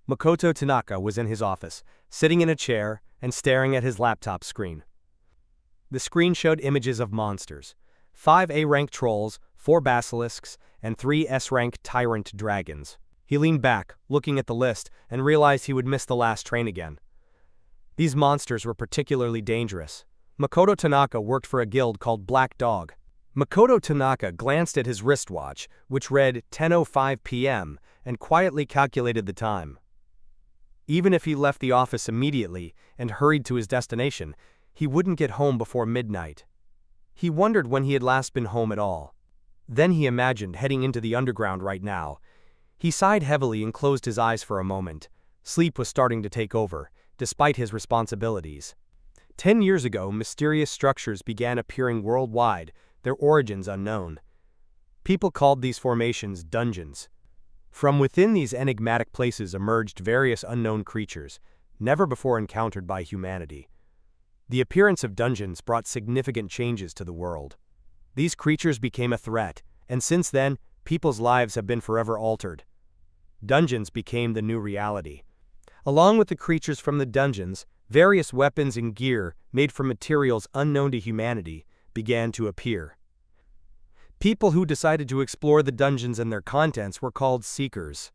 Makoto Tanaka was in his office, sitting in a chair and staring at his laptop screen. The screen showed images of monsters: 5 A-rank trolls, 4 basilisks, and 3 S-rank tyrant dragons. He leaned back, looking at the list, and realized he would miss the last train again. These monsters were particularly dangerous. Makoto Tanaka worked for a guild called Black Dog. Makoto Tanaka glanced at his wristwatch, which read 10:05 p.m., and quietly calculated the time. Even if he left the office immediately and hurried to his destination, he wouldn't get home before midnight. He wondered when he had last been home at all. Then he imagined heading into the underground right now. He sighed heavily and closed his eyes for a moment. Sleep was starting to take over, despite his responsibilities. 10 years ago, mysterious structures began appearing worldwide, their origins unknown. People called these formations dungeons. From within these enigmatic places emerged various unknown creatures, never before encountered by humanity. The appearance of dungeons brought significant changes to the world. These creatures became a threat, and since then, people's lives have been forever altered. Dungeons became the new reality. Along with the creatures from the dungeons, various weapons and gear made from materials unknown to humanity began to appear. People who decided to explore the dungeons and their contents were called seekers.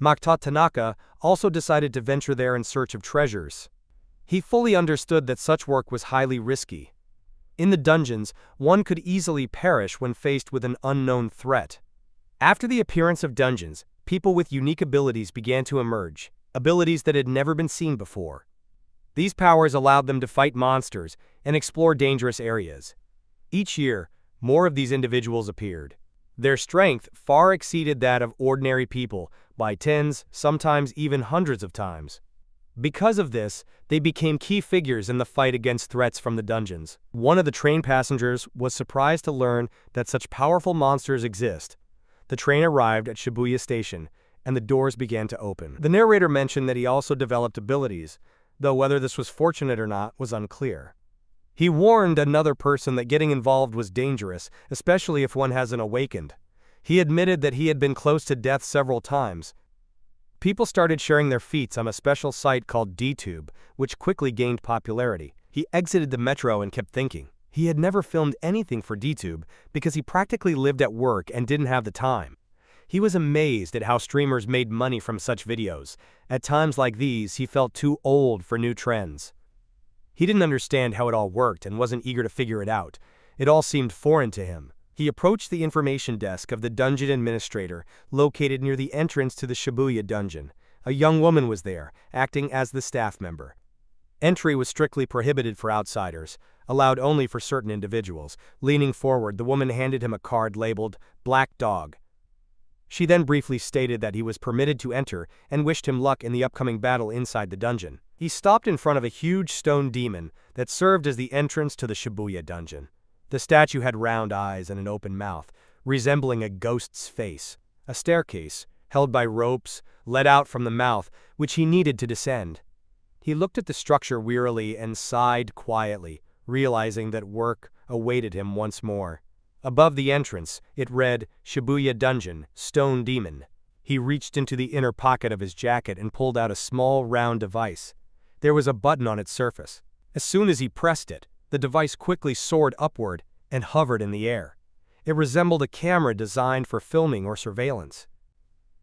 Makoto Tanaka also decided to venture there in search of treasures. He fully understood that such work was highly risky. In the dungeons, one could easily perish when faced with an unknown threat. After the appearance of dungeons, people with unique abilities began to emerge, abilities that had never been seen before. These powers allowed them to fight monsters and explore dangerous areas. Each year, more of these individuals appeared. Their strength far exceeded that of ordinary people by tens, sometimes even hundreds of times. Because of this, they became key figures in the fight against threats from the dungeons. One of the train passengers was surprised to learn that such powerful monsters exist. The train arrived at Shibuya Station, and the doors began to open. The narrator mentioned that he also developed abilities, though whether this was fortunate or not was unclear. He warned another person that getting involved was dangerous, especially if one hasn't awakened. He admitted that he had been close to death several times. People started sharing their feats on a special site called DTube, which quickly gained popularity. He exited the metro and kept thinking. He had never filmed anything for DTube because he practically lived at work and didn't have the time. He was amazed at how streamers made money from such videos. At times like these, he felt too old for new trends. He didn't understand how it all worked and wasn't eager to figure it out. It all seemed foreign to him. He approached the information desk of the dungeon administrator, located near the entrance to the Shibuya dungeon. A young woman was there, acting as the staff member. Entry was strictly prohibited for outsiders, allowed only for certain individuals. Leaning forward, the woman handed him a card labeled Black Dog. She then briefly stated that he was permitted to enter and wished him luck in the upcoming battle inside the dungeon. He stopped in front of a huge stone demon that served as the entrance to the Shibuya dungeon. The statue had round eyes and an open mouth, resembling a ghost's face. A staircase, held by ropes, led out from the mouth, which he needed to descend. He looked at the structure wearily and sighed quietly, realizing that work awaited him once more. Above the entrance, it read, Shibuya Dungeon, Stone Demon. He reached into the inner pocket of his jacket and pulled out a small round device. There was a button on its surface. As soon as he pressed it, the device quickly soared upward and hovered in the air. It resembled a camera designed for filming or surveillance.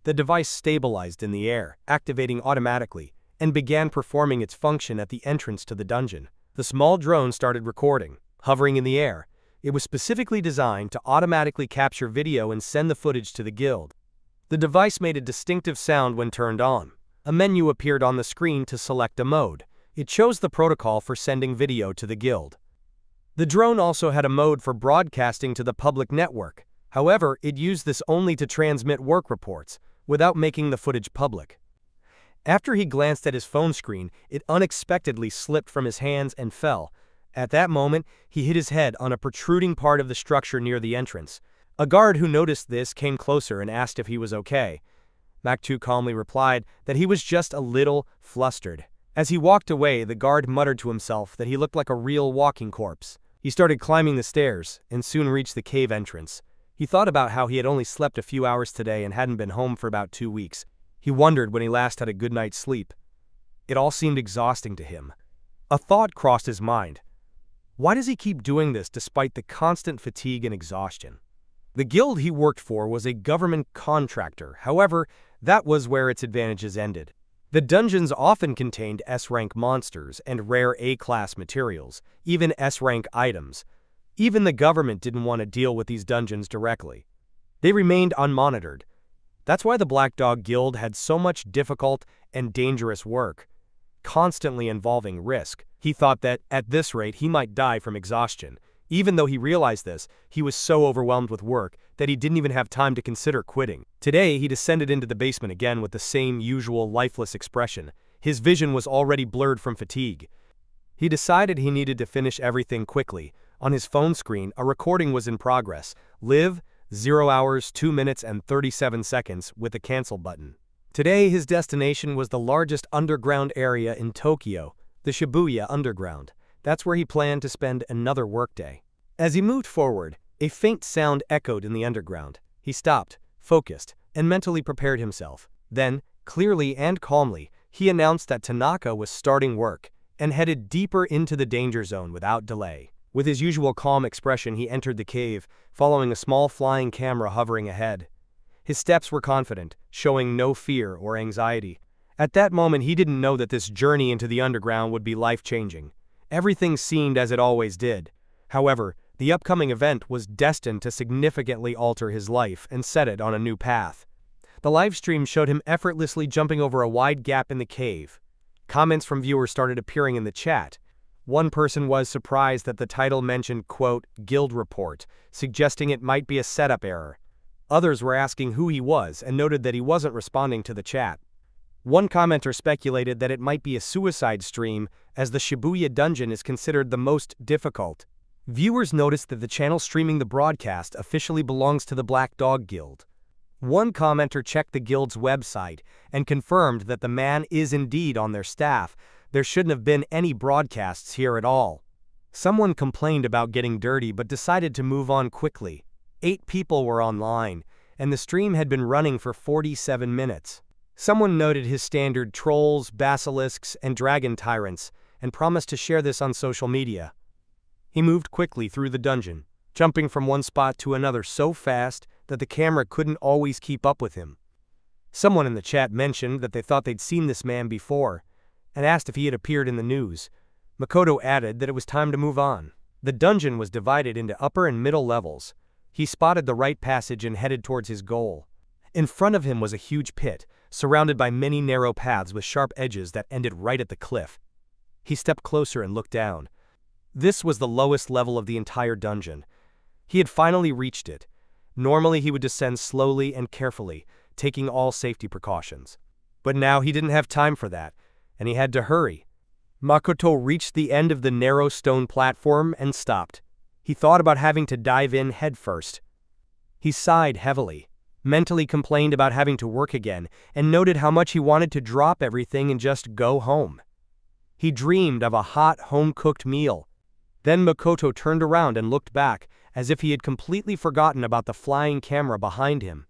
The device stabilized in the air, activating automatically, and began performing its function at the entrance to the dungeon. The small drone started recording, hovering in the air. It was specifically designed to automatically capture video and send the footage to the guild. The device made a distinctive sound when turned on. A menu appeared on the screen to select a mode. It chose the protocol for sending video to the guild. The drone also had a mode for broadcasting to the public network. However, it used this only to transmit work reports, without making the footage public. After he glanced at his phone screen, it unexpectedly slipped from his hands and fell. At that moment, he hit his head on a protruding part of the structure near the entrance. A guard who noticed this came closer and asked if he was okay. Makoto calmly replied that he was just a little flustered. As he walked away, the guard muttered to himself that he looked like a real walking corpse. He started climbing the stairs and soon reached the cave entrance. He thought about how he had only slept a few hours today and hadn't been home for about 2 weeks. He wondered when he last had a good night's sleep. It all seemed exhausting to him. A thought crossed his mind. Why does he keep doing this despite the constant fatigue and exhaustion? The guild he worked for was a government contractor, however, that was where its advantages ended. The dungeons often contained S-rank monsters and rare A-class materials, even S-rank items. Even the government didn't want to deal with these dungeons directly. They remained unmonitored. That's why the Black Dog Guild had so much difficult and dangerous work, constantly involving risk. He thought that, at this rate, he might die from exhaustion. Even though he realized this, he was so overwhelmed with work that he didn't even have time to consider quitting. Today, he descended into the basement again with the same usual lifeless expression. His vision was already blurred from fatigue. He decided he needed to finish everything quickly. On his phone screen, a recording was in progress. Live, 0 hours, 2 minutes and 37 seconds with a cancel button. Today, his destination was the largest underground area in Tokyo, the Shibuya Underground. That's where he planned to spend another workday. As he moved forward, a faint sound echoed in the underground. He stopped, focused, and mentally prepared himself. Then, clearly and calmly, he announced that Tanaka was starting work and headed deeper into the danger zone without delay. With his usual calm expression, he entered the cave, following a small flying camera hovering ahead. His steps were confident, showing no fear or anxiety. At that moment, he didn't know that this journey into the underground would be life-changing. Everything seemed as it always did. However, the upcoming event was destined to significantly alter his life and set it on a new path. The livestream showed him effortlessly jumping over a wide gap in the cave. Comments from viewers started appearing in the chat. One person was surprised that the title mentioned, quote, "Guild Report," suggesting it might be a setup error. Others were asking who he was and noted that he wasn't responding to the chat. One commenter speculated that it might be a suicide stream, as the Shibuya dungeon is considered the most difficult. Viewers noticed that the channel streaming the broadcast officially belongs to the Black Dog Guild. One commenter checked the guild's website and confirmed that the man is indeed on their staff. There shouldn't have been any broadcasts here at all. Someone complained about getting dirty but decided to move on quickly. 8 people were online, and the stream had been running for 47 minutes. Someone noted his standard trolls, basilisks, and dragon tyrants, and promised to share this on social media. He moved quickly through the dungeon, jumping from one spot to another so fast that the camera couldn't always keep up with him. Someone in the chat mentioned that they thought they'd seen this man before, and asked if he had appeared in the news. Makoto added that it was time to move on. The dungeon was divided into upper and middle levels. He spotted the right passage and headed towards his goal. In front of him was a huge pit, surrounded by many narrow paths with sharp edges that ended right at the cliff. He stepped closer and looked down. This was the lowest level of the entire dungeon. He had finally reached it. Normally he would descend slowly and carefully, taking all safety precautions. But now he didn't have time for that, and he had to hurry. Makoto reached the end of the narrow stone platform and stopped. He thought about having to dive in headfirst. He sighed heavily, mentally complained about having to work again, and noted how much he wanted to drop everything and just go home. He dreamed of a hot, home-cooked meal. Then Makoto turned around and looked back, as if he had completely forgotten about the flying camera behind him.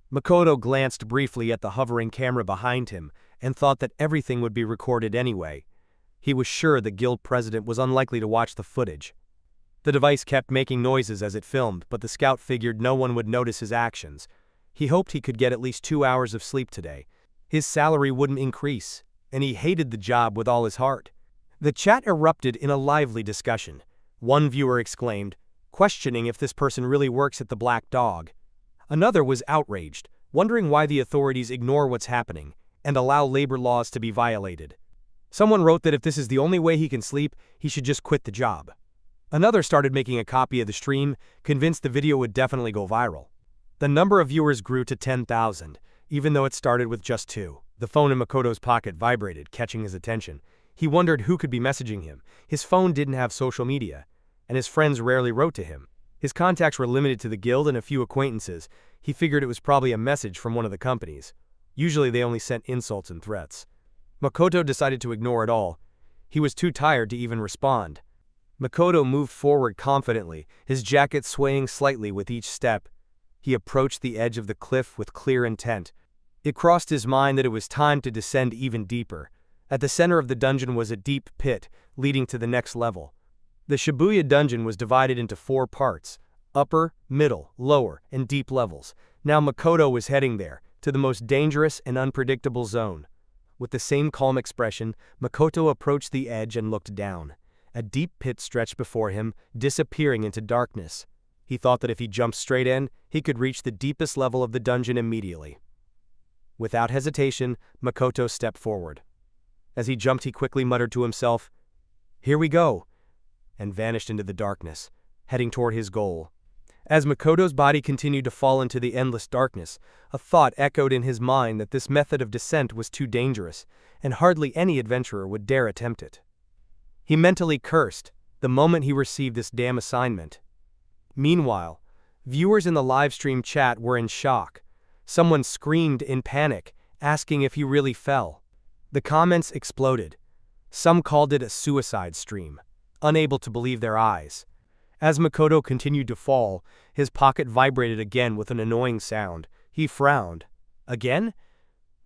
Makoto glanced briefly at the hovering camera behind him and thought that everything would be recorded anyway. He was sure the guild president was unlikely to watch the footage. The device kept making noises as it filmed, but the scout figured no one would notice his actions. He hoped he could get at least 2 hours of sleep today. His salary wouldn't increase, and he hated the job with all his heart. The chat erupted in a lively discussion. One viewer exclaimed, questioning if this person really works at the Black Dog. Another was outraged, wondering why the authorities ignore what's happening and allow labor laws to be violated. Someone wrote that if this is the only way he can sleep, he should just quit the job. Another started making a copy of the stream, convinced the video would definitely go viral. The number of viewers grew to 10,000, even though it started with just 2. The phone in Makoto's pocket vibrated, catching his attention. He wondered who could be messaging him. His phone didn't have social media, and his friends rarely wrote to him. His contacts were limited to the guild and a few acquaintances. He figured it was probably a message from one of the companies. Usually they only sent insults and threats. Makoto decided to ignore it all. He was too tired to even respond. Makoto moved forward confidently, his jacket swaying slightly with each step. He approached the edge of the cliff with clear intent. It crossed his mind that it was time to descend even deeper. At the center of the dungeon was a deep pit, leading to the next level. The Shibuya dungeon was divided into 4 parts: upper, middle, lower, and deep levels. Now Makoto was heading there, to the most dangerous and unpredictable zone. With the same calm expression, Makoto approached the edge and looked down. A deep pit stretched before him, disappearing into darkness. He thought that if he jumped straight in, he could reach the deepest level of the dungeon immediately. Without hesitation, Makoto stepped forward. As he jumped, he quickly muttered to himself, "Here we go," and vanished into the darkness, heading toward his goal. As Makoto's body continued to fall into the endless darkness, a thought echoed in his mind that this method of descent was too dangerous, and hardly any adventurer would dare attempt it. He mentally cursed the moment he received this damn assignment. Meanwhile, viewers in the livestream chat were in shock. Someone screamed in panic, asking if he really fell. The comments exploded. Some called it a suicide stream, unable to believe their eyes. As Makoto continued to fall, his pocket vibrated again with an annoying sound. He frowned. Again?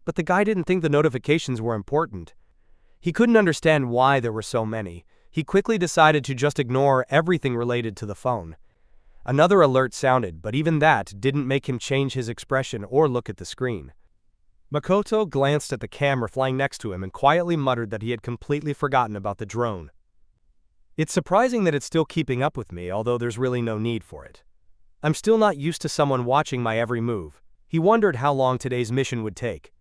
But the guy didn't think the notifications were important. He couldn't understand why there were so many. He quickly decided to just ignore everything related to the phone. Another alert sounded, but even that didn't make him change his expression or look at the screen. Makoto glanced at the camera flying next to him and quietly muttered that he had completely forgotten about the drone. It's surprising that it's still keeping up with me, although there's really no need for it. I'm still not used to someone watching my every move. He wondered how long today's mission would take.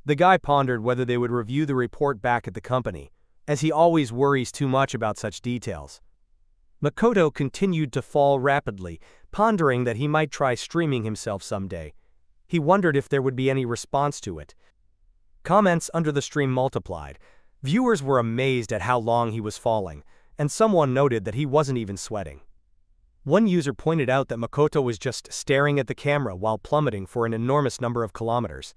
The guy pondered whether they would review the report back at the company, as he always worries too much about such details. Makoto continued to fall rapidly, pondering that he might try streaming himself someday. He wondered if there would be any response to it. Comments under the stream multiplied. Viewers were amazed at how long he was falling, and someone noted that he wasn't even sweating. One user pointed out that Makoto was just staring at the camera while plummeting for an enormous number of kilometers.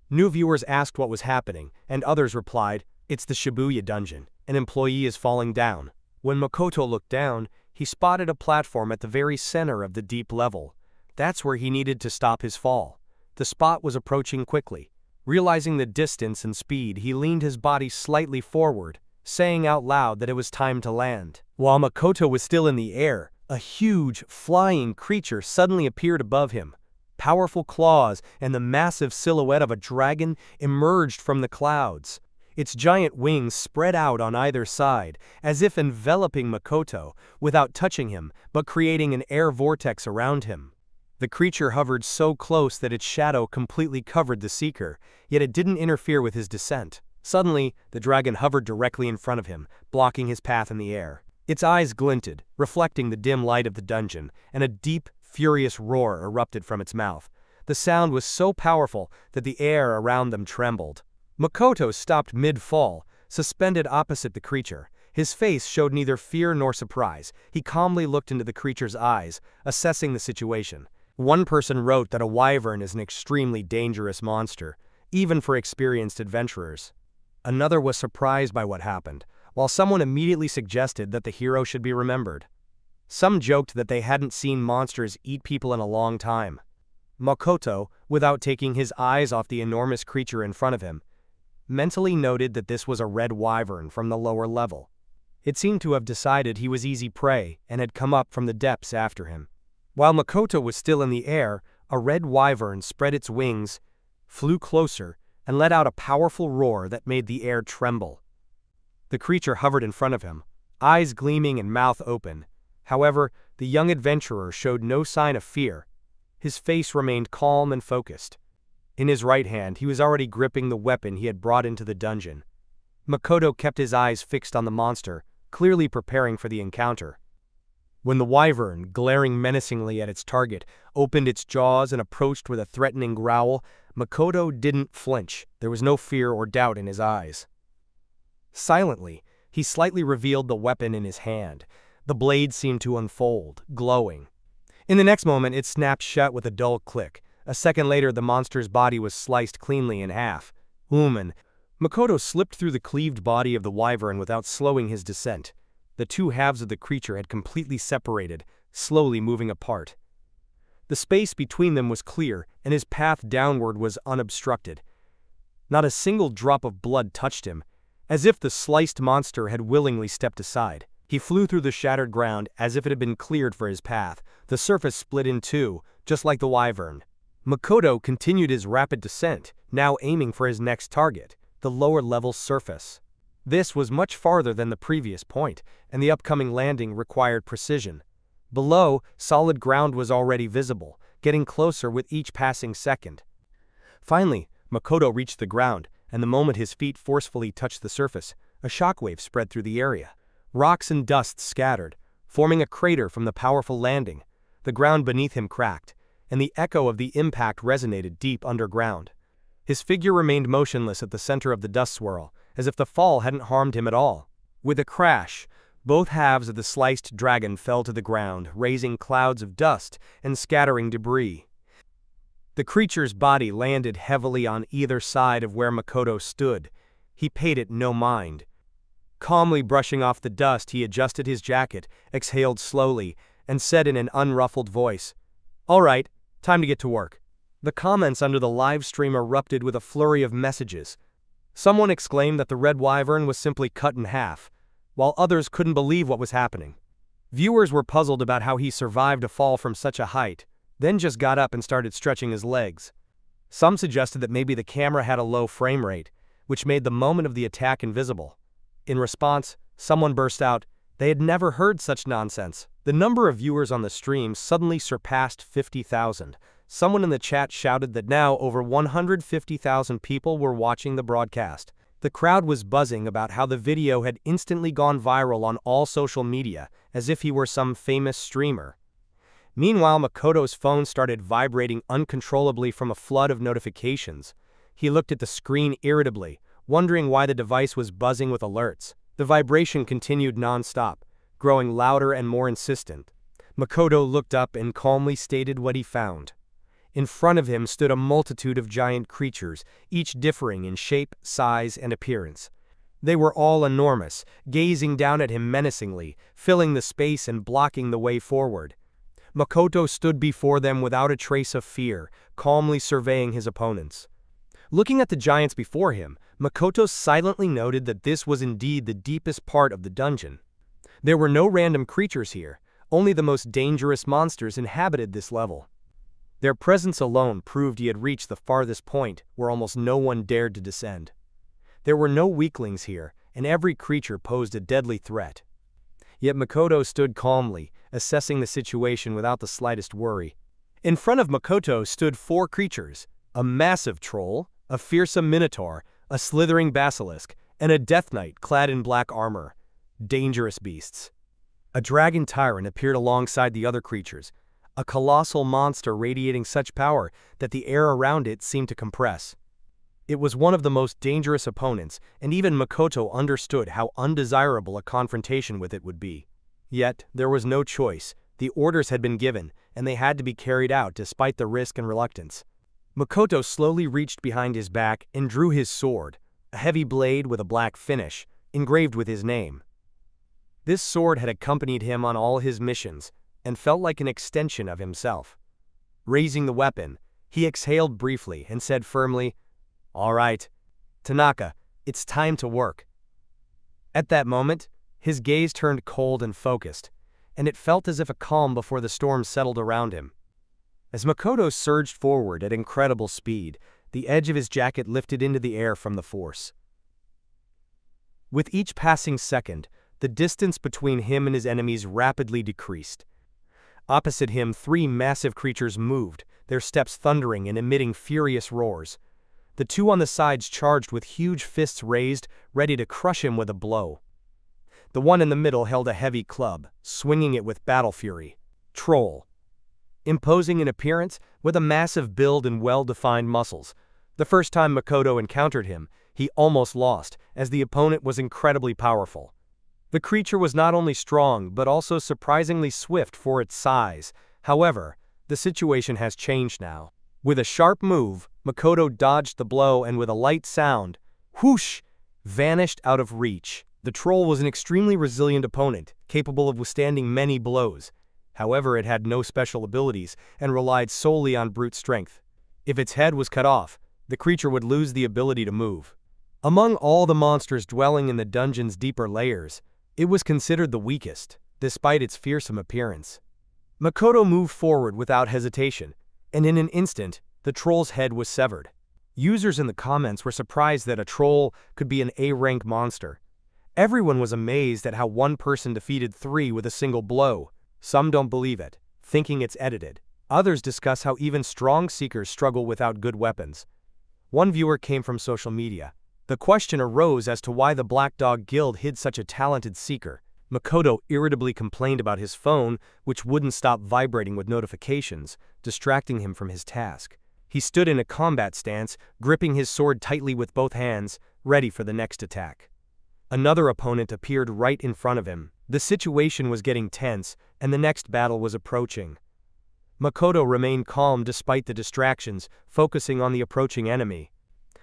New viewers asked what was happening, and others replied, "It's the Shibuya dungeon. An employee is falling down." When Makoto looked down, he spotted a platform at the very center of the deep level. That's where he needed to stop his fall. The spot was approaching quickly. Realizing the distance and speed, he leaned his body slightly forward, saying out loud that it was time to land. While Makoto was still in the air, a huge, flying creature suddenly appeared above him. Powerful claws and the massive silhouette of a dragon emerged from the clouds. Its giant wings spread out on either side, as if enveloping Makoto, without touching him, but creating an air vortex around him. The creature hovered so close that its shadow completely covered the seeker, yet it didn't interfere with his descent. Suddenly, the dragon hovered directly in front of him, blocking his path in the air. Its eyes glinted, reflecting the dim light of the dungeon, and a deep, furious roar erupted from its mouth. The sound was so powerful that the air around them trembled. Makoto stopped mid-fall, suspended opposite the creature. His face showed neither fear nor surprise. He calmly looked into the creature's eyes, assessing the situation. One person wrote that a wyvern is an extremely dangerous monster, even for experienced adventurers. Another was surprised by what happened, while someone immediately suggested that the hero should be remembered. Some joked that they hadn't seen monsters eat people in a long time. Makoto, without taking his eyes off the enormous creature in front of him, mentally noted that this was a red wyvern from the lower level. It seemed to have decided he was easy prey and had come up from the depths after him. While Makoto was still in the air, a red wyvern spread its wings, flew closer, and let out a powerful roar that made the air tremble. The creature hovered in front of him, eyes gleaming and mouth open. However, the young adventurer showed no sign of fear. His face remained calm and focused. In his right hand, he was already gripping the weapon he had brought into the dungeon. Makoto kept his eyes fixed on the monster, clearly preparing for the encounter. When the wyvern, glaring menacingly at its target, opened its jaws and approached with a threatening growl, Makoto didn't flinch. There was no fear or doubt in his eyes. Silently, he slightly revealed the weapon in his hand. The blade seemed to unfold, glowing. In the next moment, it snapped shut with a dull click. A second later, the monster's body was sliced cleanly in half. Makoto slipped through the cleaved body of the wyvern without slowing his descent. The two halves of the creature had completely separated, slowly moving apart. The space between them was clear, and his path downward was unobstructed. Not a single drop of blood touched him, as if the sliced monster had willingly stepped aside. He flew through the shattered ground as if it had been cleared for his path. The surface split in two, just like the wyvern. Makoto continued his rapid descent, now aiming for his next target, the lower-level surface. This was much farther than the previous point, and the upcoming landing required precision. Below, solid ground was already visible, getting closer with each passing second. Finally, Makoto reached the ground, and the moment his feet forcefully touched the surface, a shockwave spread through the area. Rocks and dust scattered, forming a crater from the powerful landing. The ground beneath him cracked, and the echo of the impact resonated deep underground. His figure remained motionless at the center of the dust swirl, as if the fall hadn't harmed him at all. With a crash, both halves of the sliced dragon fell to the ground, raising clouds of dust and scattering debris. The creature's body landed heavily on either side of where Makoto stood. He paid it no mind. Calmly brushing off the dust, he adjusted his jacket, exhaled slowly, and said in an unruffled voice, "All right, time to get to work." The comments under the live stream erupted with a flurry of messages. Someone exclaimed that the red wyvern was simply cut in half, while others couldn't believe what was happening. Viewers were puzzled about how he survived a fall from such a height, then just got up and started stretching his legs. Some suggested that maybe the camera had a low frame rate, which made the moment of the attack invisible. In response, someone burst out, they had never heard such nonsense. The number of viewers on the stream suddenly surpassed 50,000. Someone in the chat shouted that now over 150,000 people were watching the broadcast. The crowd was buzzing about how the video had instantly gone viral on all social media, as if he were some famous streamer. Meanwhile, Makoto's phone started vibrating uncontrollably from a flood of notifications. He looked at the screen irritably, wondering why the device was buzzing with alerts. The vibration continued non-stop, growing louder and more insistent. Makoto looked up and calmly stated what he found. In front of him stood a multitude of giant creatures, each differing in shape, size, and appearance. They were all enormous, gazing down at him menacingly, filling the space and blocking the way forward. Makoto stood before them without a trace of fear, calmly surveying his opponents. Looking at the giants before him, Makoto silently noted that this was indeed the deepest part of the dungeon. There were no random creatures here, only the most dangerous monsters inhabited this level. Their presence alone proved he had reached the farthest point where almost no one dared to descend. There were no weaklings here, and every creature posed a deadly threat. Yet Makoto stood calmly, assessing the situation without the slightest worry. In front of Makoto stood 4 creatures, a massive troll, a fearsome minotaur, a slithering basilisk, and a death knight clad in black armor. Dangerous beasts. A dragon tyrant appeared alongside the other creatures, a colossal monster radiating such power that the air around it seemed to compress. It was one of the most dangerous opponents, and even Makoto understood how undesirable a confrontation with it would be. Yet, there was no choice. The orders had been given, and they had to be carried out despite the risk and reluctance. Makoto slowly reached behind his back and drew his sword, a heavy blade with a black finish, engraved with his name. This sword had accompanied him on all his missions, and felt like an extension of himself. Raising the weapon, he exhaled briefly and said firmly, "All right, Tanaka, it's time to work." At that moment, his gaze turned cold and focused, and it felt as if a calm before the storm settled around him. As Makoto surged forward at incredible speed, the edge of his jacket lifted into the air from the force. With each passing second, the distance between him and his enemies rapidly decreased. Opposite him, 3 massive creatures moved, their steps thundering and emitting furious roars. The 2 on the sides charged with huge fists raised, ready to crush him with a blow. The one in the middle held a heavy club, swinging it with battle fury. Troll. Imposing in appearance, with a massive build and well-defined muscles. The first time Makoto encountered him, he almost lost, as the opponent was incredibly powerful. The creature was not only strong but also surprisingly swift for its size. However, the situation has changed now. With a sharp move, Makoto dodged the blow and with a light sound, whoosh, vanished out of reach. The troll was an extremely resilient opponent, capable of withstanding many blows. However, it had no special abilities and relied solely on brute strength. If its head was cut off, the creature would lose the ability to move. Among all the monsters dwelling in the dungeon's deeper layers, it was considered the weakest, despite its fearsome appearance. Makoto moved forward without hesitation, and in an instant, the troll's head was severed. Users in the comments were surprised that a troll could be an A-rank monster. Everyone was amazed at how one person defeated 3 with a single blow. Some don't believe it, thinking it's edited. Others discuss how even strong seekers struggle without good weapons. One viewer came from social media. The question arose as to why the Black Dog Guild hid such a talented seeker. Makoto irritably complained about his phone, which wouldn't stop vibrating with notifications, distracting him from his task. He stood in a combat stance, gripping his sword tightly with both hands, ready for the next attack. Another opponent appeared right in front of him. The situation was getting tense, and the next battle was approaching. Makoto remained calm despite the distractions, focusing on the approaching enemy.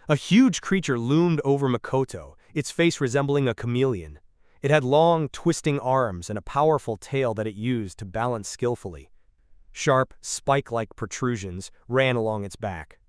A huge creature loomed over Makoto, its face resembling a chameleon. It had long, twisting arms and a powerful tail that it used to balance skillfully. Sharp, spike-like protrusions ran along its back.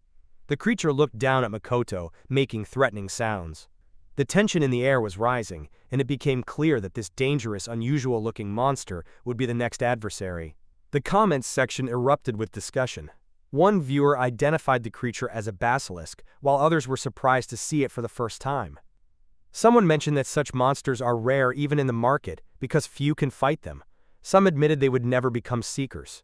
The creature looked down at Makoto, making threatening sounds. The tension in the air was rising, and it became clear that this dangerous, unusual-looking monster would be the next adversary. The comments section erupted with discussion. One viewer identified the creature as a basilisk, while others were surprised to see it for the first time. Someone mentioned that such monsters are rare even in the market because few can fight them. Some admitted they would never become seekers.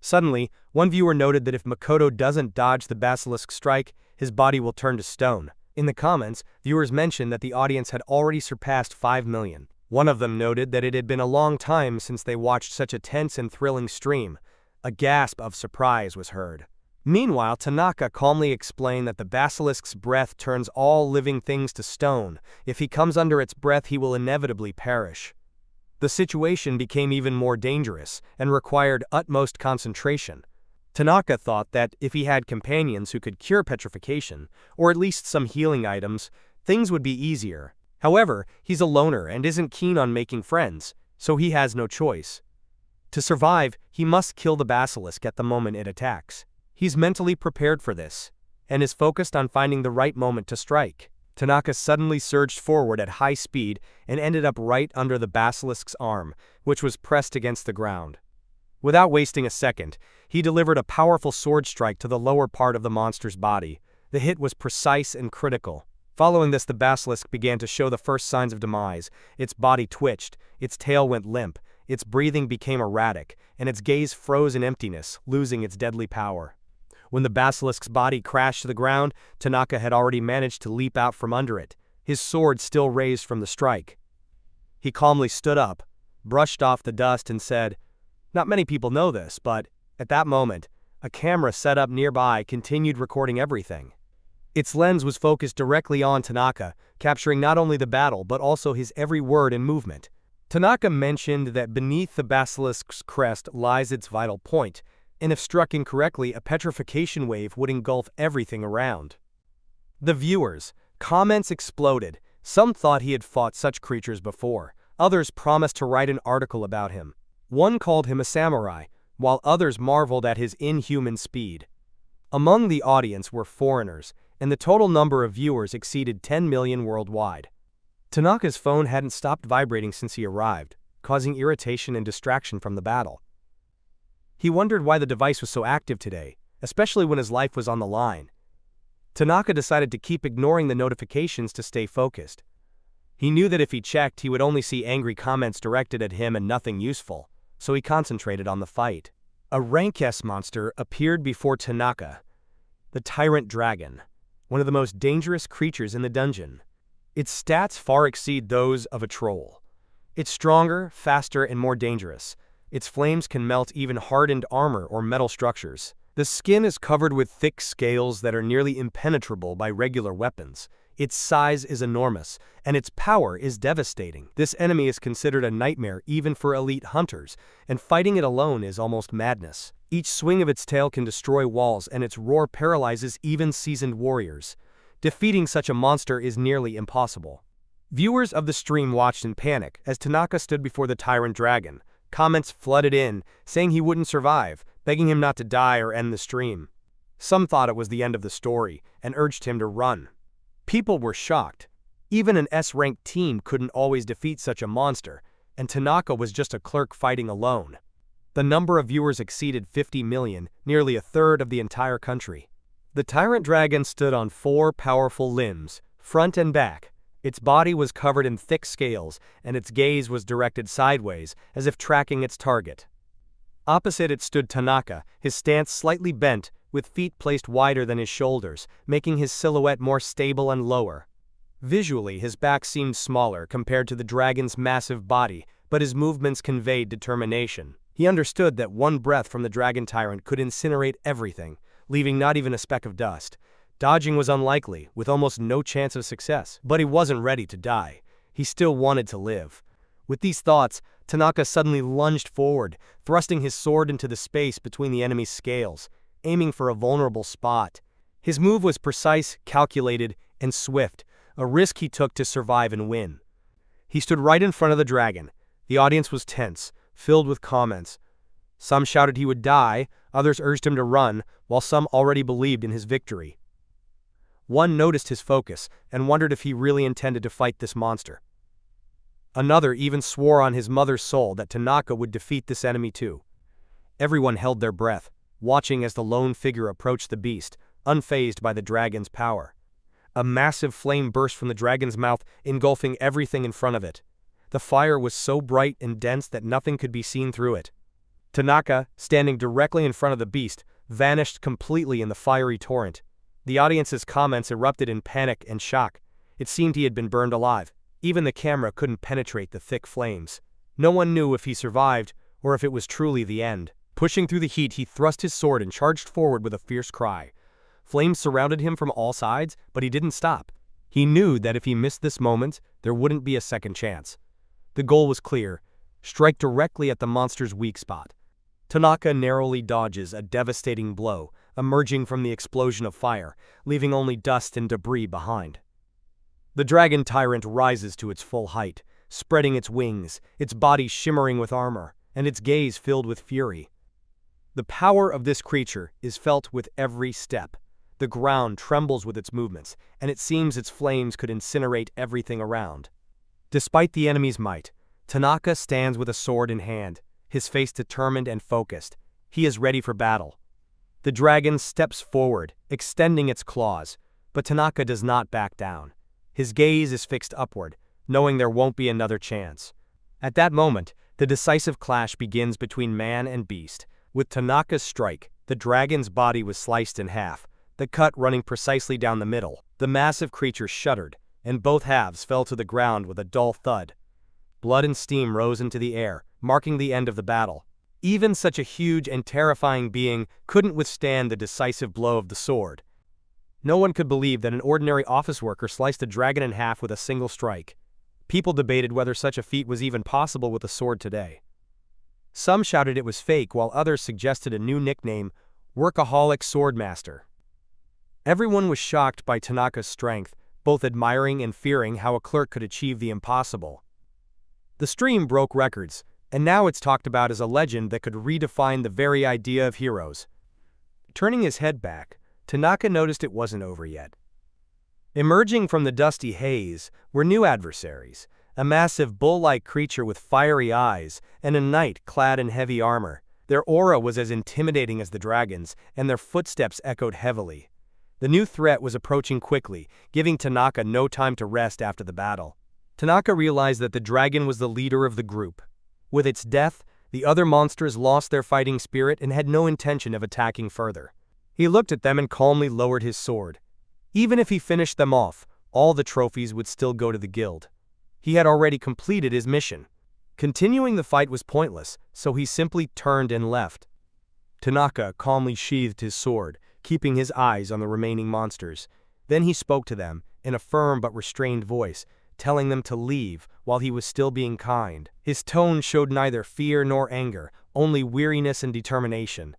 Suddenly, one viewer noted that if Makoto doesn't dodge the basilisk strike, his body will turn to stone. In the comments, viewers mentioned that the audience had already surpassed 5 million. One of them noted that it had been a long time since they watched such a tense and thrilling stream. A gasp of surprise was heard. Meanwhile, Tanaka calmly explained that the basilisk's breath turns all living things to stone. If he comes under its breath, he will inevitably perish. The situation became even more dangerous and required utmost concentration. Tanaka thought that if he had companions who could cure petrification, or at least some healing items, things would be easier. However, he's a loner and isn't keen on making friends, so he has no choice. To survive, he must kill the basilisk at the moment it attacks. He's mentally prepared for this, and is focused on finding the right moment to strike. Tanaka suddenly surged forward at high speed and ended up right under the basilisk's arm, which was pressed against the ground. Without wasting a second, he delivered a powerful sword strike to the lower part of the monster's body. The hit was precise and critical. Following this, the basilisk began to show the first signs of demise. Its body twitched, its tail went limp, its breathing became erratic, and its gaze froze in emptiness, losing its deadly power. When the basilisk's body crashed to the ground, Tanaka had already managed to leap out from under it, his sword still raised from the strike. He calmly stood up, brushed off the dust and said, "Not many people know this, but," at that moment, a camera set up nearby continued recording everything. Its lens was focused directly on Tanaka, capturing not only the battle but also his every word and movement. Tanaka mentioned that beneath the basilisk's crest lies its vital point, and if struck incorrectly, a petrification wave would engulf everything around. The viewers' comments exploded. Some thought he had fought such creatures before. Others promised to write an article about him. One called him a samurai, while others marveled at his inhuman speed. Among the audience were foreigners, and the total number of viewers exceeded 10 million worldwide. Tanaka's phone hadn't stopped vibrating since he arrived, causing irritation and distraction from the battle. He wondered why the device was so active today, especially when his life was on the line. Tanaka decided to keep ignoring the notifications to stay focused. He knew that if he checked, he would only see angry comments directed at him and nothing useful, so he concentrated on the fight. A rank S monster appeared before Tanaka, the Tyrant Dragon, one of the most dangerous creatures in the dungeon. Its stats far exceed those of a troll. It's stronger, faster, and more dangerous. Its flames can melt even hardened armor or metal structures. The skin is covered with thick scales that are nearly impenetrable by regular weapons. Its size is enormous, and its power is devastating. This enemy is considered a nightmare even for elite hunters, and fighting it alone is almost madness. Each swing of its tail can destroy walls, and its roar paralyzes even seasoned warriors. Defeating such a monster is nearly impossible. Viewers of the stream watched in panic as Tanaka stood before the Tyrant Dragon, Comments flooded in, saying he wouldn't survive, begging him not to die or end the stream. Some thought it was the end of the story and urged him to run. People were shocked. Even an S-ranked team couldn't always defeat such a monster, and Tanaka was just a clerk fighting alone. The number of viewers exceeded 50 million, nearly a third of the entire country. The tyrant dragon stood on 4 powerful limbs, front and back. Its body was covered in thick scales, and its gaze was directed sideways, as if tracking its target. Opposite it stood Tanaka, his stance slightly bent, with feet placed wider than his shoulders, making his silhouette more stable and lower. Visually, his back seemed smaller compared to the dragon's massive body, but his movements conveyed determination. He understood that one breath from the dragon tyrant could incinerate everything, leaving not even a speck of dust. Dodging was unlikely, with almost no chance of success. But he wasn't ready to die. He still wanted to live. With these thoughts, Tanaka suddenly lunged forward, thrusting his sword into the space between the enemy's scales, aiming for a vulnerable spot. His move was precise, calculated, and swift, a risk he took to survive and win. He stood right in front of the dragon. The audience was tense, filled with comments. Some shouted he would die, others urged him to run, while some already believed in his victory. One noticed his focus and wondered if he really intended to fight this monster. Another even swore on his mother's soul that Tanaka would defeat this enemy too. Everyone held their breath, watching as the lone figure approached the beast, unfazed by the dragon's power. A massive flame burst from the dragon's mouth, engulfing everything in front of it. The fire was so bright and dense that nothing could be seen through it. Tanaka, standing directly in front of the beast, vanished completely in the fiery torrent. The audience's comments erupted in panic and shock. It seemed he had been burned alive. Even the camera couldn't penetrate the thick flames. No one knew if he survived or if it was truly the end. Pushing through the heat, he thrust his sword and charged forward with a fierce cry. Flames surrounded him from all sides, but he didn't stop. He knew that if he missed this moment, there wouldn't be a second chance. The goal was clear: strike directly at the monster's weak spot. Tanaka narrowly dodges a devastating blow, emerging from the explosion of fire, leaving only dust and debris behind. The dragon tyrant rises to its full height, spreading its wings, its body shimmering with armor, and its gaze filled with fury. The power of this creature is felt with every step. The ground trembles with its movements, and it seems its flames could incinerate everything around. Despite the enemy's might, Tanaka stands with a sword in hand, his face determined and focused. He is ready for battle. The dragon steps forward, extending its claws, but Tanaka does not back down. His gaze is fixed upward, knowing there won't be another chance. At that moment, the decisive clash begins between man and beast. With Tanaka's strike, the dragon's body was sliced in half, the cut running precisely down the middle. The massive creature shuddered, and both halves fell to the ground with a dull thud. Blood and steam rose into the air, marking the end of the battle. Even such a huge and terrifying being couldn't withstand the decisive blow of the sword. No one could believe that an ordinary office worker sliced a dragon in half with a single strike. People debated whether such a feat was even possible with a sword today. Some shouted it was fake, while others suggested a new nickname, Workaholic Swordmaster. Everyone was shocked by Tanaka's strength, both admiring and fearing how a clerk could achieve the impossible. The stream broke records, and now it's talked about as a legend that could redefine the very idea of heroes. Turning his head back, Tanaka noticed it wasn't over yet. Emerging from the dusty haze were new adversaries, a massive bull-like creature with fiery eyes and a knight clad in heavy armor. Their aura was as intimidating as the dragon's, and their footsteps echoed heavily. The new threat was approaching quickly, giving Tanaka no time to rest after the battle. Tanaka realized that the dragon was the leader of the group. With its death, the other monsters lost their fighting spirit and had no intention of attacking further. He looked at them and calmly lowered his sword. Even if he finished them off, all the trophies would still go to the guild. He had already completed his mission. Continuing the fight was pointless, so he simply turned and left. Tanaka calmly sheathed his sword, keeping his eyes on the remaining monsters. Then he spoke to them, in a firm but restrained voice, telling them to leave while he was still being kind. His tone showed neither fear nor anger, only weariness and determination.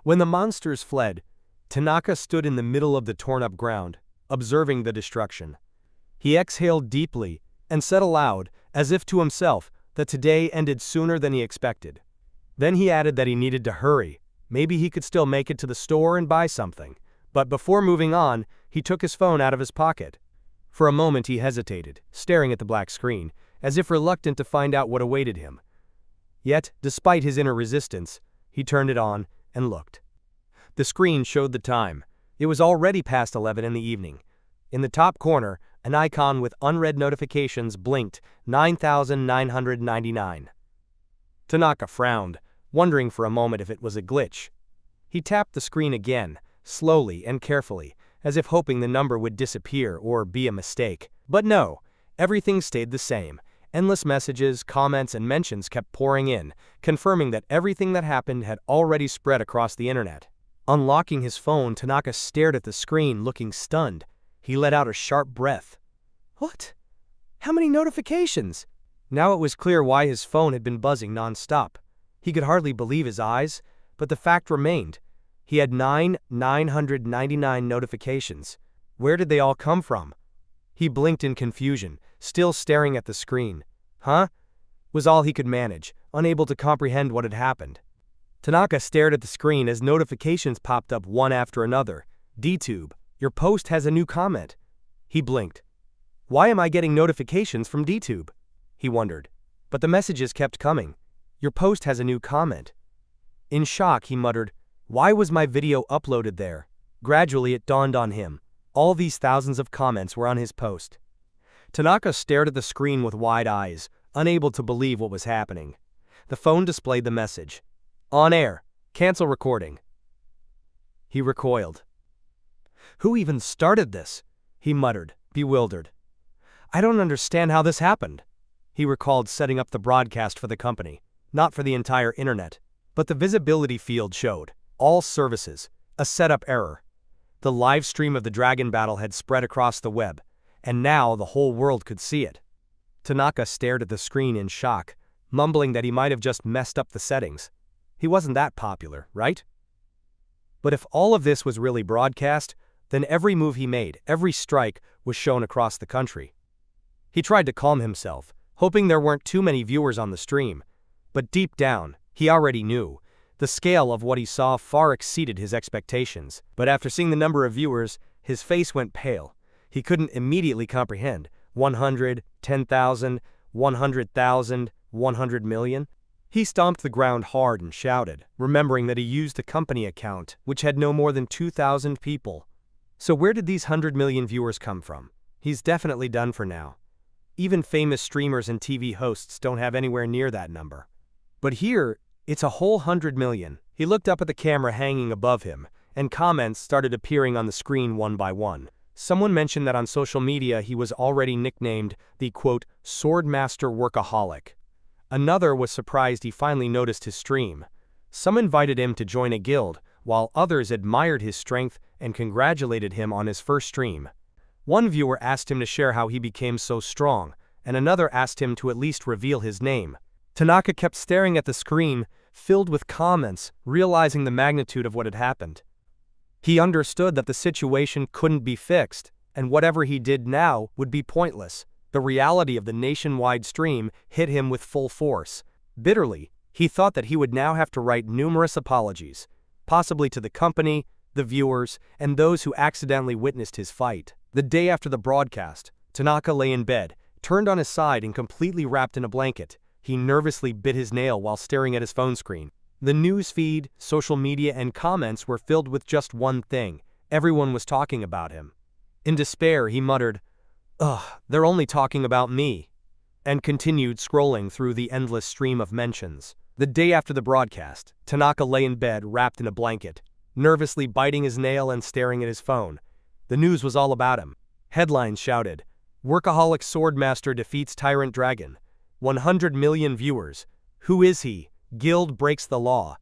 When the monsters fled, Tanaka stood in the middle of the torn-up ground, observing the destruction. He exhaled deeply and said aloud, as if to himself, that today ended sooner than he expected. Then he added that he needed to hurry. Maybe he could still make it to the store and buy something. But before moving on, he took his phone out of his pocket. For a moment he hesitated, staring at the black screen, as if reluctant to find out what awaited him. Yet, despite his inner resistance, he turned it on and looked. The screen showed the time. It was already past 11 in the evening. In the top corner, an icon with unread notifications blinked 9,999. Tanaka frowned, wondering for a moment if it was a glitch. He tapped the screen again, slowly and carefully, as if hoping the number would disappear or be a mistake. But no, everything stayed the same. Endless messages, comments, and mentions kept pouring in, confirming that everything that happened had already spread across the internet. Unlocking his phone, Tanaka stared at the screen, looking stunned. He let out a sharp breath. What? How many notifications? Now it was clear why his phone had been buzzing non-stop. He could hardly believe his eyes, but the fact remained. He had 999 notifications. Where did they all come from? He blinked in confusion, still staring at the screen. Huh? Was all he could manage, unable to comprehend what had happened. Tanaka stared at the screen as notifications popped up one after another. DTube, your post has a new comment. He blinked. Why am I getting notifications from DTube? He wondered. But the messages kept coming. Your post has a new comment. In shock, he muttered, why was my video uploaded there? Gradually it dawned on him. All these thousands of comments were on his post. Tanaka stared at the screen with wide eyes, unable to believe what was happening. The phone displayed the message. On air. Cancel recording. He recoiled. Who even started this? He muttered, bewildered. I don't understand how this happened. He recalled setting up the broadcast for the company, not for the entire internet. But the visibility field showed. All services. A setup error. The live stream of the dragon battle had spread across the web, and now the whole world could see it. Tanaka stared at the screen in shock, mumbling that he might have just messed up the settings. He wasn't that popular, right? But if all of this was really broadcast, then every move he made, every strike, was shown across the country. He tried to calm himself, hoping there weren't too many viewers on the stream. But deep down, he already knew. The scale of what he saw far exceeded his expectations. But after seeing the number of viewers, his face went pale. He couldn't immediately comprehend. 100, 10,000, 100,000, 100 million? He stomped the ground hard and shouted, remembering that he used a company account, which had no more than 2,000 people. So where did these 100 million viewers come from? He's definitely done for now. Even famous streamers and TV hosts don't have anywhere near that number. But here, it's a whole 100 million. He looked up at the camera hanging above him, and comments started appearing on the screen one by one. Someone mentioned that on social media he was already nicknamed the, quote, Swordmaster Workaholic. Another was surprised he finally noticed his stream. Some invited him to join a guild, while others admired his strength and congratulated him on his first stream. One viewer asked him to share how he became so strong, and another asked him to at least reveal his name. Tanaka kept staring at the screen, filled with comments, realizing the magnitude of what had happened. He understood that the situation couldn't be fixed, and whatever he did now would be pointless. The reality of the nationwide stream hit him with full force. Bitterly, he thought that he would now have to write numerous apologies, possibly to the company, the viewers, and those who accidentally witnessed his fight. The day after the broadcast, Tanaka lay in bed, turned on his side and completely wrapped in a blanket. He nervously bit his nail while staring at his phone screen. The news feed, social media, and comments were filled with just one thing. Everyone was talking about him. In despair, he muttered, "Ugh, they're only talking about me," and continued scrolling through the endless stream of mentions. The day after the broadcast, Tanaka lay in bed wrapped in a blanket, nervously biting his nail and staring at his phone. The news was all about him. Headlines shouted, Workaholic Swordmaster defeats Tyrant Dragon. 100 million viewers. Who is he? Guild breaks the law.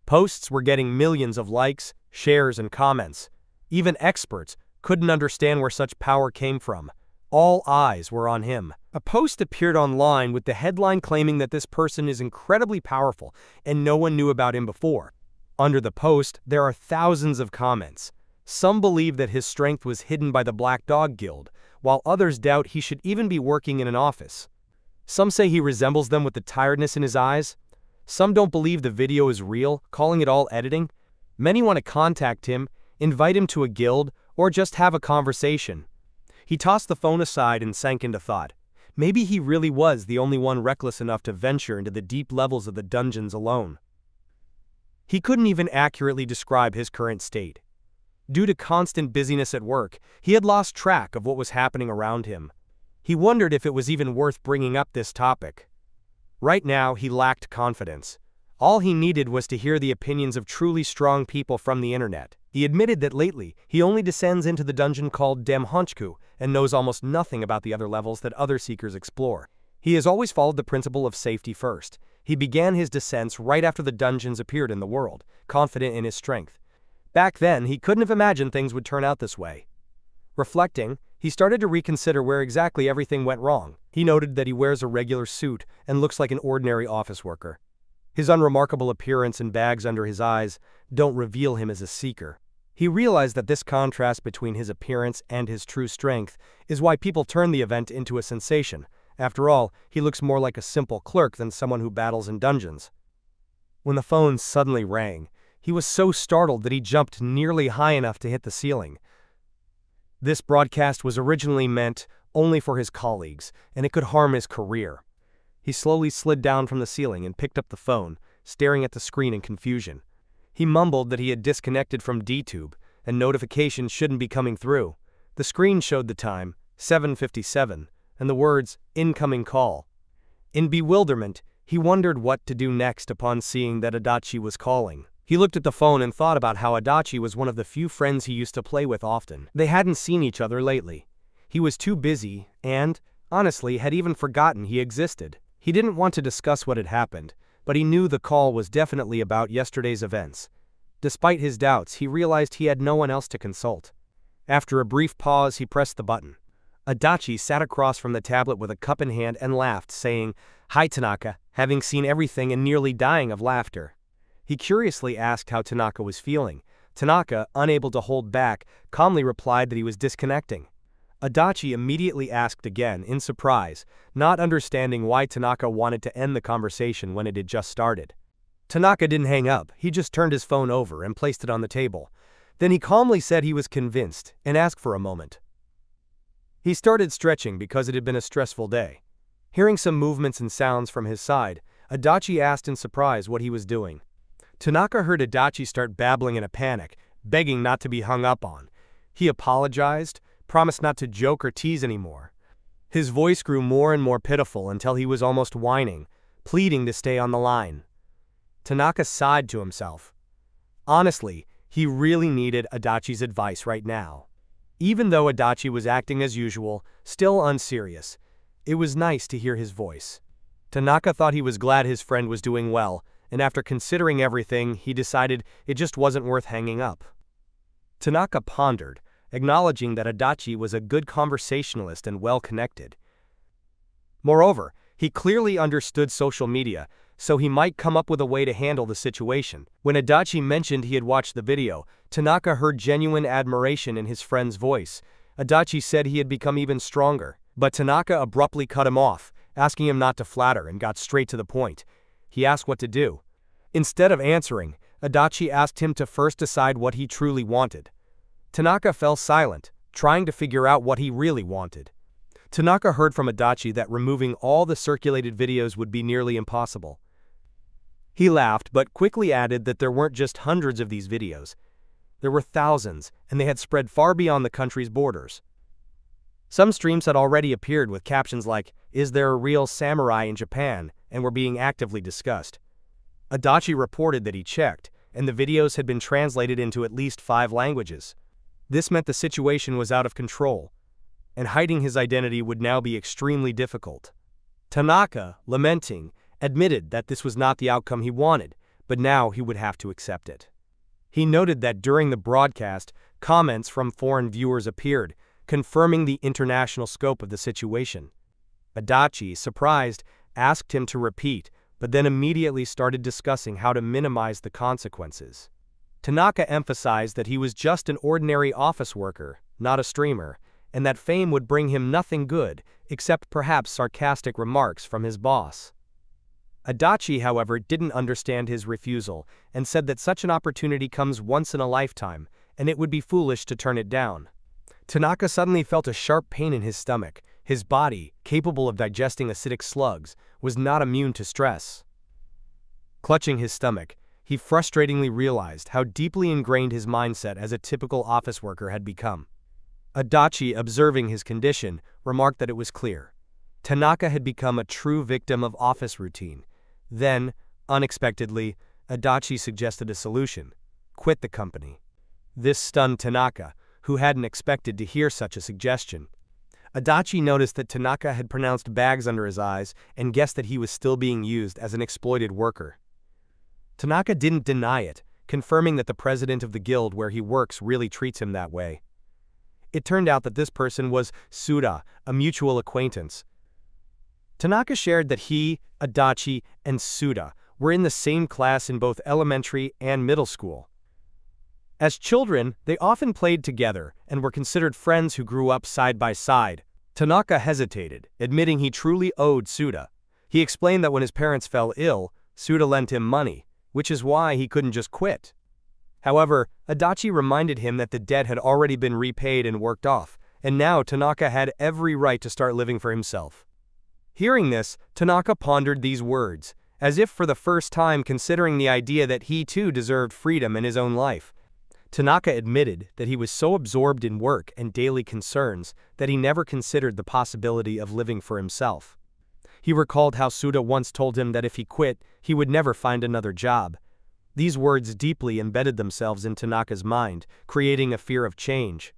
Posts were getting millions of likes, shares, and comments. Even experts couldn't understand where such power came from. All eyes were on him. A post appeared online with the headline claiming that this person is incredibly powerful and no one knew about him before. Under the post, there are thousands of comments. Some believe that his strength was hidden by the Black Dog Guild, while others doubt he should even be working in an office. Some say he resembles them with the tiredness in his eyes. Some don't believe the video is real, calling it all editing. Many want to contact him, invite him to a guild, or just have a conversation. He tossed the phone aside and sank into thought. Maybe he really was the only one reckless enough to venture into the deep levels of the dungeons alone. He couldn't even accurately describe his current state. Due to constant busyness at work, he had lost track of what was happening around him. He wondered if it was even worth bringing up this topic. Right now, he lacked confidence. All he needed was to hear the opinions of truly strong people from the internet. He admitted that lately, he only descends into the dungeon called Demhonchku and knows almost nothing about the other levels that other seekers explore. He has always followed the principle of safety first. He began his descents right after the dungeons appeared in the world, confident in his strength. Back then, he couldn't have imagined things would turn out this way. Reflecting, he started to reconsider where exactly everything went wrong. He noted that he wears a regular suit and looks like an ordinary office worker. His unremarkable appearance and bags under his eyes don't reveal him as a seeker. He realized that this contrast between his appearance and his true strength is why people turn the event into a sensation. After all, he looks more like a simple clerk than someone who battles in dungeons. When the phone suddenly rang, he was so startled that he jumped nearly high enough to hit the ceiling. This broadcast was originally meant only for his colleagues, and it could harm his career. He slowly slid down from the ceiling and picked up the phone, staring at the screen in confusion. He mumbled that he had disconnected from DTube, and notifications shouldn't be coming through. The screen showed the time, 7:57, and the words, "Incoming call." In bewilderment, he wondered what to do next upon seeing that Adachi was calling. He looked at the phone and thought about how Adachi was one of the few friends he used to play with often. They hadn't seen each other lately. He was too busy and, honestly, had even forgotten he existed. He didn't want to discuss what had happened, but he knew the call was definitely about yesterday's events. Despite his doubts, he realized he had no one else to consult. After a brief pause, he pressed the button. Adachi sat across from the tablet with a cup in hand and laughed, saying, "Hi Tanaka," having seen everything and nearly dying of laughter. He curiously asked how Tanaka was feeling. Tanaka, unable to hold back, calmly replied that he was disconnecting. Adachi immediately asked again, in surprise, not understanding why Tanaka wanted to end the conversation when it had just started. Tanaka didn't hang up, he just turned his phone over and placed it on the table. Then he calmly said he was convinced and asked for a moment. He started stretching because it had been a stressful day. Hearing some movements and sounds from his side, Adachi asked in surprise what he was doing. Tanaka heard Adachi start babbling in a panic, begging not to be hung up on. He apologized, promised not to joke or tease anymore. His voice grew more and more pitiful until he was almost whining, pleading to stay on the line. Tanaka sighed to himself. Honestly, he really needed Adachi's advice right now. Even though Adachi was acting as usual, still unserious, it was nice to hear his voice. Tanaka thought he was glad his friend was doing well, and after considering everything, he decided it just wasn't worth hanging up. Tanaka pondered, acknowledging that Adachi was a good conversationalist and well-connected. Moreover, he clearly understood social media, so he might come up with a way to handle the situation. When Adachi mentioned he had watched the video, Tanaka heard genuine admiration in his friend's voice. Adachi said he had become even stronger, but Tanaka abruptly cut him off, asking him not to flatter, and got straight to the point. He asked what to do. Instead of answering, Adachi asked him to first decide what he truly wanted. Tanaka fell silent, trying to figure out what he really wanted. Tanaka heard from Adachi that removing all the circulated videos would be nearly impossible. He laughed but quickly added that there weren't just hundreds of these videos. There were thousands, and they had spread far beyond the country's borders. Some streams had already appeared with captions like, "Is there a real samurai in Japan?" and were being actively discussed. Adachi reported that he checked, and the videos had been translated into at least 5 languages. This meant the situation was out of control, and hiding his identity would now be extremely difficult. Tanaka, lamenting, admitted that this was not the outcome he wanted, but now he would have to accept it. He noted that during the broadcast, comments from foreign viewers appeared, confirming the international scope of the situation. Adachi, surprised, asked him to repeat, but then immediately started discussing how to minimize the consequences. Tanaka emphasized that he was just an ordinary office worker, not a streamer, and that fame would bring him nothing good, except perhaps sarcastic remarks from his boss. Adachi, however, didn't understand his refusal, and said that such an opportunity comes once in a lifetime, and it would be foolish to turn it down. Tanaka suddenly felt a sharp pain in his stomach. His body, capable of digesting acidic slugs, was not immune to stress. Clutching his stomach, he frustratingly realized how deeply ingrained his mindset as a typical office worker had become. Adachi, observing his condition, remarked that it was clear. Tanaka had become a true victim of office routine. Then, unexpectedly, Adachi suggested a solution: quit the company. This stunned Tanaka, who hadn't expected to hear such a suggestion. Adachi noticed that Tanaka had pronounced bags under his eyes and guessed that he was still being used as an exploited worker. Tanaka didn't deny it, confirming that the president of the guild where he works really treats him that way. It turned out that this person was Suda, a mutual acquaintance. Tanaka shared that he, Adachi, and Suda were in the same class in both elementary and middle school. As children, they often played together and were considered friends who grew up side by side. Tanaka hesitated, admitting he truly owed Suda. He explained that when his parents fell ill, Suda lent him money, which is why he couldn't just quit. However, Adachi reminded him that the debt had already been repaid and worked off, and now Tanaka had every right to start living for himself. Hearing this, Tanaka pondered these words, as if for the first time considering the idea that he too deserved freedom in his own life. Tanaka admitted that he was so absorbed in work and daily concerns that he never considered the possibility of living for himself. He recalled how Suda once told him that if he quit, he would never find another job. These words deeply embedded themselves in Tanaka's mind, creating a fear of change.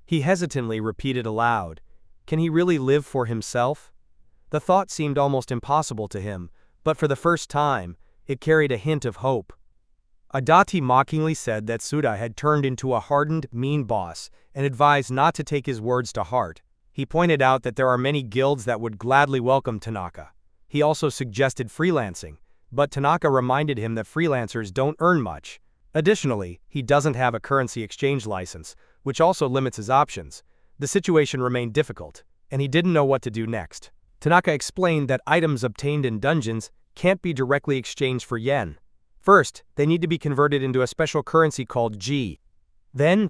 He hesitantly repeated aloud, "Can he really live for himself?" The thought seemed almost impossible to him, but for the first time, it carried a hint of hope. Adachi mockingly said that Suda had turned into a hardened, mean boss and advised not to take his words to heart. He pointed out that there are many guilds that would gladly welcome Tanaka. He also suggested freelancing, but Tanaka reminded him that freelancers don't earn much. Additionally, he doesn't have a currency exchange license, which also limits his options. The situation remained difficult, and he didn't know what to do next. Tanaka explained that items obtained in dungeons can't be directly exchanged for yen. First, they need to be converted into a special currency called G. Then,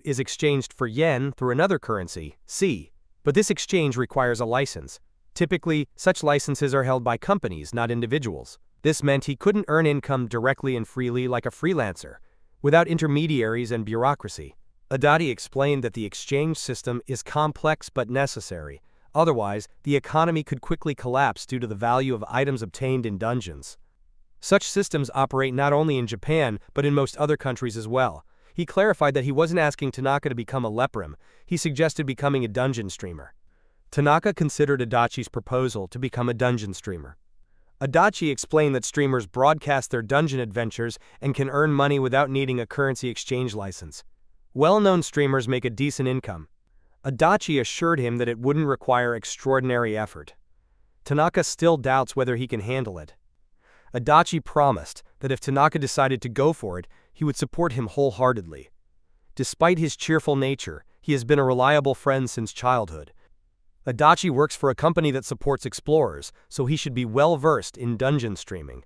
is exchanged for yen through another currency, C. But this exchange requires a license. Typically, such licenses are held by companies, not individuals. This meant he couldn't earn income directly and freely like a freelancer, without intermediaries and bureaucracy. Adachi explained that the exchange system is complex but necessary. Otherwise, the economy could quickly collapse due to the value of items obtained in dungeons. Such systems operate not only in Japan, but in most other countries as well. He clarified that he wasn't asking Tanaka to become a leprim, he suggested becoming a dungeon streamer. Tanaka considered Adachi's proposal to become a dungeon streamer. Adachi explained that streamers broadcast their dungeon adventures and can earn money without needing a currency exchange license. Well-known streamers make a decent income. Adachi assured him that it wouldn't require extraordinary effort. Tanaka still doubts whether he can handle it. Adachi promised that if Tanaka decided to go for it, he would support him wholeheartedly. Despite his cheerful nature, he has been a reliable friend since childhood. Adachi works for a company that supports explorers, so he should be well-versed in dungeon streaming.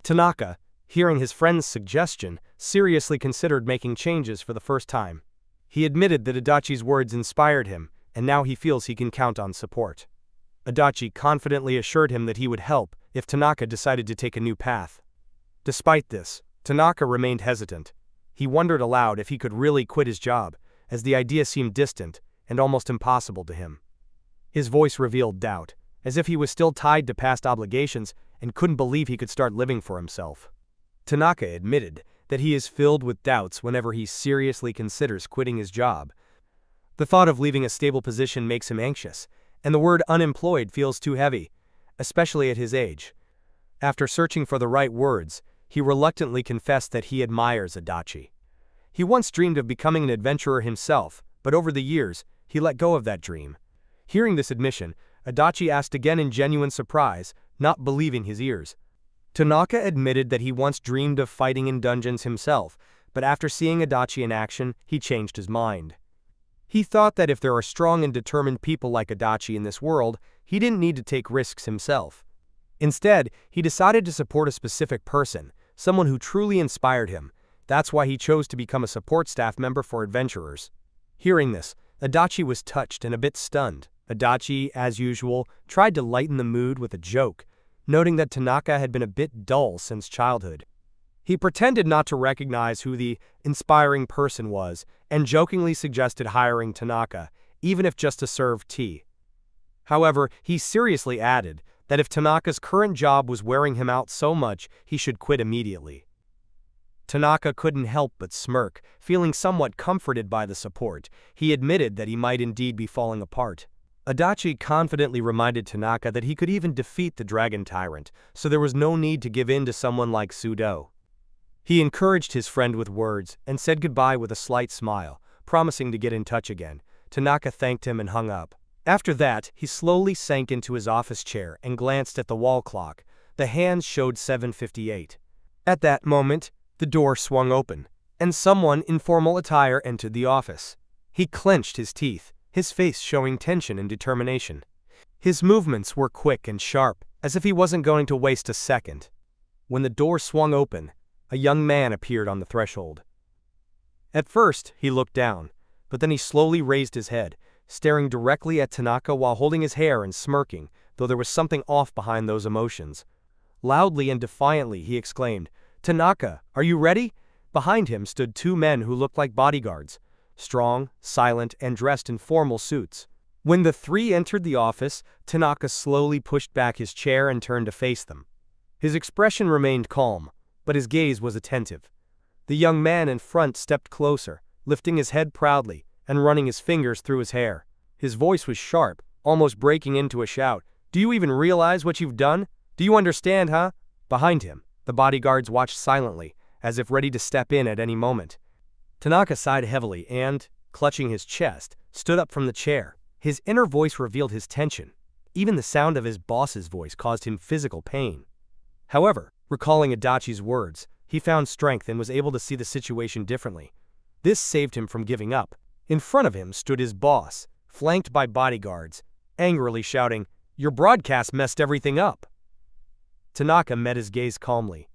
Tanaka, hearing his friend's suggestion, seriously considered making changes for the first time. He admitted that Adachi's words inspired him, and now he feels he can count on support. Adachi confidently assured him that he would help if Tanaka decided to take a new path. Despite this, Tanaka remained hesitant. He wondered aloud if he could really quit his job, as the idea seemed distant and almost impossible to him. His voice revealed doubt, as if he was still tied to past obligations and couldn't believe he could start living for himself. Tanaka admitted that he is filled with doubts whenever he seriously considers quitting his job. The thought of leaving a stable position makes him anxious, and the word unemployed feels too heavy, especially at his age. After searching for the right words, he reluctantly confessed that he admires Adachi. He once dreamed of becoming an adventurer himself, but over the years, he let go of that dream. Hearing this admission, Adachi asked again in genuine surprise, not believing his ears. Tanaka admitted that he once dreamed of fighting in dungeons himself, but after seeing Adachi in action, he changed his mind. He thought that if there are strong and determined people like Adachi in this world, he didn't need to take risks himself. Instead, he decided to support a specific person, someone who truly inspired him. That's why he chose to become a support staff member for adventurers. Hearing this, Adachi was touched and a bit stunned. Adachi, as usual, tried to lighten the mood with a joke, noting that Tanaka had been a bit dull since childhood. He pretended not to recognize who the inspiring person was and jokingly suggested hiring Tanaka, even if just to serve tea. However, he seriously added that if Tanaka's current job was wearing him out so much, he should quit immediately. Tanaka couldn't help but smirk, feeling somewhat comforted by the support. He admitted that he might indeed be falling apart. Adachi confidently reminded Tanaka that he could even defeat the Dragon Tyrant, so there was no need to give in to someone like Sudo. He encouraged his friend with words and said goodbye with a slight smile, promising to get in touch again. Tanaka thanked him and hung up. After that, he slowly sank into his office chair and glanced at the wall clock. The hands showed 7:58. At that moment, the door swung open, and someone in formal attire entered the office. He clenched his teeth, his face showing tension and determination. His movements were quick and sharp, as if he wasn't going to waste a second. When the door swung open, a young man appeared on the threshold. At first, he looked down, but then he slowly raised his head, staring directly at Tanaka while holding his hair and smirking, though there was something off behind those emotions. Loudly and defiantly, he exclaimed, "Tanaka, are you ready?" Behind him stood two men who looked like bodyguards, strong, silent, and dressed in formal suits. When the three entered the office, Tanaka slowly pushed back his chair and turned to face them. His expression remained calm, but his gaze was attentive. The young man in front stepped closer, lifting his head proudly and running his fingers through his hair. His voice was sharp, almost breaking into a shout. "Do you even realize what you've done? Do you understand, huh?" Behind him, the bodyguards watched silently, as if ready to step in at any moment. Tanaka sighed heavily and, clutching his chest, stood up from the chair. His inner voice revealed his tension. Even the sound of his boss's voice caused him physical pain. However, recalling Adachi's words, he found strength and was able to see the situation differently. This saved him from giving up. In front of him stood his boss, flanked by bodyguards, angrily shouting, "Your broadcast messed everything up." Tanaka met his gaze calmly.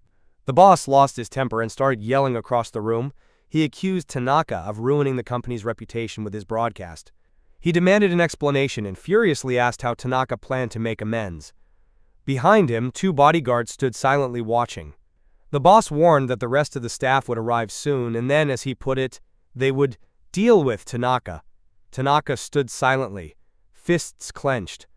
The boss lost his temper and started yelling across the room. He accused Tanaka of ruining the company's reputation with his broadcast. He demanded an explanation and furiously asked how Tanaka planned to make amends. Behind him, two bodyguards stood silently watching. The boss warned that the rest of the staff would arrive soon, and then, as he put it, they would deal with Tanaka. Tanaka stood silently, fists clenched,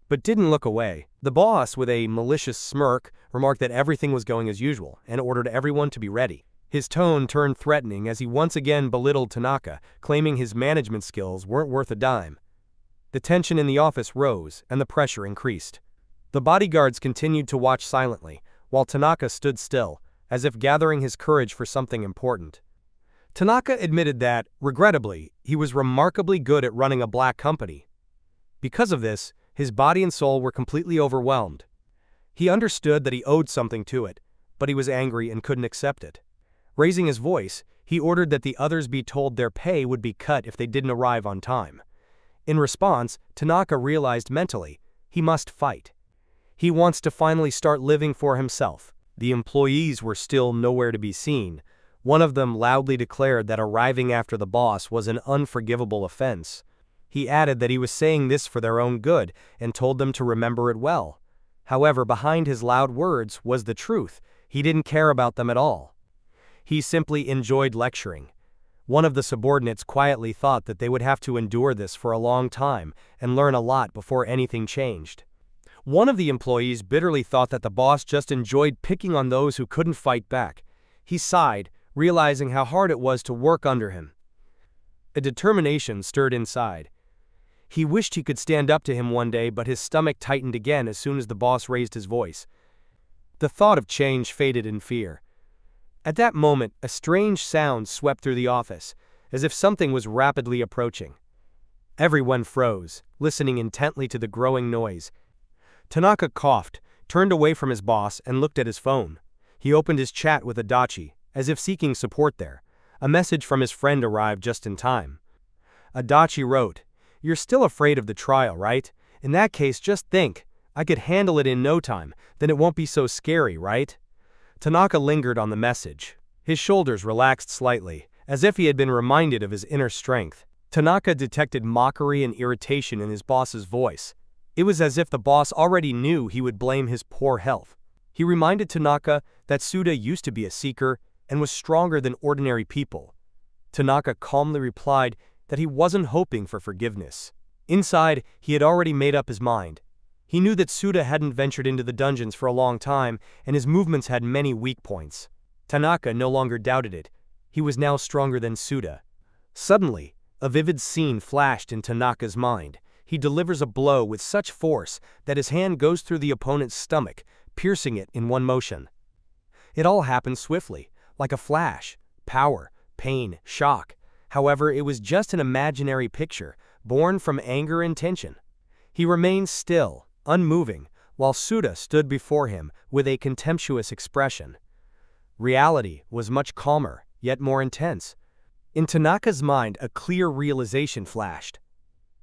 but didn't look away. The boss, with a malicious smirk, remarked that everything was going as usual and ordered everyone to be ready. His tone turned threatening as he once again belittled Tanaka, claiming his management skills weren't worth a dime. The tension in the office rose and the pressure increased. The bodyguards continued to watch silently, while Tanaka stood still, as if gathering his courage for something important. Tanaka admitted that, regrettably, he was remarkably good at running a black company. Because of this, his body and soul were completely overwhelmed. He understood that he owed something to it, but he was angry and couldn't accept it. Raising his voice, he ordered that the others be told their pay would be cut if they didn't arrive on time. In response, Tanaka realized mentally, he must fight. He wants to finally start living for himself. The employees were still nowhere to be seen. One of them loudly declared that arriving after the boss was an unforgivable offense. He added that he was saying this for their own good and told them to remember it well. However, behind his loud words was the truth. He didn't care about them at all. He simply enjoyed lecturing. One of the subordinates quietly thought that they would have to endure this for a long time and learn a lot before anything changed. One of the employees bitterly thought that the boss just enjoyed picking on those who couldn't fight back. He sighed, realizing how hard it was to work under him. A determination stirred inside. He wished he could stand up to him one day, but his stomach tightened again as soon as the boss raised his voice. The thought of change faded in fear. At that moment, a strange sound swept through the office, as if something was rapidly approaching. Everyone froze, listening intently to the growing noise. Tanaka coughed, turned away from his boss, and looked at his phone. He opened his chat with Adachi, as if seeking support there. A message from his friend arrived just in time. Adachi wrote, "You're still afraid of the trial, right? In that case, just think. I could handle it in no time, then it won't be so scary, right?" Tanaka lingered on the message. His shoulders relaxed slightly, as if he had been reminded of his inner strength. Tanaka detected mockery and irritation in his boss's voice. It was as if the boss already knew he would blame his poor health. He reminded Tanaka that Suda used to be a seeker and was stronger than ordinary people. Tanaka calmly replied that he wasn't hoping for forgiveness. Inside, he had already made up his mind. He knew that Suda hadn't ventured into the dungeons for a long time, and his movements had many weak points. Tanaka no longer doubted it. He was now stronger than Suda. Suddenly, a vivid scene flashed in Tanaka's mind. He delivers a blow with such force that his hand goes through the opponent's stomach, piercing it in one motion. It all happened swiftly, like a flash. Power, pain, shock. However, it was just an imaginary picture, born from anger and tension. He remained still, unmoving, while Suda stood before him with a contemptuous expression. Reality was much calmer, yet more intense. In Tanaka's mind, a clear realization flashed.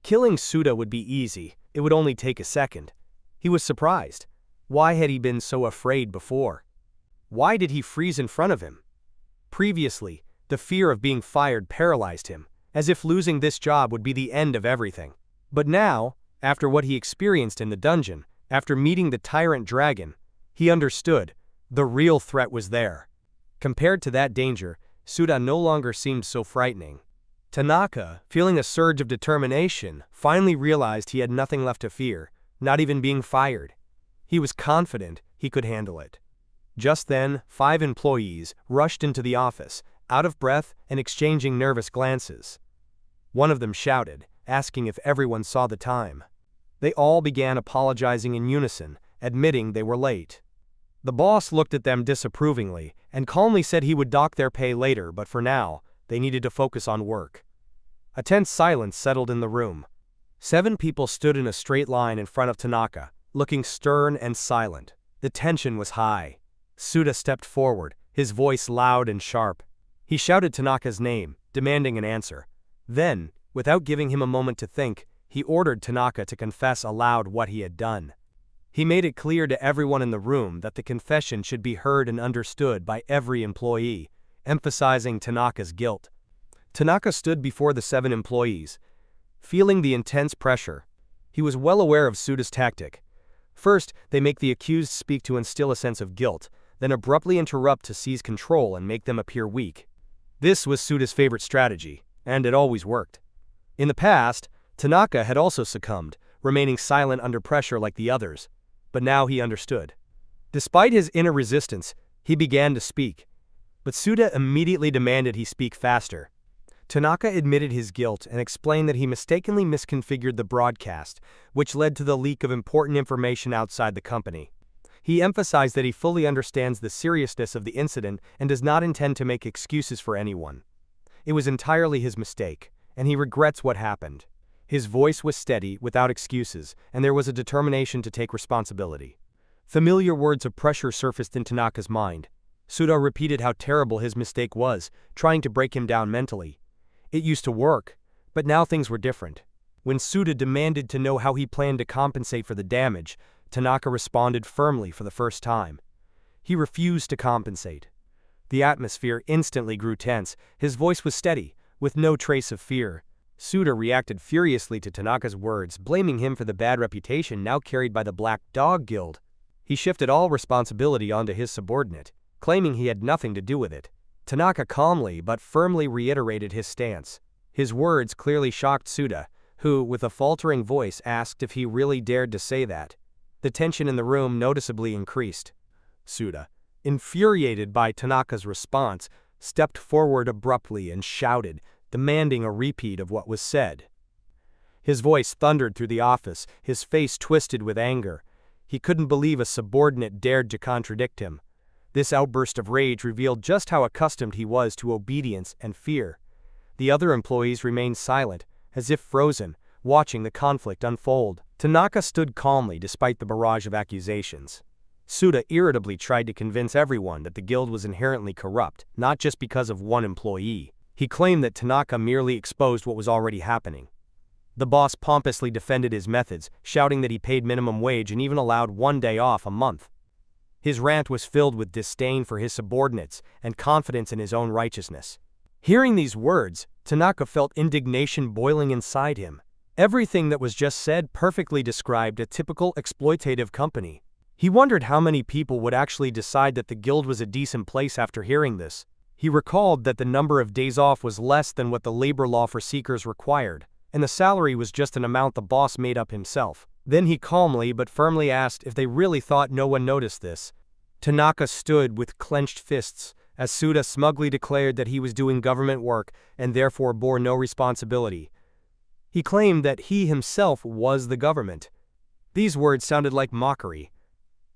Killing Suda would be easy, it would only take a second. He was surprised. Why had he been so afraid before? Why did he freeze in front of him? Previously, the fear of being fired paralyzed him, as if losing this job would be the end of everything. But now, after what he experienced in the dungeon, after meeting the tyrant dragon, he understood. The real threat was there. Compared to that danger, Suda no longer seemed so frightening. Tanaka, feeling a surge of determination, finally realized he had nothing left to fear, not even being fired. He was confident he could handle it. Just then, 5 employees rushed into the office, out of breath and exchanging nervous glances. One of them shouted, asking if everyone saw the time. They all began apologizing in unison, admitting they were late. The boss looked at them disapprovingly and calmly said he would dock their pay later, but for now, they needed to focus on work. A tense silence settled in the room. 7 people stood in a straight line in front of Tanaka, looking stern and silent. The tension was high. Suda stepped forward, his voice loud and sharp. He shouted Tanaka's name, demanding an answer. Then, without giving him a moment to think, he ordered Tanaka to confess aloud what he had done. He made it clear to everyone in the room that the confession should be heard and understood by every employee, emphasizing Tanaka's guilt. Tanaka stood before the 7 employees, feeling the intense pressure. He was well aware of Suda's tactic. First, they make the accused speak to instill a sense of guilt, then abruptly interrupt to seize control and make them appear weak. This was Suda's favorite strategy, and it always worked. In the past, Tanaka had also succumbed, remaining silent under pressure like the others, but now he understood. Despite his inner resistance, he began to speak. But Suda immediately demanded he speak faster. Tanaka admitted his guilt and explained that he mistakenly misconfigured the broadcast, which led to the leak of important information outside the company. He emphasized that he fully understands the seriousness of the incident and does not intend to make excuses for anyone. It was entirely his mistake, and he regrets what happened. His voice was steady, without excuses, and there was a determination to take responsibility. Familiar words of pressure surfaced in Tanaka's mind. Suda repeated how terrible his mistake was, trying to break him down mentally. It used to work, but now things were different. When Suda demanded to know how he planned to compensate for the damage, Tanaka responded firmly for the first time. He refused to compensate. The atmosphere instantly grew tense. His voice was steady, with no trace of fear. Suda reacted furiously to Tanaka's words, blaming him for the bad reputation now carried by the Black Dog Guild. He shifted all responsibility onto his subordinate, claiming he had nothing to do with it. Tanaka calmly but firmly reiterated his stance. His words clearly shocked Suda, who, with a faltering voice, asked if he really dared to say that. The tension in the room noticeably increased. Suda, infuriated by Tanaka's response, stepped forward abruptly and shouted, demanding a repeat of what was said. His voice thundered through the office, his face twisted with anger. He couldn't believe a subordinate dared to contradict him. This outburst of rage revealed just how accustomed he was to obedience and fear. The other employees remained silent, as if frozen, watching the conflict unfold. Tanaka stood calmly despite the barrage of accusations. Suda irritably tried to convince everyone that the guild was inherently corrupt, not just because of one employee. He claimed that Tanaka merely exposed what was already happening. The boss pompously defended his methods, shouting that he paid minimum wage and even allowed 1 day off a month. His rant was filled with disdain for his subordinates and confidence in his own righteousness. Hearing these words, Tanaka felt indignation boiling inside him. Everything that was just said perfectly described a typical exploitative company. He wondered how many people would actually decide that the guild was a decent place after hearing this. He recalled that the number of days off was less than what the labor law for seekers required, and the salary was just an amount the boss made up himself. Then he calmly but firmly asked if they really thought no one noticed this. Tanaka stood with clenched fists as Suda smugly declared that he was doing government work and therefore bore no responsibility. He claimed that he himself was the government. These words sounded like mockery.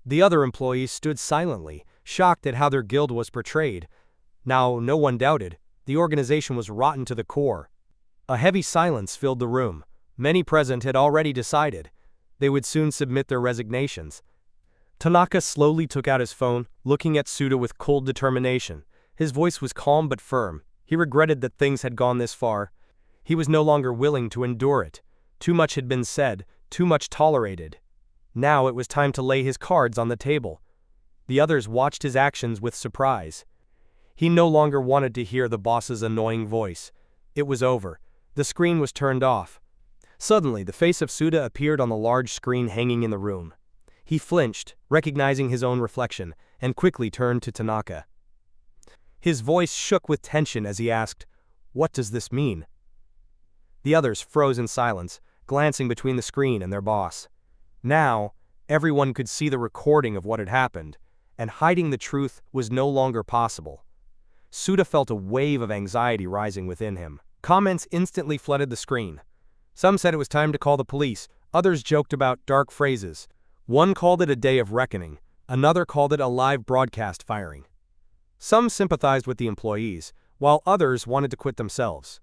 The other employees stood silently, shocked at how their guild was portrayed. Now, no one doubted, the organization was rotten to the core. A heavy silence filled the room. Many present had already decided they would soon submit their resignations. Tanaka slowly took out his phone, looking at Suda with cold determination. His voice was calm but firm. He regretted that things had gone this far. He was no longer willing to endure it. Too much had been said, too much tolerated. Now it was time to lay his cards on the table. The others watched his actions with surprise. He no longer wanted to hear the boss's annoying voice. It was over. The screen was turned off. Suddenly, the face of Suda appeared on the large screen hanging in the room. He flinched, recognizing his own reflection, and quickly turned to Tanaka. His voice shook with tension as he asked, "What does this mean?" The others froze in silence, glancing between the screen and their boss. Now, everyone could see the recording of what had happened, and hiding the truth was no longer possible. Suda felt a wave of anxiety rising within him. Comments instantly flooded the screen. Some said it was time to call the police, others joked about dark phrases. One called it a day of reckoning, another called it a live broadcast firing. Some sympathized with the employees, while others wanted to quit themselves.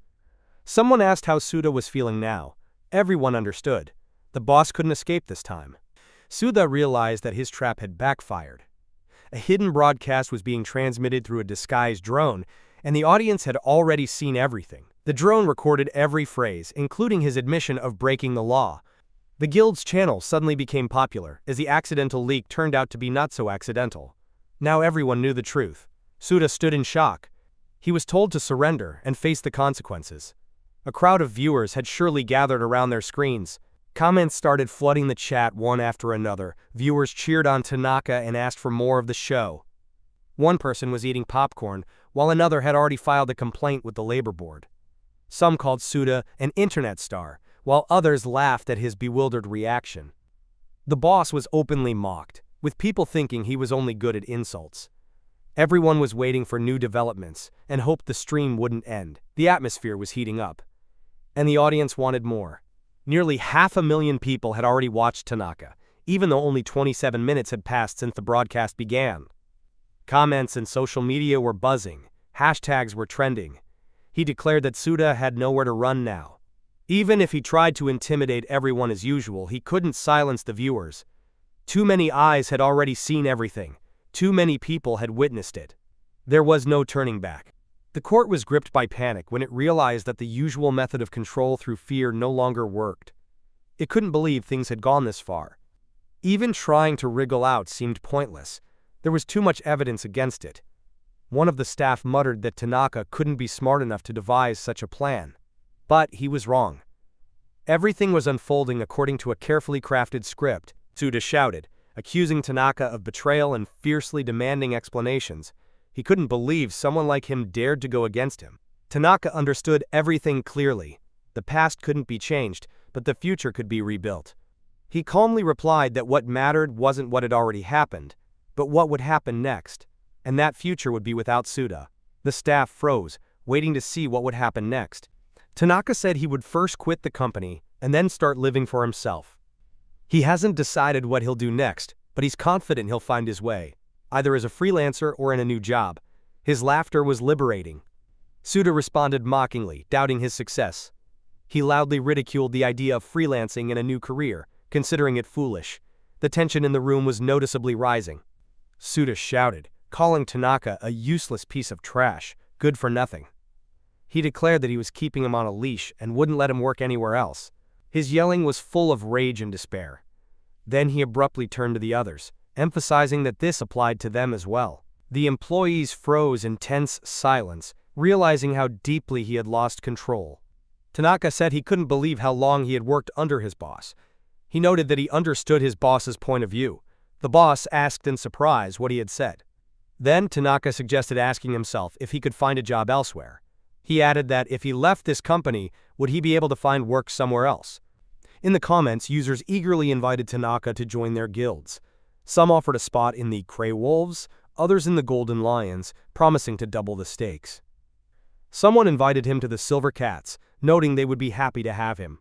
Someone asked how Suda was feeling now. Everyone understood. The boss couldn't escape this time. Suda realized that his trap had backfired. A hidden broadcast was being transmitted through a disguised drone, and the audience had already seen everything. The drone recorded every phrase, including his admission of breaking the law. The guild's channel suddenly became popular, as the accidental leak turned out to be not so accidental. Now everyone knew the truth. Suda stood in shock. He was told to surrender and face the consequences. A crowd of viewers had surely gathered around their screens. Comments started flooding the chat one after another. Viewers cheered on Tanaka and asked for more of the show. One person was eating popcorn, while another had already filed a complaint with the labor board. Some called Suda an internet star, while others laughed at his bewildered reaction. The boss was openly mocked, with people thinking he was only good at insults. Everyone was waiting for new developments and hoped the stream wouldn't end. The atmosphere was heating up, and the audience wanted more. Nearly 500,000 people had already watched Tanaka, even though only 27 minutes had passed since the broadcast began. Comments and social media were buzzing. Hashtags were trending. He declared that Suda had nowhere to run now. Even if he tried to intimidate everyone as usual, he couldn't silence the viewers. Too many eyes had already seen everything. Too many people had witnessed it. There was no turning back. The court was gripped by panic when it realized that the usual method of control through fear no longer worked. It couldn't believe things had gone this far. Even trying to wriggle out seemed pointless. There was too much evidence against it. One of the staff muttered that Tanaka couldn't be smart enough to devise such a plan. But he was wrong. Everything was unfolding according to a carefully crafted script, Suda shouted, accusing Tanaka of betrayal and fiercely demanding explanations. He couldn't believe someone like him dared to go against him. Tanaka understood everything clearly. The past couldn't be changed, but the future could be rebuilt. He calmly replied that what mattered wasn't what had already happened, but what would happen next. And that future would be without Suda. The staff froze, waiting to see what would happen next. Tanaka said he would first quit the company and then start living for himself. He hasn't decided what he'll do next, but he's confident he'll find his way, either as a freelancer or in a new job. His laughter was liberating. Suda responded mockingly, doubting his success. He loudly ridiculed the idea of freelancing in a new career, considering it foolish. The tension in the room was noticeably rising. Suda shouted, calling Tanaka a useless piece of trash, good for nothing. He declared that he was keeping him on a leash and wouldn't let him work anywhere else. His yelling was full of rage and despair. Then he abruptly turned to the others, emphasizing that this applied to them as well. The employees froze in tense silence, realizing how deeply he had lost control. Tanaka said he couldn't believe how long he had worked under his boss. He noted that he understood his boss's point of view. The boss asked in surprise what he had said. Then Tanaka suggested asking himself if he could find a job elsewhere. He added that if he left this company, would he be able to find work somewhere else? In the comments, users eagerly invited Tanaka to join their guilds. Some offered a spot in the Grey Wolves, others in the Golden Lions, promising to double the stakes. Someone invited him to the Silver Cats, noting they would be happy to have him.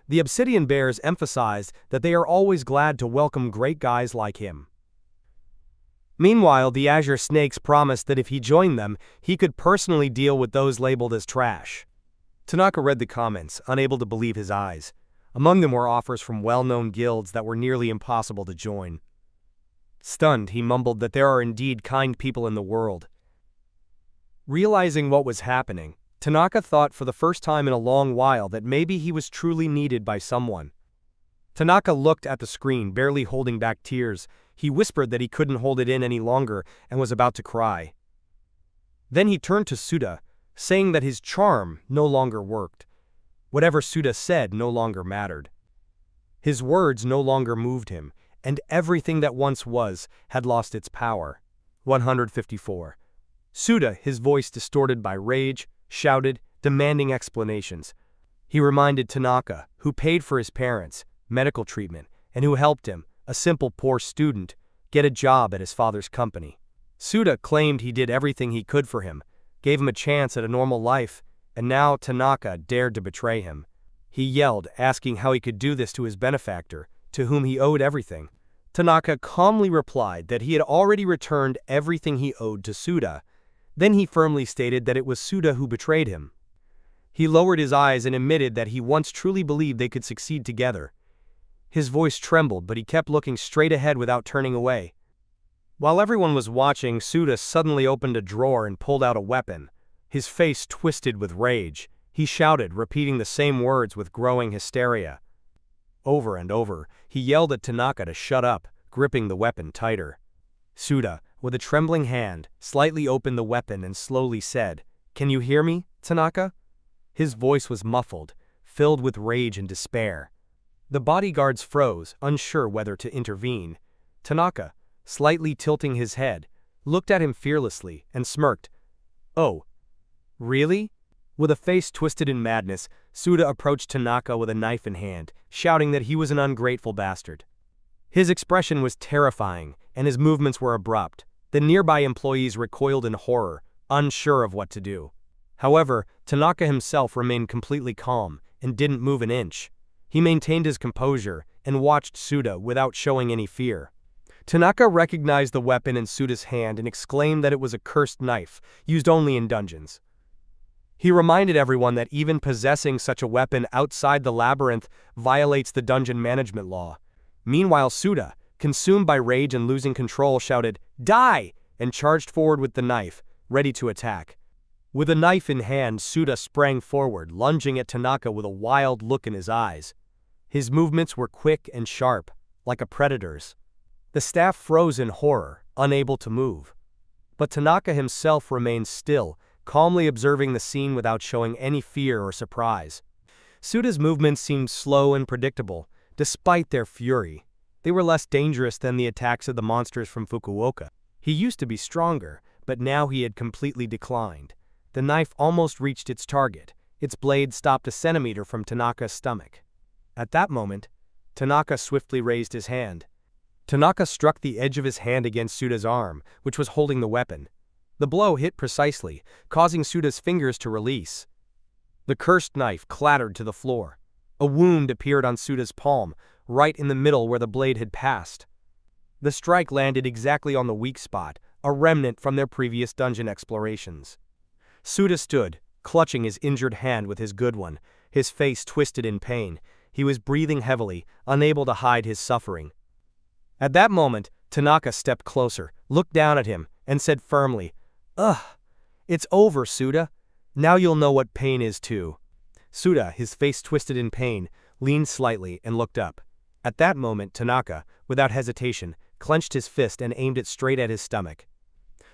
The Obsidian Bears emphasized that they are always glad to welcome great guys like him. Meanwhile, the Azure Snakes promised that if he joined them, he could personally deal with those labeled as trash. Tanaka read the comments, unable to believe his eyes. Among them were offers from well-known guilds that were nearly impossible to join. Stunned, he mumbled that there are indeed kind people in the world. Realizing what was happening, Tanaka thought for the first time in a long while that maybe he was truly needed by someone. Tanaka looked at the screen, barely holding back tears. He whispered that he couldn't hold it in any longer and was about to cry. Then he turned to Suda, saying that his charm no longer worked. Whatever Suda said no longer mattered. His words no longer moved him, and everything that once was had lost its power. 154. Suda, his voice distorted by rage, shouted, demanding explanations. He reminded Tanaka, who paid for his parents' medical treatment and who helped him, a simple poor student, get a job at his father's company. Suda claimed he did everything he could for him, gave him a chance at a normal life, and now Tanaka dared to betray him. He yelled, asking how he could do this to his benefactor, to whom he owed everything. Tanaka calmly replied that he had already returned everything he owed to Suda. Then he firmly stated that it was Suda who betrayed him. He lowered his eyes and admitted that he once truly believed they could succeed together. His voice trembled, but he kept looking straight ahead without turning away. While everyone was watching, Suda suddenly opened a drawer and pulled out a weapon. His face twisted with rage. He shouted, repeating the same words with growing hysteria. Over and over, he yelled at Tanaka to shut up, gripping the weapon tighter. Suda, with a trembling hand, slightly opened the weapon and slowly said, "Can you hear me, Tanaka?" His voice was muffled, filled with rage and despair. The bodyguards froze, unsure whether to intervene. Tanaka, slightly tilting his head, looked at him fearlessly and smirked. "Oh, really?" With a face twisted in madness, Suda approached Tanaka with a knife in hand, shouting that he was an ungrateful bastard. His expression was terrifying, and his movements were abrupt. The nearby employees recoiled in horror, unsure of what to do. However, Tanaka himself remained completely calm and didn't move an inch. He maintained his composure and watched Suda without showing any fear. Tanaka recognized the weapon in Suda's hand and exclaimed that it was a cursed knife, used only in dungeons. He reminded everyone that even possessing such a weapon outside the labyrinth violates the dungeon management law. Meanwhile, Suda, consumed by rage and losing control, shouted, "Die!" and charged forward with the knife, ready to attack. With a knife in hand, Suda sprang forward, lunging at Tanaka with a wild look in his eyes. His movements were quick and sharp, like a predator's. The staff froze in horror, unable to move. But Tanaka himself remained still, calmly observing the scene without showing any fear or surprise. Suda's movements seemed slow and predictable, despite their fury. They were less dangerous than the attacks of the monsters from Fukuoka. He used to be stronger, but now he had completely declined. The knife almost reached its target. Its blade stopped a centimeter from Tanaka's stomach. At that moment, Tanaka swiftly raised his hand. Tanaka struck the edge of his hand against Suda's arm, which was holding the weapon. The blow hit precisely, causing Suda's fingers to release. The cursed knife clattered to the floor. A wound appeared on Suda's palm, right in the middle where the blade had passed. The strike landed exactly on the weak spot, a remnant from their previous dungeon explorations. Suda stood, clutching his injured hand with his good one, his face twisted in pain. He was breathing heavily, unable to hide his suffering. At that moment, Tanaka stepped closer, looked down at him, and said firmly, "Ugh, it's over, Suda. Now you'll know what pain is too. Suda, his face twisted in pain, leaned slightly and looked up. At that moment, Tanaka, without hesitation, clenched his fist and aimed it straight at his stomach.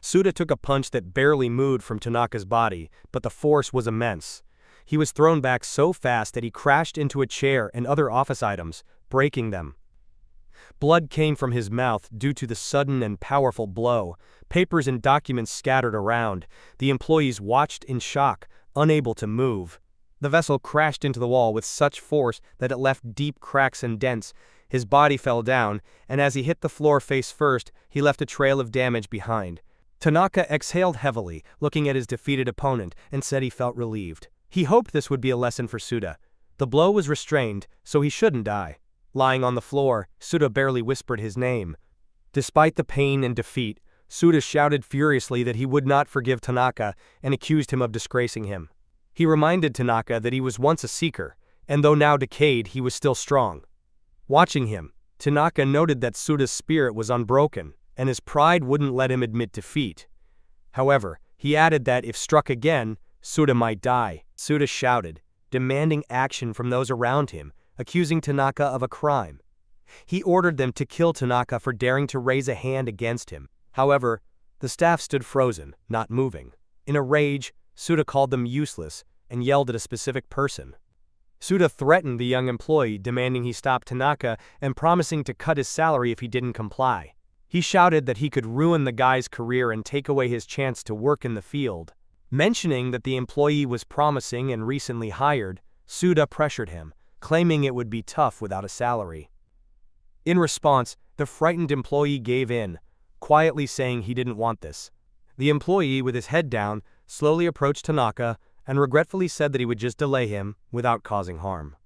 Suda took a punch that barely moved from Tanaka's body, but the force was immense. He was thrown back so fast that he crashed into a chair and other office items, breaking them. Blood came from his mouth due to the sudden and powerful blow. Papers and documents scattered around. The employees watched in shock, unable to move. The vessel crashed into the wall with such force that it left deep cracks and dents. His body fell down, and as he hit the floor face first, he left a trail of damage behind. Tanaka exhaled heavily, looking at his defeated opponent, and said he felt relieved. He hoped this would be a lesson for Suda. The blow was restrained, so he shouldn't die. Lying on the floor, Suda barely whispered his name. Despite the pain and defeat, Suda shouted furiously that he would not forgive Tanaka and accused him of disgracing him. He reminded Tanaka that he was once a seeker, and though now decayed, he was still strong. Watching him, Tanaka noted that Suda's spirit was unbroken, and his pride wouldn't let him admit defeat. However, he added that if struck again, Suda might die. Suda shouted, demanding action from those around him, accusing Tanaka of a crime. He ordered them to kill Tanaka for daring to raise a hand against him. However, the staff stood frozen, not moving. In a rage, Suda called them useless and yelled at a specific person. Suda threatened the young employee, demanding he stop Tanaka and promising to cut his salary if he didn't comply. He shouted that he could ruin the guy's career and take away his chance to work in the field. Mentioning that the employee was promising and recently hired, Suda pressured him, claiming it would be tough without a salary. In response, the frightened employee gave in, quietly saying he didn't want this. The employee, with his head down, slowly approached Tanaka and regretfully said that he would just delay him without causing harm.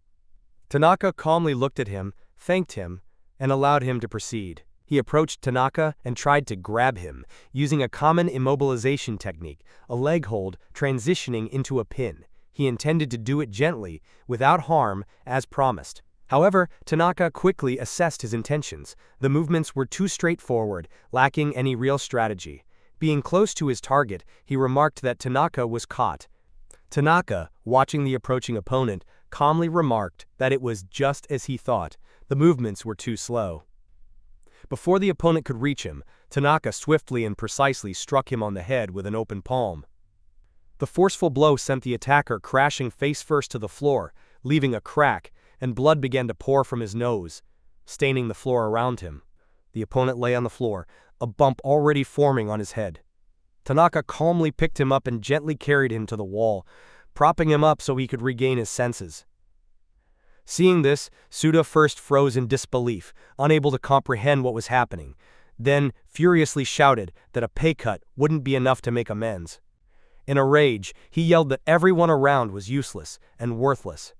Tanaka calmly looked at him, thanked him, and allowed him to proceed. He approached Tanaka and tried to grab him, using a common immobilization technique, a leg hold transitioning into a pin. He intended to do it gently, without harm, as promised. However, Tanaka quickly assessed his intentions. The movements were too straightforward, lacking any real strategy. Being close to his target, he remarked that Tanaka was caught. Tanaka, watching the approaching opponent, calmly remarked that it was just as he thought. The movements were too slow. Before the opponent could reach him, Tanaka swiftly and precisely struck him on the head with an open palm. The forceful blow sent the attacker crashing face first to the floor, leaving a crack, and blood began to pour from his nose, staining the floor around him. The opponent lay on the floor, a bump already forming on his head. Tanaka calmly picked him up and gently carried him to the wall, propping him up so he could regain his senses. Seeing this, Suda first froze in disbelief, unable to comprehend what was happening, then furiously shouted that a pay cut wouldn't be enough to make amends. In a rage, he yelled that everyone around was useless and worthless.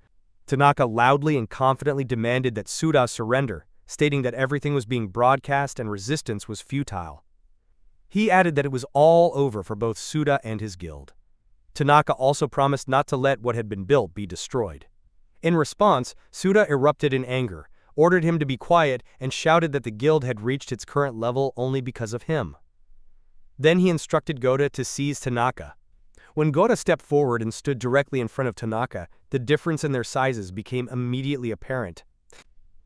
Tanaka loudly and confidently demanded that Suda surrender, stating that everything was being broadcast and resistance was futile. He added that it was all over for both Suda and his guild. Tanaka also promised not to let what had been built be destroyed. In response, Suda erupted in anger, ordered him to be quiet, and shouted that the guild had reached its current level only because of him. Then he instructed Goda to seize Tanaka. When Goda stepped forward and stood directly in front of Tanaka, the difference in their sizes became immediately apparent.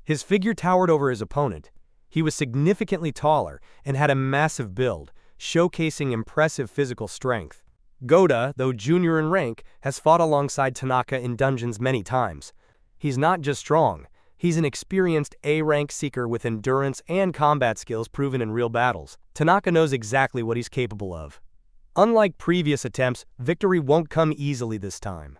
His figure towered over his opponent. He was significantly taller and had a massive build, showcasing impressive physical strength. Goda, though junior in rank, has fought alongside Tanaka in dungeons many times. He's not just strong, he's an experienced A-rank seeker with endurance and combat skills proven in real battles. Tanaka knows exactly what he's capable of. Unlike previous attempts, victory won't come easily this time.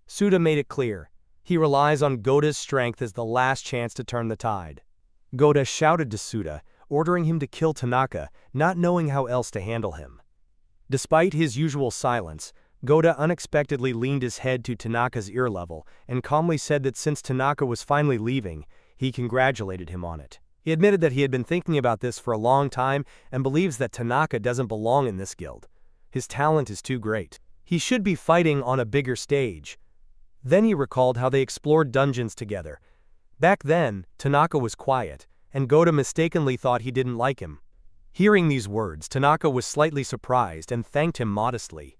Suda made it clear. He relies on Goda's strength as the last chance to turn the tide. Goda shouted to Suda, ordering him to kill Tanaka, not knowing how else to handle him. Despite his usual silence, Goda unexpectedly leaned his head to Tanaka's ear level and calmly said that since Tanaka was finally leaving, he congratulated him on it. He admitted that he had been thinking about this for a long time and believes that Tanaka doesn't belong in this guild. His talent is too great. He should be fighting on a bigger stage. Then he recalled how they explored dungeons together. Back then, Tanaka was quiet, and Goda mistakenly thought he didn't like him. Hearing these words, Tanaka was slightly surprised and thanked him modestly.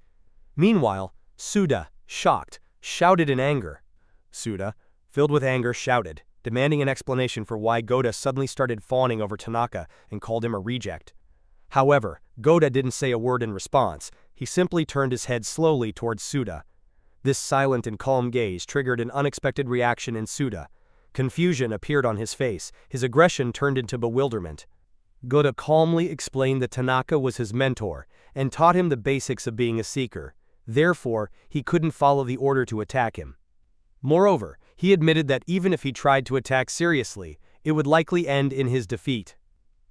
Meanwhile, Suda, shocked, shouted in anger. Suda, filled with anger, shouted, demanding an explanation for why Goda suddenly started fawning over Tanaka and called him a reject. However, Goda didn't say a word in response. He simply turned his head slowly towards Suda. This silent and calm gaze triggered an unexpected reaction in Suda. Confusion appeared on his face, his aggression turned into bewilderment. Goda calmly explained that Tanaka was his mentor and taught him the basics of being a seeker. Therefore, he couldn't follow the order to attack him. Moreover, he admitted that even if he tried to attack seriously, it would likely end in his defeat.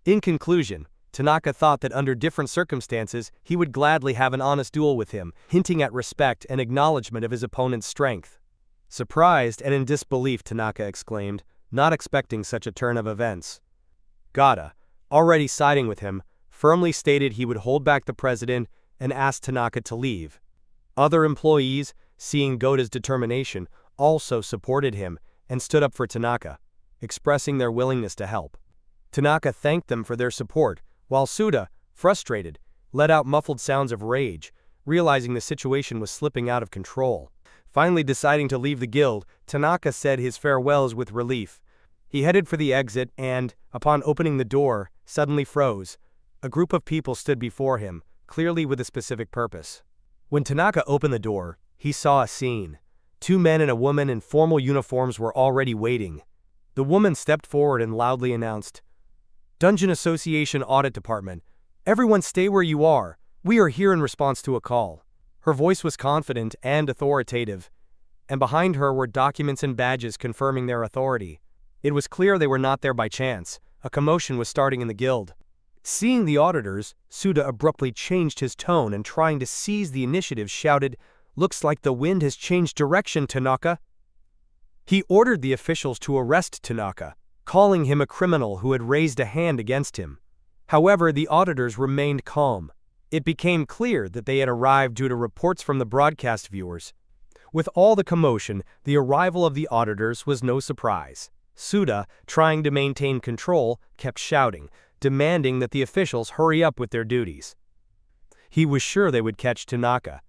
In conclusion, Tanaka thought that under different circumstances, he would gladly have an honest duel with him, hinting at respect and acknowledgement of his opponent's strength. Surprised and in disbelief, Tanaka exclaimed, not expecting such a turn of events. Goda, already siding with him, firmly stated he would hold back the president and asked Tanaka to leave. Other employees, seeing Goda's determination, also supported him and stood up for Tanaka, expressing their willingness to help. Tanaka thanked them for their support, while Suda, frustrated, let out muffled sounds of rage, realizing the situation was slipping out of control. Finally deciding to leave the guild, Tanaka said his farewells with relief. He headed for the exit and, upon opening the door, suddenly froze. A group of people stood before him, clearly with a specific purpose. When Tanaka opened the door, he saw a scene. 2 men and a woman in formal uniforms were already waiting. The woman stepped forward and loudly announced, "Dungeon Association Audit Department. Everyone stay where you are. We are here in response to a call." Her voice was confident and authoritative, and behind her were documents and badges confirming their authority. It was clear they were not there by chance. A commotion was starting in the guild. Seeing the auditors, Suda abruptly changed his tone and, trying to seize the initiative, shouted, "Looks like the wind has changed direction, Tanaka." He ordered the officials to arrest Tanaka, calling him a criminal who had raised a hand against him. However, the auditors remained calm. It became clear that they had arrived due to reports from the broadcast viewers. With all the commotion, the arrival of the auditors was no surprise. Suda, trying to maintain control, kept shouting, demanding that the officials hurry up with their duties. He was sure they would catch Tanaka.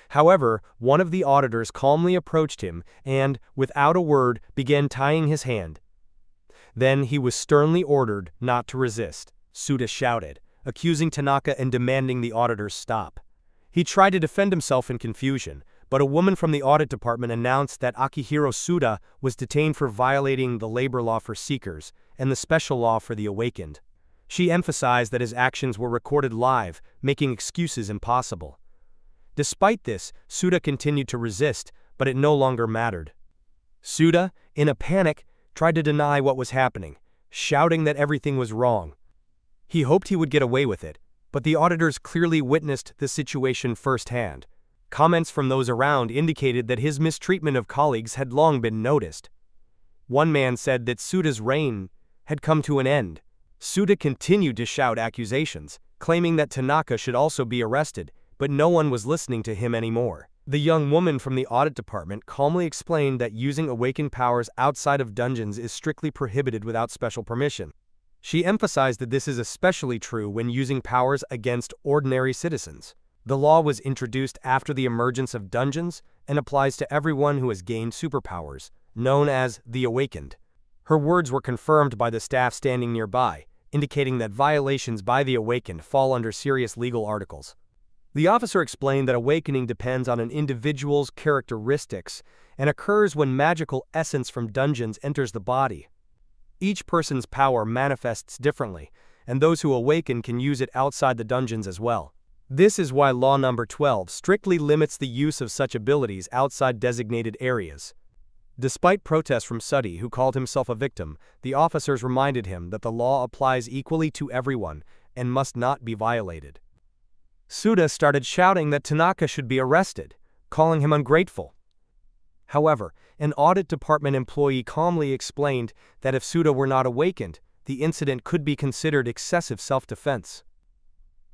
However, one of the auditors calmly approached him and, without a word, began tying his hand. Then he was sternly ordered not to resist. Suda shouted, accusing Tanaka and demanding the auditors stop. He tried to defend himself in confusion, but a woman from the audit department announced that Akihiro Suda was detained for violating the labor law for seekers and the special law for the awakened. She emphasized that his actions were recorded live, making excuses impossible. Despite this, Suda continued to resist, but it no longer mattered. Suda, in a panic, tried to deny what was happening, shouting that everything was wrong. He hoped he would get away with it, but the auditors clearly witnessed the situation firsthand. Comments from those around indicated that his mistreatment of colleagues had long been noticed. One man said that Suda's reign had come to an end. Suda continued to shout accusations, claiming that Tanaka should also be arrested, but no one was listening to him anymore. The young woman from the audit department calmly explained that using awakened powers outside of dungeons is strictly prohibited without special permission. She emphasized that this is especially true when using powers against ordinary citizens. The law was introduced after the emergence of dungeons and applies to everyone who has gained superpowers, known as the Awakened. Her words were confirmed by the staff standing nearby, indicating that violations by the Awakened fall under serious legal articles. The officer explained that awakening depends on an individual's characteristics and occurs when magical essence from dungeons enters the body. Each person's power manifests differently, and those who awaken can use it outside the dungeons as well. This is why Law Number 12 strictly limits the use of such abilities outside designated areas. Despite protests from Suddy, who called himself a victim, the officers reminded him that the law applies equally to everyone and must not be violated. Suda started shouting that Tanaka should be arrested, calling him ungrateful. However, an audit department employee calmly explained that if Suda were not awakened, the incident could be considered excessive self-defense.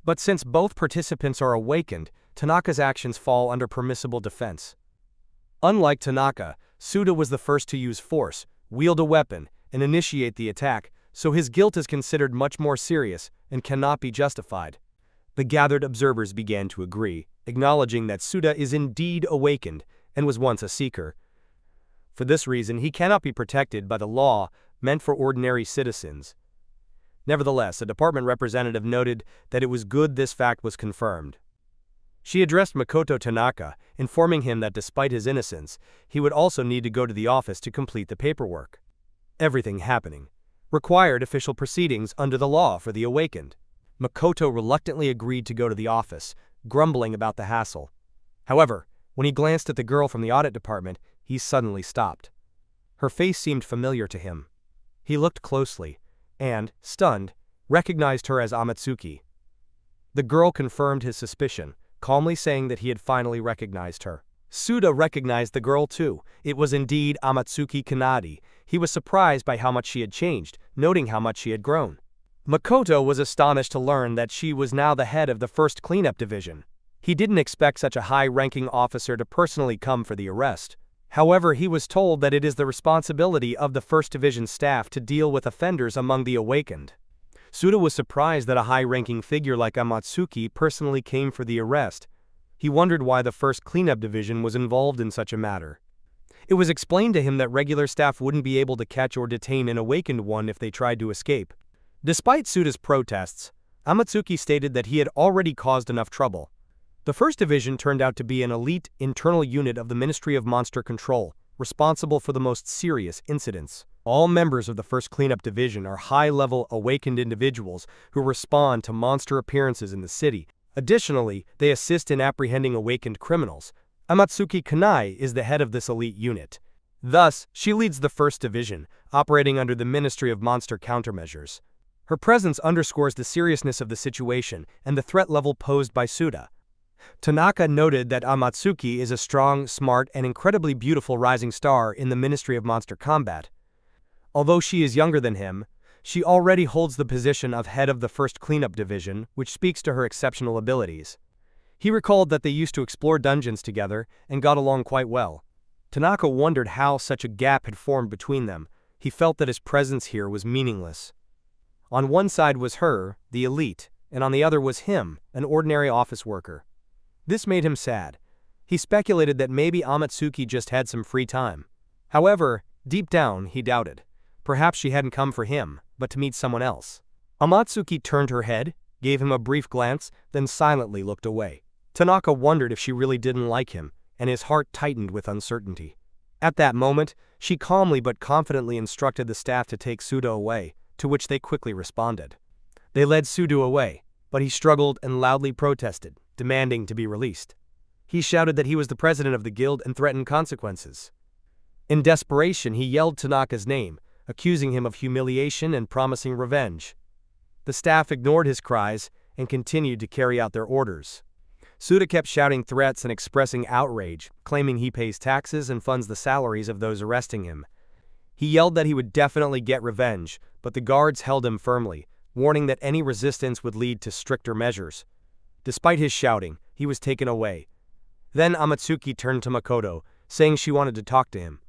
But since both participants are awakened, Tanaka's actions fall under permissible defense. Unlike Tanaka, Suda was the first to use force, wield a weapon, and initiate the attack, so his guilt is considered much more serious and cannot be justified. The gathered observers began to agree. acknowledging that Suda is indeed awakened and was once a seeker. For this reason, he cannot be protected by the law meant for ordinary citizens. Nevertheless, a department representative noted that it was good this fact was confirmed. She addressed Makoto Tanaka, informing him that despite his innocence, he would also need to go to the office to complete the paperwork. Everything happening required official proceedings under the law for the awakened. Makoto reluctantly agreed to go to the office, grumbling about the hassle. However, when he glanced at the girl from the audit department, he suddenly stopped. Her face seemed familiar to him. He looked closely, and, stunned, recognized her as Amatsuki. The girl confirmed his suspicion, calmly saying that he had finally recognized her. Suda recognized the girl too. It was indeed Amatsuki Kanade. He was surprised by how much she had changed, noting how much she had grown. Makoto was astonished to learn that she was now the head of the first cleanup division. He didn't expect such a high-ranking officer to personally come for the arrest. However, he was told that it is the responsibility of the first division staff to deal with offenders among the awakened. Suda was surprised that a high-ranking figure like Amatsuki personally came for the arrest. He wondered why the first cleanup division was involved in such a matter. It was explained to him that regular staff wouldn't be able to catch or detain an awakened one if they tried to escape. Despite Suda's protests, Amatsuki stated that he had already caused enough trouble. The first division turned out to be an elite internal unit of the Ministry of Monster Control, responsible for the most serious incidents. All members of the first cleanup division are high-level awakened individuals who respond to monster appearances in the city. Additionally, they assist in apprehending awakened criminals. Amatsuki Kanai is the head of this elite unit. Thus, she leads the first division, operating under the Ministry of Monster Countermeasures. Her presence underscores the seriousness of the situation and the threat level posed by Suda. Tanaka noted that Amatsuki is a strong, smart, and incredibly beautiful rising star in the Ministry of Monster Combat. Although she is younger than him, she already holds the position of head of the first cleanup division, which speaks to her exceptional abilities. He recalled that they used to explore dungeons together and got along quite well. Tanaka wondered how such a gap had formed between them. He felt that his presence here was meaningless. On one side was her, the elite, and on the other was him, an ordinary office worker. This made him sad. He speculated that maybe Amatsuki just had some free time. However, deep down, he doubted. Perhaps she hadn't come for him, but to meet someone else. Amatsuki turned her head, gave him a brief glance, then silently looked away. Tanaka wondered if she really didn't like him, and his heart tightened with uncertainty. At that moment, she calmly but confidently instructed the staff to take Suda away, to which they quickly responded. They led Suda away, but he struggled and loudly protested, demanding to be released. He shouted that he was the president of the guild and threatened consequences. In desperation, he yelled Tanaka's name, accusing him of humiliation and promising revenge. The staff ignored his cries and continued to carry out their orders. Suda kept shouting threats and expressing outrage, claiming he pays taxes and funds the salaries of those arresting him. He yelled that he would definitely get revenge, but the guards held him firmly, warning that any resistance would lead to stricter measures. Despite his shouting, he was taken away. Then Amatsuki turned to Makoto, saying she wanted to talk to him.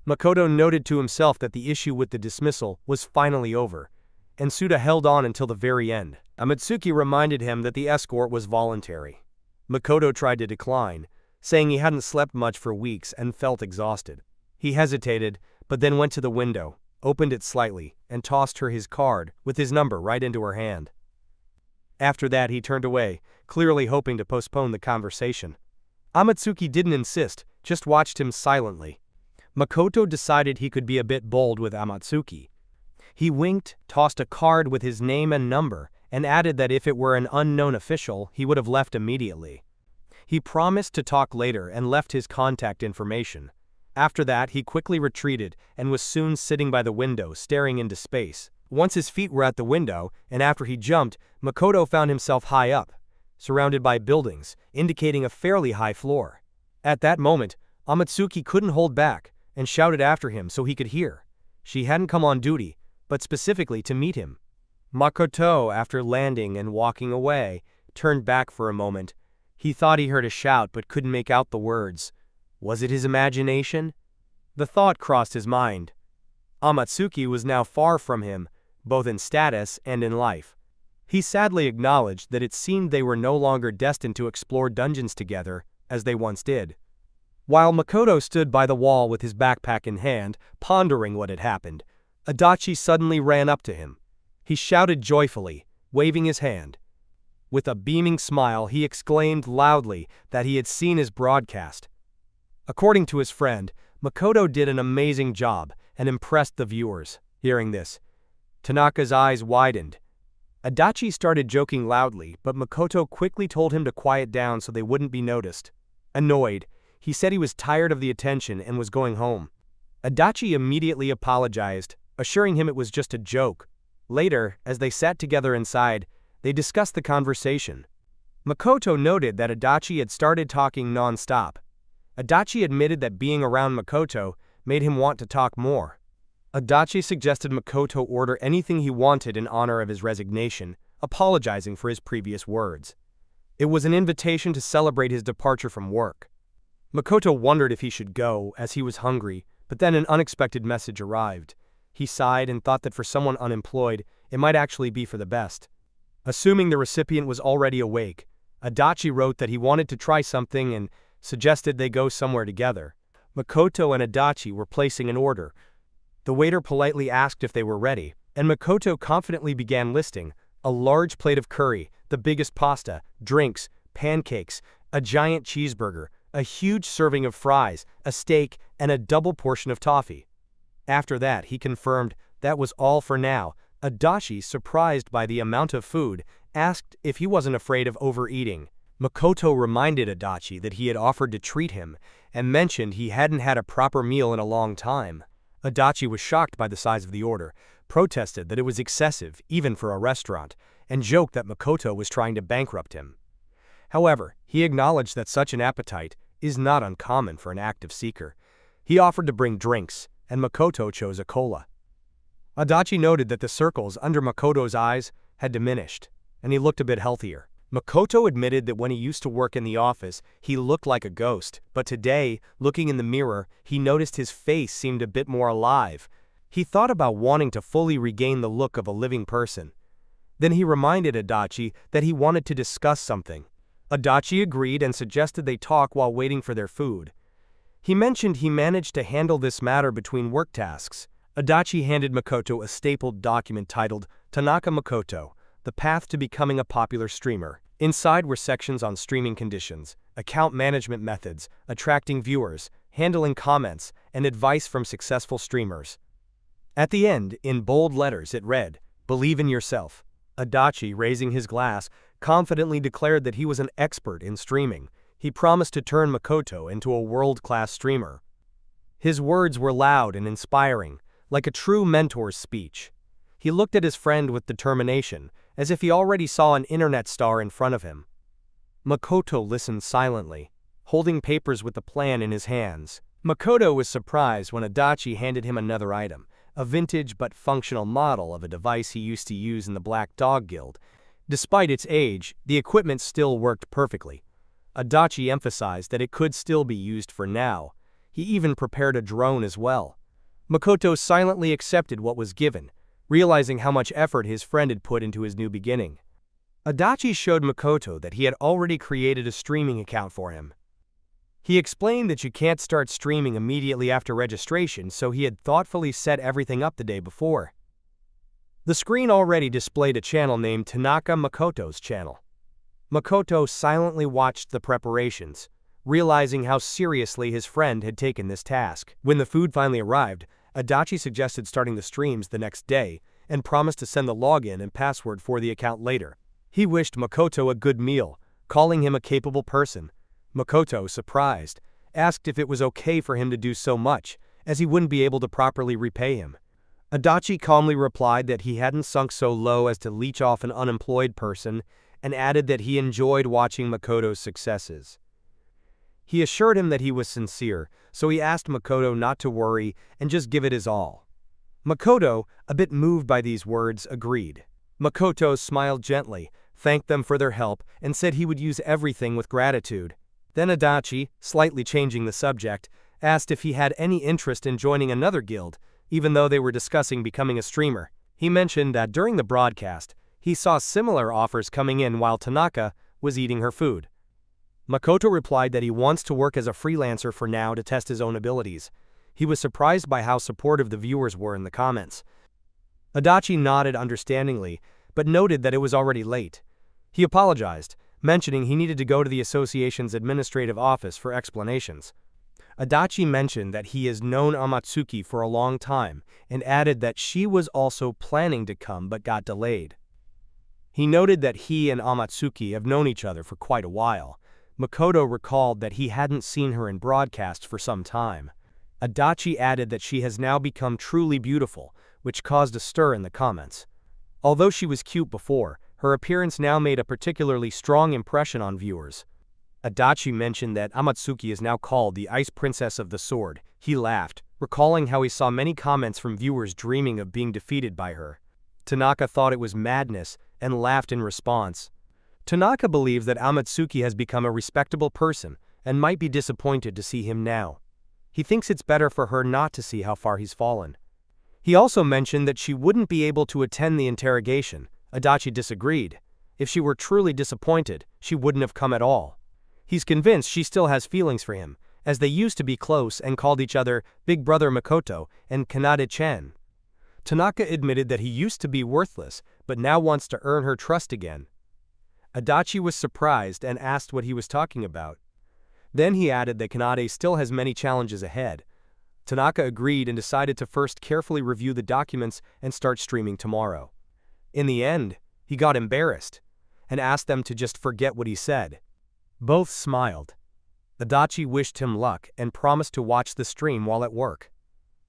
Makoto noted to himself that the issue with the dismissal was finally over, and Suda held on until the very end. Amatsuki reminded him that the escort was voluntary. Makoto tried to decline, saying he hadn't slept much for weeks and felt exhausted. He hesitated, but then went to the window, opened it slightly, and tossed her his card with his number right into her hand. After that, he turned away, clearly hoping to postpone the conversation. Amatsuki didn't insist, just watched him silently. Makoto decided he could be a bit bold with Amatsuki. He winked, tossed a card with his name and number, and added that if it were an unknown official, he would have left immediately. He promised to talk later and left his contact information. After that, he quickly retreated and was soon sitting by the window, staring into space. Once his feet were at the window, and after he jumped, Makoto found himself high up, surrounded by buildings, indicating a fairly high floor. At that moment, Amatsuki couldn't hold back, and shouted after him so he could hear. She hadn't come on duty, but specifically to meet him. Makoto, after landing and walking away, turned back for a moment. He thought he heard a shout but couldn't make out the words. Was it his imagination? The thought crossed his mind. Amatsuki was now far from him, both in status and in life. He sadly acknowledged that it seemed they were no longer destined to explore dungeons together, as they once did. While Makoto stood by the wall with his backpack in hand, pondering what had happened, Adachi suddenly ran up to him. He shouted joyfully, waving his hand. With a beaming smile, he exclaimed loudly that he had seen his broadcast. According to his friend, Makoto did an amazing job and impressed the viewers. Hearing this, Tanaka's eyes widened. Adachi started joking loudly, but Makoto quickly told him to quiet down so they wouldn't be noticed. Annoyed, he said he was tired of the attention and was going home. Adachi immediately apologized, assuring him it was just a joke. Later, as they sat together inside, they discussed the conversation. Makoto noted that Adachi had started talking non-stop. Adachi admitted that being around Makoto made him want to talk more. Adachi suggested Makoto order anything he wanted in honor of his resignation, apologizing for his previous words. It was an invitation to celebrate his departure from work. Makoto wondered if he should go, as he was hungry, but then an unexpected message arrived. He sighed and thought that for someone unemployed, it might actually be for the best. Assuming the recipient was already awake, Adachi wrote that he wanted to try something and suggested they go somewhere together. Makoto and Adachi were placing an order. The waiter politely asked if they were ready, and Makoto confidently began listing: a large plate of curry, the biggest pasta, drinks, pancakes, a giant cheeseburger, a huge serving of fries, a steak, and a double portion of toffee. After that, he confirmed that was all for now. Adachi, surprised by the amount of food, asked if he wasn't afraid of overeating. Makoto reminded Adachi that he had offered to treat him and mentioned he hadn't had a proper meal in a long time. Adachi was shocked by the size of the order, protested that it was excessive, even for a restaurant, and joked that Makoto was trying to bankrupt him. However, he acknowledged that such an appetite is not uncommon for an active seeker. He offered to bring drinks, and Makoto chose a cola. Adachi noted that the circles under Makoto's eyes had diminished, and he looked a bit healthier. Makoto admitted that when he used to work in the office, he looked like a ghost, but today, looking in the mirror, he noticed his face seemed a bit more alive. He thought about wanting to fully regain the look of a living person. Then he reminded Adachi that he wanted to discuss something. Adachi agreed and suggested they talk while waiting for their food. He mentioned he managed to handle this matter between work tasks. Adachi handed Makoto a stapled document titled Tanaka Makoto, The Path to Becoming a Popular Streamer. Inside were sections on streaming conditions, account management methods, attracting viewers, handling comments, and advice from successful streamers. At the end, in bold letters, it read, "Believe in yourself." Adachi, raising his glass, confidently declared that he was an expert in streaming. He promised to turn Makoto into a world-class streamer. His words were loud and inspiring, like a true mentor's speech. He looked at his friend with determination, as if he already saw an internet star in front of him. Makoto listened silently, holding papers with the plan in his hands. Makoto was surprised when Adachi handed him another item, a vintage but functional model of a device he used to use in the Black Dog Guild. Despite its age, the equipment still worked perfectly. Adachi emphasized that it could still be used for now. He even prepared a drone as well. Makoto silently accepted what was given, realizing how much effort his friend had put into his new beginning. Adachi showed Makoto that he had already created a streaming account for him. He explained that you can't start streaming immediately after registration, so he had thoughtfully set everything up the day before. The screen already displayed a channel named Tanaka Makoto's channel. Makoto silently watched the preparations, realizing how seriously his friend had taken this task. When the food finally arrived, Adachi suggested starting the streams the next day and promised to send the login and password for the account later. He wished Makoto a good meal, calling him a capable person. Makoto, surprised, asked if it was okay for him to do so much, as he wouldn't be able to properly repay him. Adachi calmly replied that he hadn't sunk so low as to leech off an unemployed person, and added that he enjoyed watching Makoto's successes. He assured him that he was sincere, so he asked Makoto not to worry and just give it his all. Makoto, a bit moved by these words, agreed. Makoto smiled gently, thanked them for their help, and said he would use everything with gratitude. Then Adachi, slightly changing the subject, asked if he had any interest in joining another guild, even though they were discussing becoming a streamer. He mentioned that during the broadcast, He saw similar offers coming in while Tanaka was eating her food. Makoto replied that he wants to work as a freelancer for now to test his own abilities. He was surprised by how supportive the viewers were in the comments. Adachi nodded understandingly, but noted that it was already late. He apologized, mentioning he needed to go to the association's administrative office for explanations. Adachi mentioned that he has known Amatsuki for a long time and added that she was also planning to come but got delayed. He noted that he and Amatsuki have known each other for quite a while. Makoto recalled that he hadn't seen her in broadcast for some time. Adachi added that she has now become truly beautiful, which caused a stir in the comments. Although she was cute before, her appearance now made a particularly strong impression on viewers. Adachi mentioned that Amatsuki is now called the Ice Princess of the Sword. He laughed, recalling how he saw many comments from viewers dreaming of being defeated by her. Tanaka thought it was madness and laughed in response. Tanaka believes that Amatsuki has become a respectable person and might be disappointed to see him now. He thinks it's better for her not to see how far he's fallen. He also mentioned that she wouldn't be able to attend the interrogation. Adachi disagreed. If she were truly disappointed, she wouldn't have come at all. He's convinced she still has feelings for him, as they used to be close and called each other Big Brother Makoto and Kanade-chan. Tanaka admitted that he used to be worthless, but now wants to earn her trust again. Adachi was surprised and asked what he was talking about. Then he added that Kanade still has many challenges ahead. Tanaka agreed and decided to first carefully review the documents and start streaming tomorrow. In the end, he got embarrassed and asked them to just forget what he said. Both smiled. Adachi wished him luck and promised to watch the stream while at work.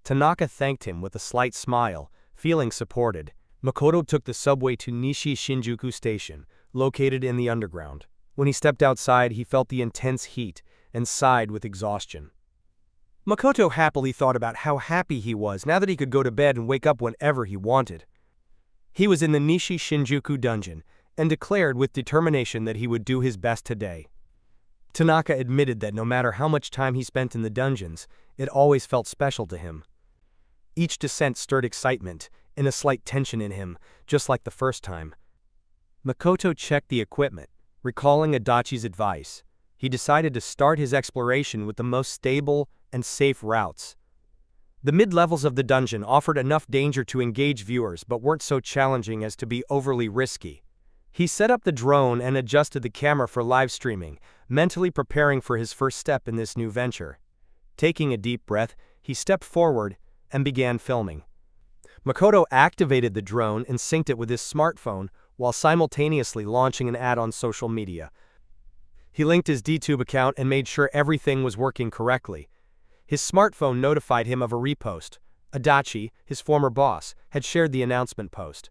Tanaka thanked him with a slight smile, feeling supported. Makoto took the subway to Nishi Shinjuku Station, located in the underground. When he stepped outside, he felt the intense heat and sighed with exhaustion. Makoto happily thought about how happy he was now that he could go to bed and wake up whenever he wanted. He was in the Nishi Shinjuku dungeon and declared with determination that he would do his best today. Tanaka admitted that no matter how much time he spent in the dungeons, it always felt special to him. Each descent stirred excitement and a slight tension in him, just like the first time. Makoto checked the equipment, recalling Adachi's advice. He decided to start his exploration with the most stable and safe routes. The mid-levels of the dungeon offered enough danger to engage viewers but weren't so challenging as to be overly risky. He set up the drone and adjusted the camera for live streaming, mentally preparing for his first step in this new venture. Taking a deep breath, he stepped forward and began filming. Makoto activated the drone and synced it with his smartphone while simultaneously launching an ad on social media. He linked his DTube account and made sure everything was working correctly. His smartphone notified him of a repost. Adachi, his former boss, had shared the announcement post.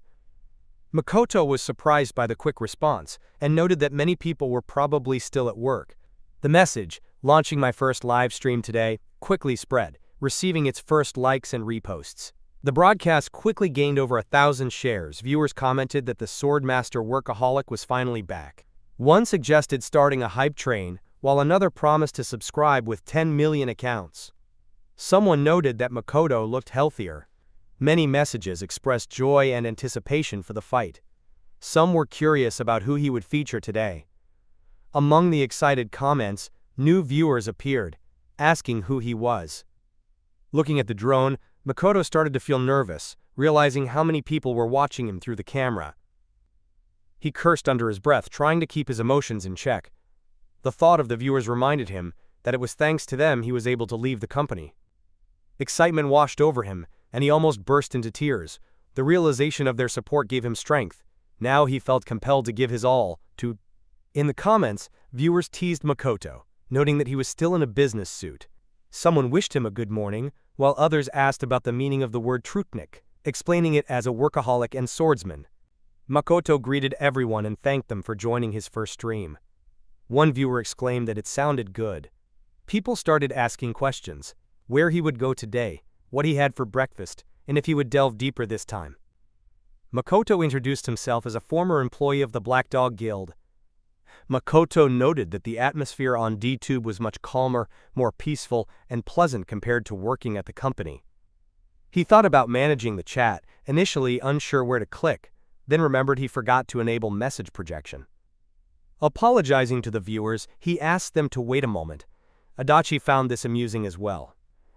Makoto was surprised by the quick response and noted that many people were probably still at work. The message, "Launching my first live stream today," quickly spread, receiving its first likes and reposts. The broadcast quickly gained over 1,000 shares. Viewers commented that the Swordmaster workaholic was finally back. One suggested starting a hype train, while another promised to subscribe with 10 million accounts. Someone noted that Makoto looked healthier. Many messages expressed joy and anticipation for the fight. Some were curious about who he would feature today. Among the excited comments, new viewers appeared, asking who he was. Looking at the drone, Makoto started to feel nervous, realizing how many people were watching him through the camera. He cursed under his breath, trying to keep his emotions in check. The thought of the viewers reminded him that it was thanks to them he was able to leave the company. Excitement washed over him, and he almost burst into tears. The realization of their support gave him strength. Now he felt compelled to give his all to... In the comments, viewers teased Makoto, noting that he was still in a business suit. Someone wished him a good morning, while others asked about the meaning of the word trutnik, explaining it as a workaholic and swordsman. Makoto greeted everyone and thanked them for joining his first stream. One viewer exclaimed that it sounded good. People started asking questions: where he would go today, what he had for breakfast, and if he would delve deeper this time. Makoto introduced himself as a former employee of the Black Dog Guild. Makoto noted that the atmosphere on DTube was much calmer, more peaceful, and pleasant compared to working at the company. He thought about managing the chat, initially unsure where to click, then remembered he forgot to enable message projection. Apologizing to the viewers, he asked them to wait a moment. Adachi found this amusing as well.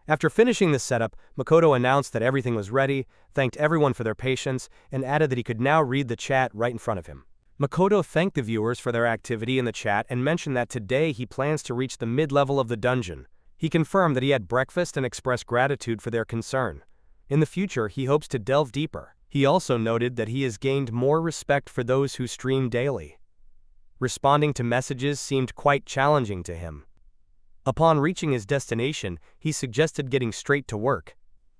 After finishing the setup, Makoto announced that everything was ready, thanked everyone for their patience, and added that he could now read the chat right in front of him. Makoto thanked the viewers for their activity in the chat and mentioned that today he plans to reach the mid-level of the dungeon. He confirmed that he had breakfast and expressed gratitude for their concern. In the future, he hopes to delve deeper. He also noted that he has gained more respect for those who stream daily. Responding to messages seemed quite challenging to him. Upon reaching his destination, he suggested getting straight to work.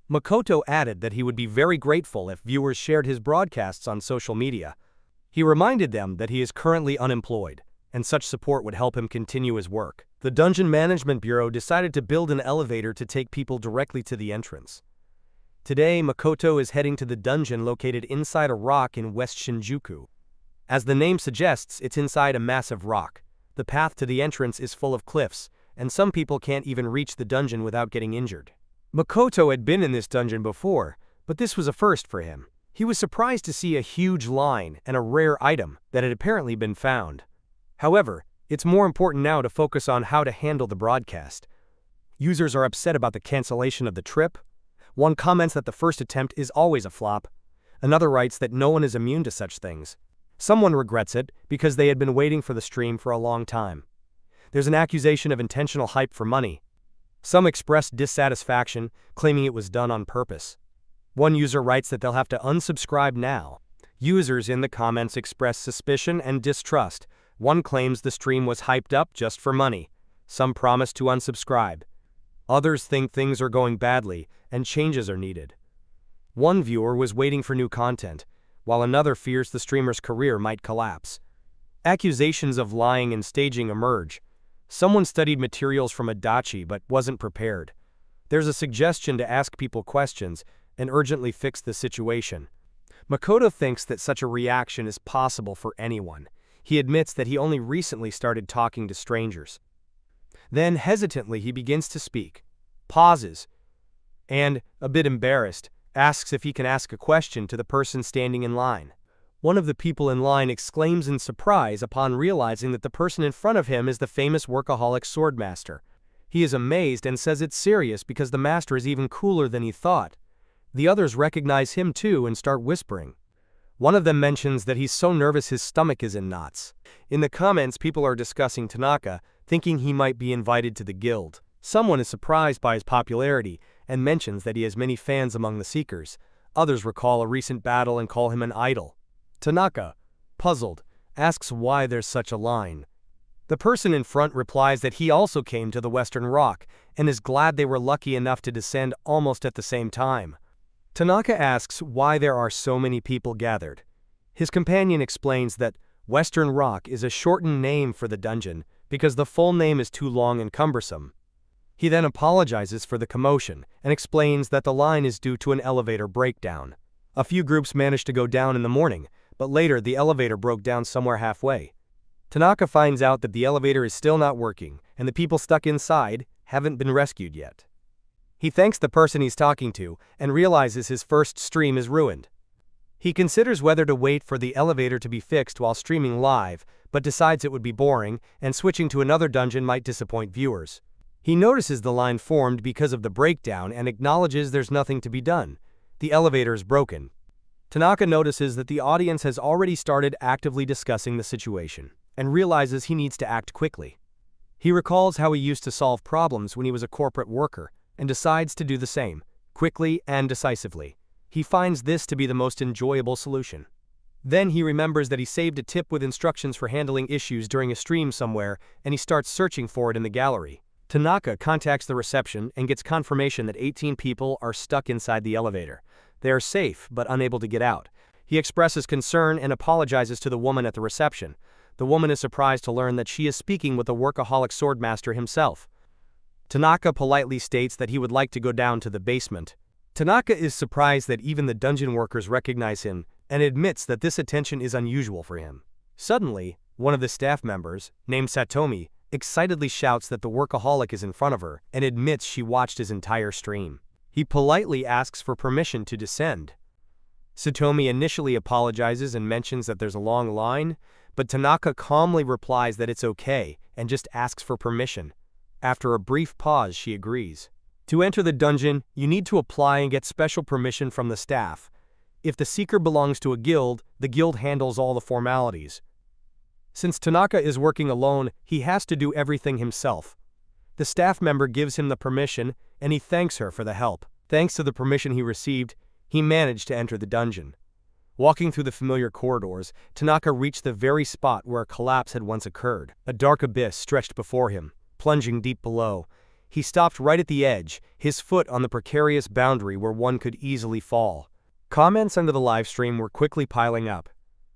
Makoto added that he would be very grateful if viewers shared his broadcasts on social media. He reminded them that he is currently unemployed, and such support would help him continue his work. The Dungeon Management Bureau decided to build an elevator to take people directly to the entrance. Today, Makoto is heading to the dungeon located inside a rock in West Shinjuku. As the name suggests, it's inside a massive rock. The path to the entrance is full of cliffs, and some people can't even reach the dungeon without getting injured. Makoto had been in this dungeon before, but this was a first for him. He was surprised to see a huge line and a rare item that had apparently been found. However, it's more important now to focus on how to handle the broadcast. Users are upset about the cancellation of the trip. One comments that the first attempt is always a flop. Another writes that no one is immune to such things. Someone regrets it because they had been waiting for the stream for a long time. There's an accusation of intentional hype for money. Some expressed dissatisfaction, claiming it was done on purpose. One user writes that they'll have to unsubscribe now. Users in the comments express suspicion and distrust. One claims the stream was hyped up just for money. Some promise to unsubscribe. Others think things are going badly and changes are needed. One viewer was waiting for new content, while another fears the streamer's career might collapse. Accusations of lying and staging emerge. Someone studied materials from Adachi but wasn't prepared. There's a suggestion to ask people questions and urgently fix the situation. Makoto thinks that such a reaction is possible for anyone. He admits that he only recently started talking to strangers. Then, hesitantly, he begins to speak, pauses, and, a bit embarrassed, asks if he can ask a question to the person standing in line. One of the people in line exclaims in surprise upon realizing that the person in front of him is the famous workaholic swordmaster. He is amazed and says it's serious because the master is even cooler than he thought. The others recognize him too and start whispering. One of them mentions that he's so nervous his stomach is in knots. In the comments, people are discussing Tanaka, thinking he might be invited to the guild. Someone is surprised by his popularity and mentions that he has many fans among the seekers. Others recall a recent battle and call him an idol. Tanaka, puzzled, asks why there's such a line. The person in front replies that he also came to the Western Rock and is glad they were lucky enough to descend almost at the same time. Tanaka asks why there are so many people gathered. His companion explains that Western Rock is a shortened name for the dungeon because the full name is too long and cumbersome. He then apologizes for the commotion and explains that the line is due to an elevator breakdown. A few groups managed to go down in the morning, but later the elevator broke down somewhere halfway. Tanaka finds out that the elevator is still not working and the people stuck inside haven't been rescued yet. He thanks the person he's talking to and realizes his first stream is ruined. He considers whether to wait for the elevator to be fixed while streaming live, but decides it would be boring and switching to another dungeon might disappoint viewers. He notices the line formed because of the breakdown and acknowledges there's nothing to be done. The elevator is broken. Tanaka notices that the audience has already started actively discussing the situation and realizes he needs to act quickly. He recalls how he used to solve problems when he was a corporate worker and decides to do the same, quickly and decisively. He finds this to be the most enjoyable solution. Then he remembers that he saved a tip with instructions for handling issues during a stream somewhere, and he starts searching for it in the gallery. Tanaka contacts the reception and gets confirmation that 18 people are stuck inside the elevator. They are safe but unable to get out. He expresses concern and apologizes to the woman at the reception. The woman is surprised to learn that she is speaking with the workaholic swordmaster himself. Tanaka politely states that he would like to go down to the basement. Tanaka is surprised that even the dungeon workers recognize him and admits that this attention is unusual for him. Suddenly, one of the staff members, named Satomi, excitedly shouts that the workaholic is in front of her and admits she watched his entire stream. He politely asks for permission to descend. Satomi initially apologizes and mentions that there's a long line, but Tanaka calmly replies that it's okay and just asks for permission. After a brief pause, she agrees. To enter the dungeon, you need to apply and get special permission from the staff. If the seeker belongs to a guild, the guild handles all the formalities. Since Tanaka is working alone, he has to do everything himself. The staff member gives him the permission, and he thanks her for the help. Thanks to the permission he received, he managed to enter the dungeon. Walking through the familiar corridors, Tanaka reached the very spot where a collapse had once occurred. A dark abyss stretched before him, plunging deep below. He stopped right at the edge, his foot on the precarious boundary where one could easily fall. Comments under the livestream were quickly piling up.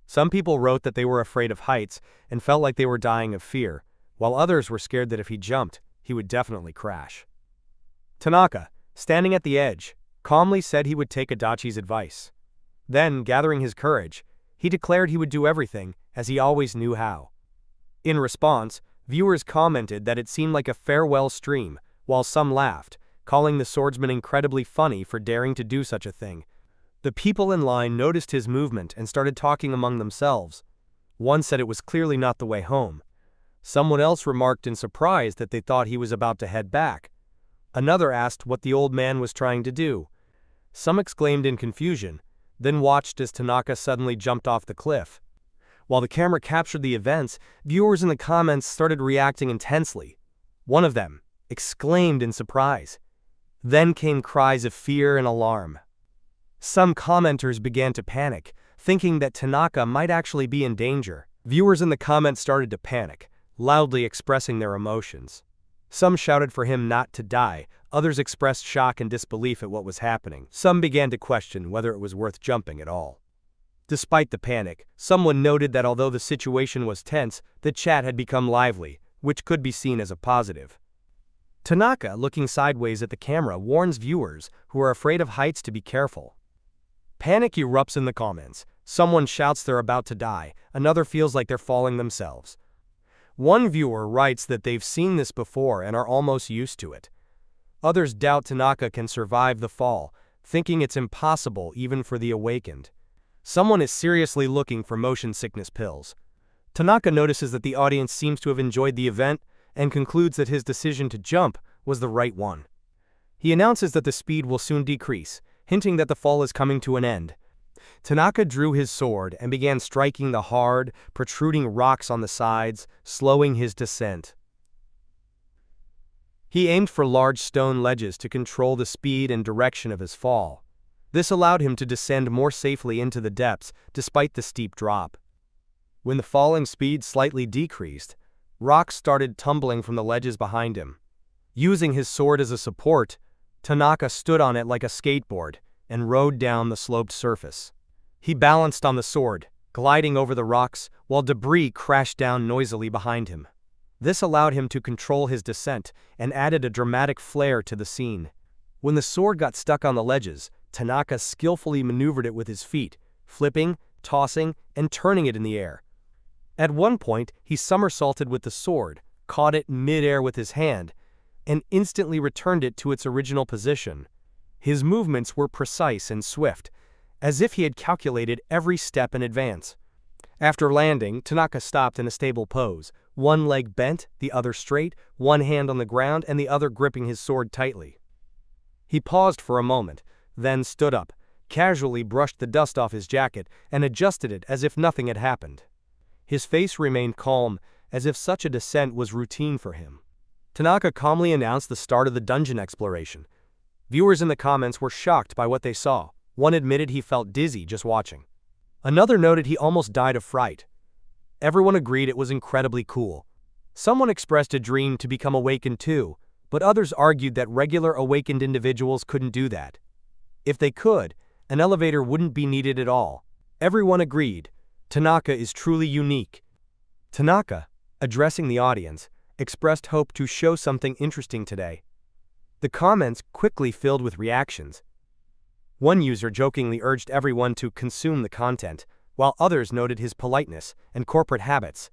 Some people wrote that they were afraid of heights and felt like they were dying of fear, while others were scared that if he jumped, he would definitely crash. Tanaka, standing at the edge, calmly said he would take Adachi's advice. Then, gathering his courage, he declared he would do everything, as he always knew how. In response, viewers commented that it seemed like a farewell stream, while some laughed, calling the swordsman incredibly funny for daring to do such a thing. The people in line noticed his movement and started talking among themselves. One said it was clearly not the way home. Someone else remarked in surprise that they thought he was about to head back. Another asked what the old man was trying to do. Some exclaimed in confusion, then watched as Tanaka suddenly jumped off the cliff. While the camera captured the events, viewers in the comments started reacting intensely. One of them exclaimed in surprise. Then came cries of fear and alarm. Some commenters began to panic, thinking that Tanaka might actually be in danger. Viewers in the comments started to panic, loudly expressing their emotions. Some shouted for him not to die, others expressed shock and disbelief at what was happening. Some began to question whether it was worth jumping at all. Despite the panic, someone noted that although the situation was tense, the chat had become lively, which could be seen as a positive. Tanaka, looking sideways at the camera, warns viewers who are afraid of heights to be careful. Panic erupts in the comments. Someone shouts they're about to die, another feels like they're falling themselves. One viewer writes that they've seen this before and are almost used to it. Others doubt Tanaka can survive the fall, thinking it's impossible even for the awakened. Someone is seriously looking for motion sickness pills. Tanaka notices that the audience seems to have enjoyed the event and concludes that his decision to jump was the right one. He announces that the speed will soon decrease, hinting that the fall is coming to an end. Tanaka drew his sword and began striking the hard, protruding rocks on the sides, slowing his descent. He aimed for large stone ledges to control the speed and direction of his fall. This allowed him to descend more safely into the depths despite the steep drop. When the falling speed slightly decreased, rocks started tumbling from the ledges behind him. Using his sword as a support, Tanaka stood on it like a skateboard and rode down the sloped surface. He balanced on the sword, gliding over the rocks, while debris crashed down noisily behind him. This allowed him to control his descent and added a dramatic flair to the scene. When the sword got stuck on the ledges, Tanaka skillfully maneuvered it with his feet, flipping, tossing, and turning it in the air. At one point, he somersaulted with the sword, caught it mid-air with his hand, and instantly returned it to its original position. His movements were precise and swift, as if he had calculated every step in advance. After landing, Tanaka stopped in a stable pose, one leg bent, the other straight, one hand on the ground and the other gripping his sword tightly. He paused for a moment, then stood up, casually brushed the dust off his jacket, and adjusted it as if nothing had happened. His face remained calm, as if such a descent was routine for him. Tanaka calmly announced the start of the dungeon exploration. Viewers in the comments were shocked by what they saw. One admitted he felt dizzy just watching. Another noted he almost died of fright. Everyone agreed it was incredibly cool. Someone expressed a dream to become awakened too, but others argued that regular awakened individuals couldn't do that. If they could, an elevator wouldn't be needed at all. Everyone agreed. Tanaka is truly unique. Tanaka, addressing the audience, expressed hope to show something interesting today. The comments quickly filled with reactions. One user jokingly urged everyone to consume the content, while others noted his politeness and corporate habits.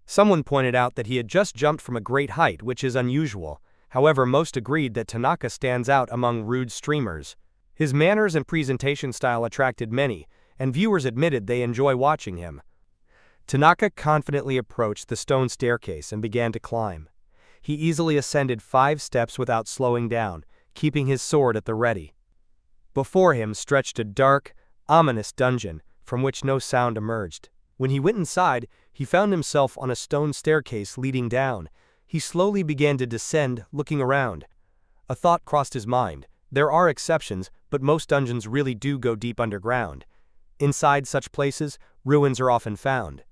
Someone pointed out that he had just jumped from a great height, which is unusual. However, most agreed that Tanaka stands out among rude streamers. His manners and presentation style attracted many, and viewers admitted they enjoy watching him. Tanaka confidently approached the stone staircase and began to climb. He easily ascended 5 steps without slowing down, keeping his sword at the ready. Before him stretched a dark, ominous dungeon, from which no sound emerged. When he went inside, he found himself on a stone staircase leading down. He slowly began to descend, looking around. A thought crossed his mind. There are exceptions, but most dungeons really do go deep underground. Inside such places, ruins are often found.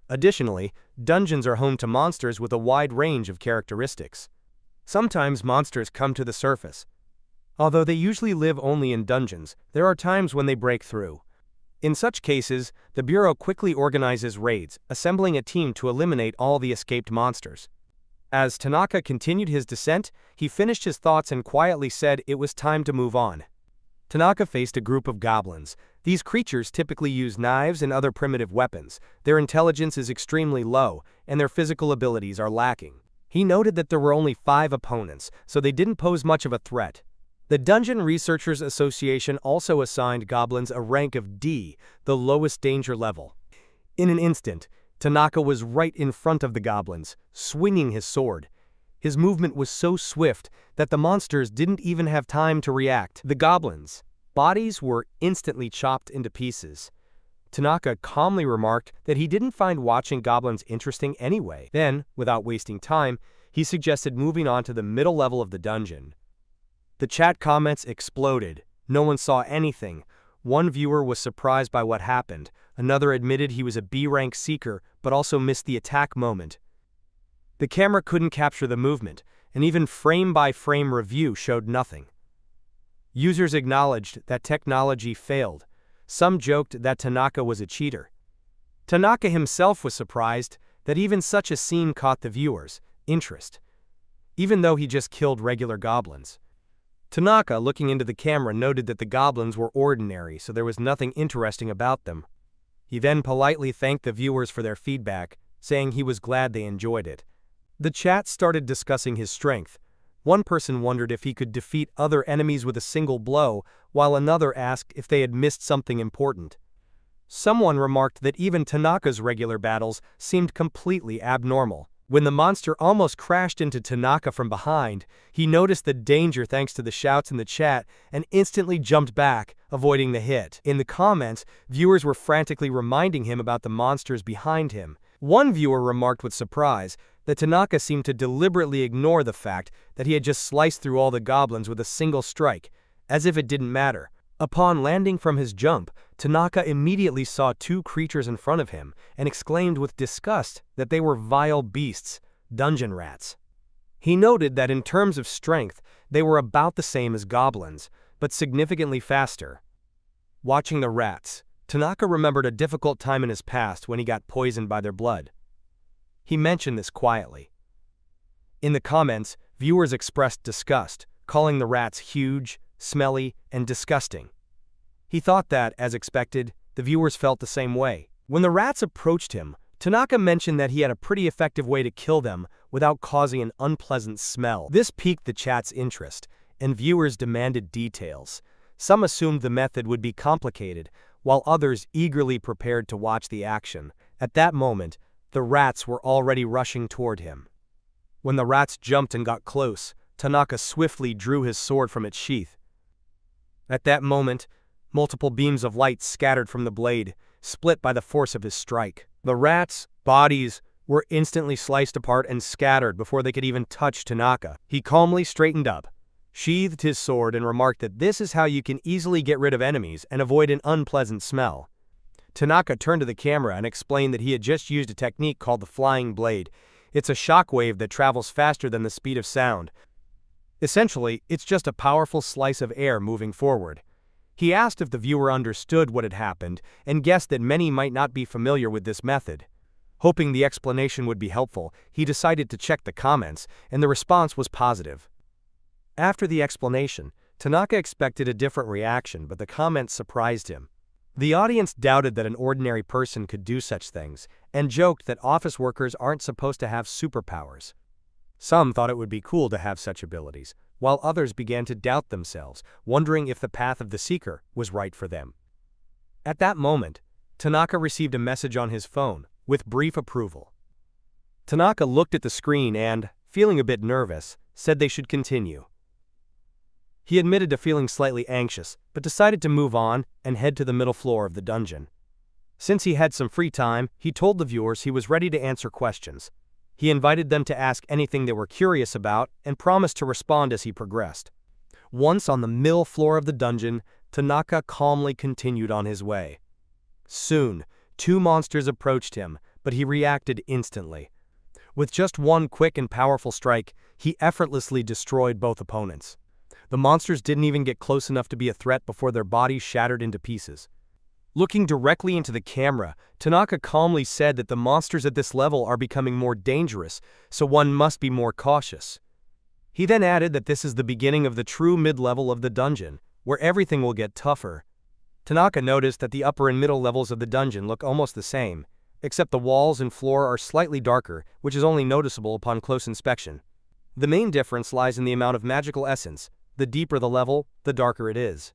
Additionally, dungeons are home to monsters with a wide range of characteristics. Sometimes monsters come to the surface. Although they usually live only in dungeons, there are times when they break through. In such cases, the Bureau quickly organizes raids, assembling a team to eliminate all the escaped monsters. As Tanaka continued his descent, he finished his thoughts and quietly said it was time to move on. Tanaka faced a group of goblins. These creatures typically use knives and other primitive weapons. Their intelligence is extremely low, and their physical abilities are lacking. He noted that there were only 5 opponents, so they didn't pose much of a threat. The Dungeon Researchers Association also assigned goblins a rank of D, the lowest danger level. In an instant, Tanaka was right in front of the goblins, swinging his sword. His movement was so swift that the monsters didn't even have time to react. The goblins' bodies were instantly chopped into pieces. Tanaka calmly remarked that he didn't find watching goblins interesting anyway. Then, without wasting time, he suggested moving on to the middle level of the dungeon. The chat comments exploded. No one saw anything. One viewer was surprised by what happened. Another admitted he was a B-rank seeker, but also missed the attack moment. The camera couldn't capture the movement, and even frame-by-frame review showed nothing. Users acknowledged that technology failed. Some joked that Tanaka was a cheater. Tanaka himself was surprised that even such a scene caught the viewers' interest, even though he just killed regular goblins. Tanaka, looking into the camera, noted that the goblins were ordinary, so there was nothing interesting about them. He then politely thanked the viewers for their feedback, saying he was glad they enjoyed it. The chat started discussing his strength. One person wondered if he could defeat other enemies with a single blow, while another asked if they had missed something important. Someone remarked that even Tanaka's regular battles seemed completely abnormal. When the monster almost crashed into Tanaka from behind, he noticed the danger thanks to the shouts in the chat and instantly jumped back, avoiding the hit. In the comments, viewers were frantically reminding him about the monsters behind him. One viewer remarked with surprise that Tanaka seemed to deliberately ignore the fact that he had just sliced through all the goblins with a single strike, as if it didn't matter. Upon landing from his jump, Tanaka immediately saw 2 creatures in front of him and exclaimed with disgust that they were vile beasts, dungeon rats. He noted that in terms of strength, they were about the same as goblins, but significantly faster. Watching the rats, Tanaka remembered a difficult time in his past when he got poisoned by their blood. He mentioned this quietly. In the comments, viewers expressed disgust, calling the rats huge, smelly, and disgusting. He thought that, as expected, the viewers felt the same way. When the rats approached him, Tanaka mentioned that he had a pretty effective way to kill them without causing an unpleasant smell. This piqued the chat's interest, and viewers demanded details. Some assumed the method would be complicated, while others eagerly prepared to watch the action. At that moment, the rats were already rushing toward him. When the rats jumped and got close, Tanaka swiftly drew his sword from its sheath. At that moment, multiple beams of light scattered from the blade, split by the force of his strike. The rats' bodies were instantly sliced apart and scattered before they could even touch Tanaka. He calmly straightened up, sheathed his sword, and remarked that this is how you can easily get rid of enemies and avoid an unpleasant smell. Tanaka turned to the camera and explained that he had just used a technique called the flying blade. It's a shockwave that travels faster than the speed of sound. Essentially, it's just a powerful slice of air moving forward. He asked if the viewer understood what had happened and guessed that many might not be familiar with this method. Hoping the explanation would be helpful, he decided to check the comments, and the response was positive. After the explanation, Tanaka expected a different reaction, but the comments surprised him. The audience doubted that an ordinary person could do such things, and joked that office workers aren't supposed to have superpowers. Some thought it would be cool to have such abilities, while others began to doubt themselves, wondering if the path of the seeker was right for them. At that moment, Tanaka received a message on his phone, with brief approval. Tanaka looked at the screen and, feeling a bit nervous, said they should continue. He admitted to feeling slightly anxious, but decided to move on and head to the middle floor of the dungeon. Since he had some free time, he told the viewers he was ready to answer questions. He invited them to ask anything they were curious about and promised to respond as he progressed. Once on the middle floor of the dungeon, Tanaka calmly continued on his way. Soon, two monsters approached him, but he reacted instantly. With just one quick and powerful strike, he effortlessly destroyed both opponents. The monsters didn't even get close enough to be a threat before their bodies shattered into pieces. Looking directly into the camera, Tanaka calmly said that the monsters at this level are becoming more dangerous, so one must be more cautious. He then added that this is the beginning of the true mid-level of the dungeon, where everything will get tougher. Tanaka noticed that the upper and middle levels of the dungeon look almost the same, except the walls and floor are slightly darker, which is only noticeable upon close inspection. The main difference lies in the amount of magical essence. The deeper the level, the darker it is.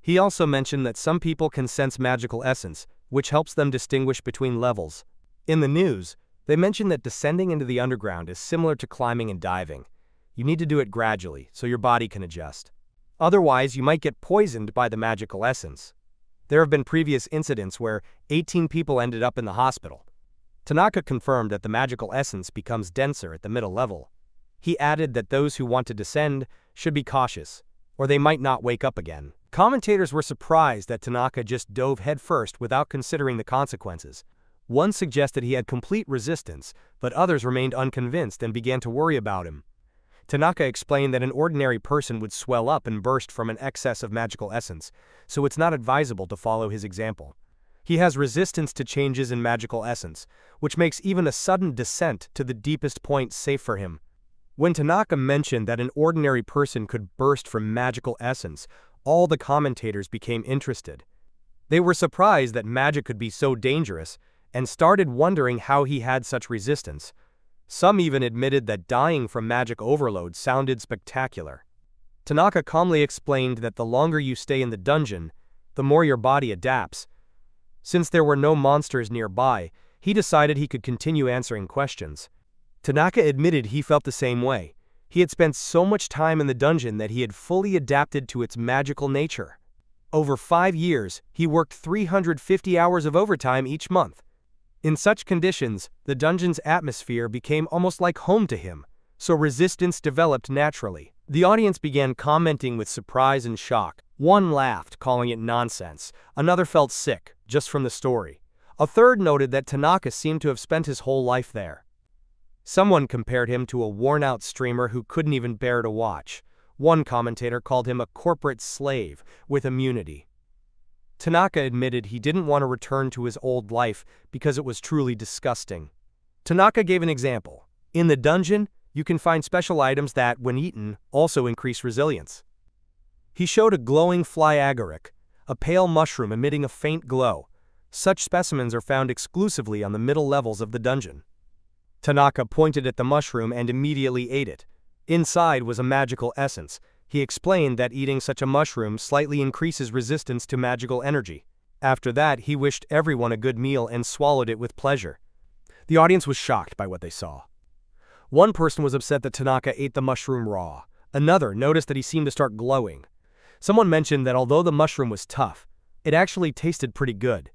He also mentioned that some people can sense magical essence, which helps them distinguish between levels. In the news, they mentioned that descending into the underground is similar to climbing and diving. You need to do it gradually, so your body can adjust. Otherwise, you might get poisoned by the magical essence. There have been previous incidents where 18 people ended up in the hospital. Tanaka confirmed that the magical essence becomes denser at the middle level. He added that those who want to descend should be cautious, or they might not wake up again. Commentators were surprised that Tanaka just dove headfirst without considering the consequences. One suggested he had complete resistance, but others remained unconvinced and began to worry about him. Tanaka explained that an ordinary person would swell up and burst from an excess of magical essence, so it's not advisable to follow his example. He has resistance to changes in magical essence, which makes even a sudden descent to the deepest point safe for him. When Tanaka mentioned that an ordinary person could burst from magical essence, all the commentators became interested. They were surprised that magic could be so dangerous, and started wondering how he had such resistance. Some even admitted that dying from magic overload sounded spectacular. Tanaka calmly explained that the longer you stay in the dungeon, the more your body adapts. Since there were no monsters nearby, he decided he could continue answering questions. Tanaka admitted he felt the same way. He had spent so much time in the dungeon that he had fully adapted to its magical nature. Over 5 years, he worked 350 hours of overtime each month. In such conditions, the dungeon's atmosphere became almost like home to him, so resistance developed naturally. The audience began commenting with surprise and shock. One laughed, calling it nonsense. Another felt sick, just from the story. A third noted that Tanaka seemed to have spent his whole life there. Someone compared him to a worn-out streamer who couldn't even bear to watch. One commentator called him a corporate slave with immunity. Tanaka admitted he didn't want to return to his old life because it was truly disgusting. Tanaka gave an example. In the dungeon, you can find special items that, when eaten, also increase resilience. He showed a glowing fly agaric, a pale mushroom emitting a faint glow. Such specimens are found exclusively on the middle levels of the dungeon. Tanaka pointed at the mushroom and immediately ate it. Inside was a magical essence. He explained that eating such a mushroom slightly increases resistance to magical energy. After that, he wished everyone a good meal and swallowed it with pleasure. The audience was shocked by what they saw. One person was upset that Tanaka ate the mushroom raw. Another noticed that he seemed to start glowing. Someone mentioned that although the mushroom was tough, it actually tasted pretty good.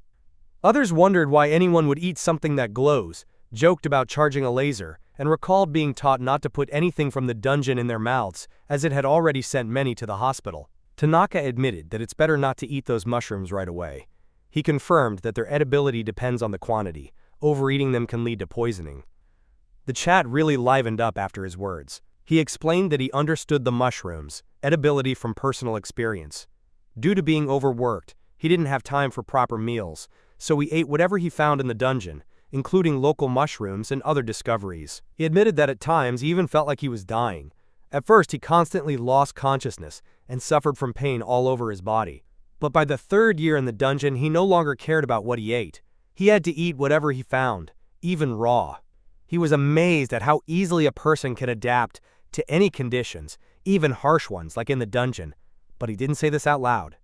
Others wondered why anyone would eat something that glows, joked about charging a laser, and recalled being taught not to put anything from the dungeon in their mouths, as it had already sent many to the hospital. Tanaka admitted that it's better not to eat those mushrooms right away. He confirmed that their edibility depends on the quantity. Overeating them can lead to poisoning. The chat really livened up after his words. He explained that he understood the mushrooms' edibility from personal experience. Due to being overworked, he didn't have time for proper meals, so he ate whatever he found in the dungeon, including local mushrooms and other discoveries. He admitted that at times he even felt like he was dying. At first, he constantly lost consciousness and suffered from pain all over his body. But by the 3rd year in the dungeon, he no longer cared about what he ate. He had to eat whatever he found, even raw. He was amazed at how easily a person can adapt to any conditions, even harsh ones like in the dungeon, but he didn't say this out loud.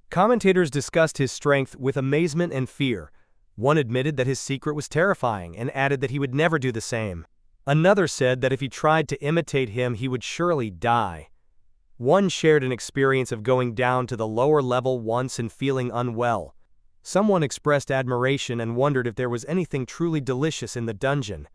Commentators discussed his strength with amazement and fear. One admitted that his secret was terrifying and added that he would never do the same. Another said that if he tried to imitate him, he would surely die. One shared an experience of going down to the lower level once and feeling unwell. Someone expressed admiration and wondered if there was anything truly delicious in the dungeon.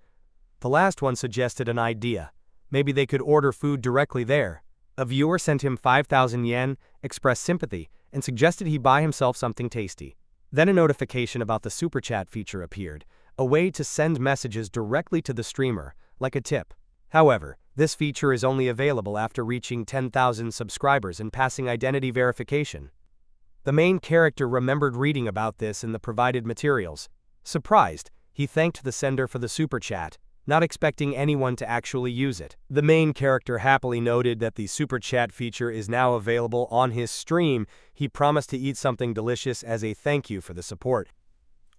The last one suggested an idea. Maybe they could order food directly there. A viewer sent him 5,000 yen, expressed sympathy, and suggested he buy himself something tasty. Then a notification about the super chat feature appeared, a way to send messages directly to the streamer, like a tip. However, this feature is only available after reaching 10,000 subscribers and passing identity verification. The main character remembered reading about this in the provided materials. Surprised, he thanked the sender for the super chat, not expecting anyone to actually use it. The main character happily noted that the super chat feature is now available on his stream. He promised to eat something delicious as a thank you for the support.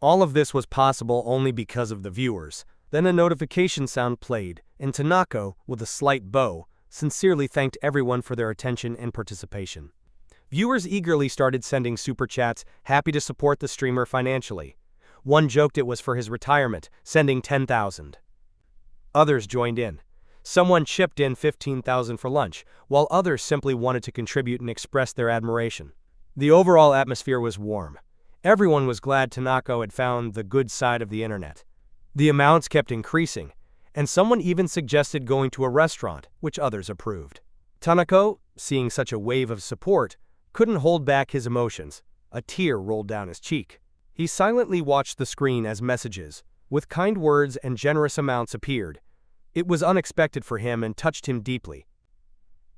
All of this was possible only because of the viewers. Then a notification sound played, and Tanaka, with a slight bow, sincerely thanked everyone for their attention and participation. Viewers eagerly started sending super chats, happy to support the streamer financially. One joked it was for his retirement, sending 10,000. Others joined in. Someone chipped in 15,000 for lunch, while others simply wanted to contribute and express their admiration. The overall atmosphere was warm. Everyone was glad Tanaka had found the good side of the internet. The amounts kept increasing, and someone even suggested going to a restaurant, which others approved. Tanaka, seeing such a wave of support, couldn't hold back his emotions. A tear rolled down his cheek. He silently watched the screen as messages, with kind words and generous amounts appeared. It was unexpected for him and touched him deeply.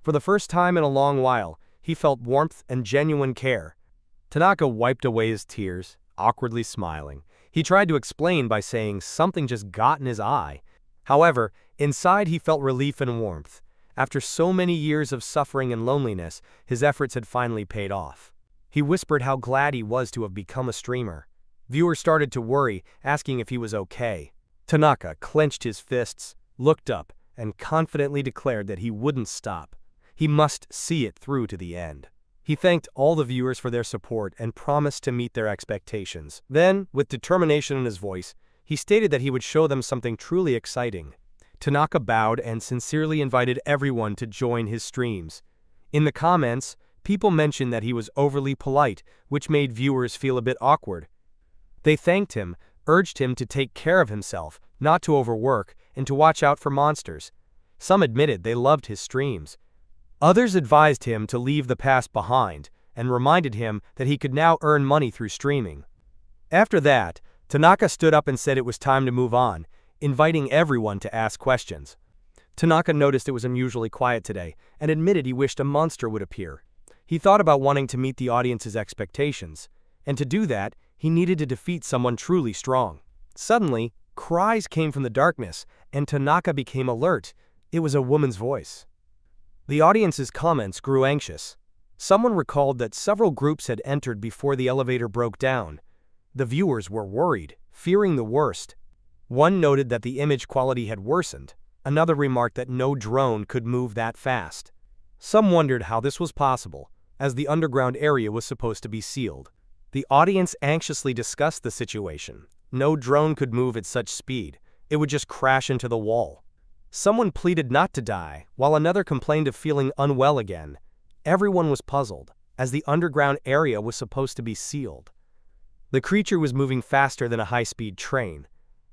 For the first time in a long while, he felt warmth and genuine care. Tanaka wiped away his tears, awkwardly smiling. He tried to explain by saying something just got in his eye. However, inside he felt relief and warmth. After so many years of suffering and loneliness, his efforts had finally paid off. He whispered how glad he was to have become a streamer. Viewers started to worry, asking if he was okay. Tanaka clenched his fists, looked up, and confidently declared that he wouldn't stop. He must see it through to the end. He thanked all the viewers for their support and promised to meet their expectations. Then, with determination in his voice, he stated that he would show them something truly exciting. Tanaka bowed and sincerely invited everyone to join his streams. In the comments, people mentioned that he was overly polite, which made viewers feel a bit awkward. They thanked him, urged him to take care of himself, not to overwork, and to watch out for monsters. Some admitted they loved his streams. Others advised him to leave the past behind, and reminded him that he could now earn money through streaming. After that, Tanaka stood up and said it was time to move on, inviting everyone to ask questions. Tanaka noticed it was unusually quiet today, and admitted he wished a monster would appear. He thought about wanting to meet the audience's expectations, and to do that, he needed to defeat someone truly strong. Suddenly, cries came from the darkness, and Tanaka became alert. It was a woman's voice. The audience's comments grew anxious. Someone recalled that several groups had entered before the elevator broke down. The viewers were worried, fearing the worst. One noted that the image quality had worsened. Another remarked that no drone could move that fast. Some wondered how this was possible, as the underground area was supposed to be sealed. The audience anxiously discussed the situation. No drone could move at such speed. It would just crash into the wall. Someone pleaded not to die, while another complained of feeling unwell again. Everyone was puzzled, as the underground area was supposed to be sealed. The creature was moving faster than a high-speed train.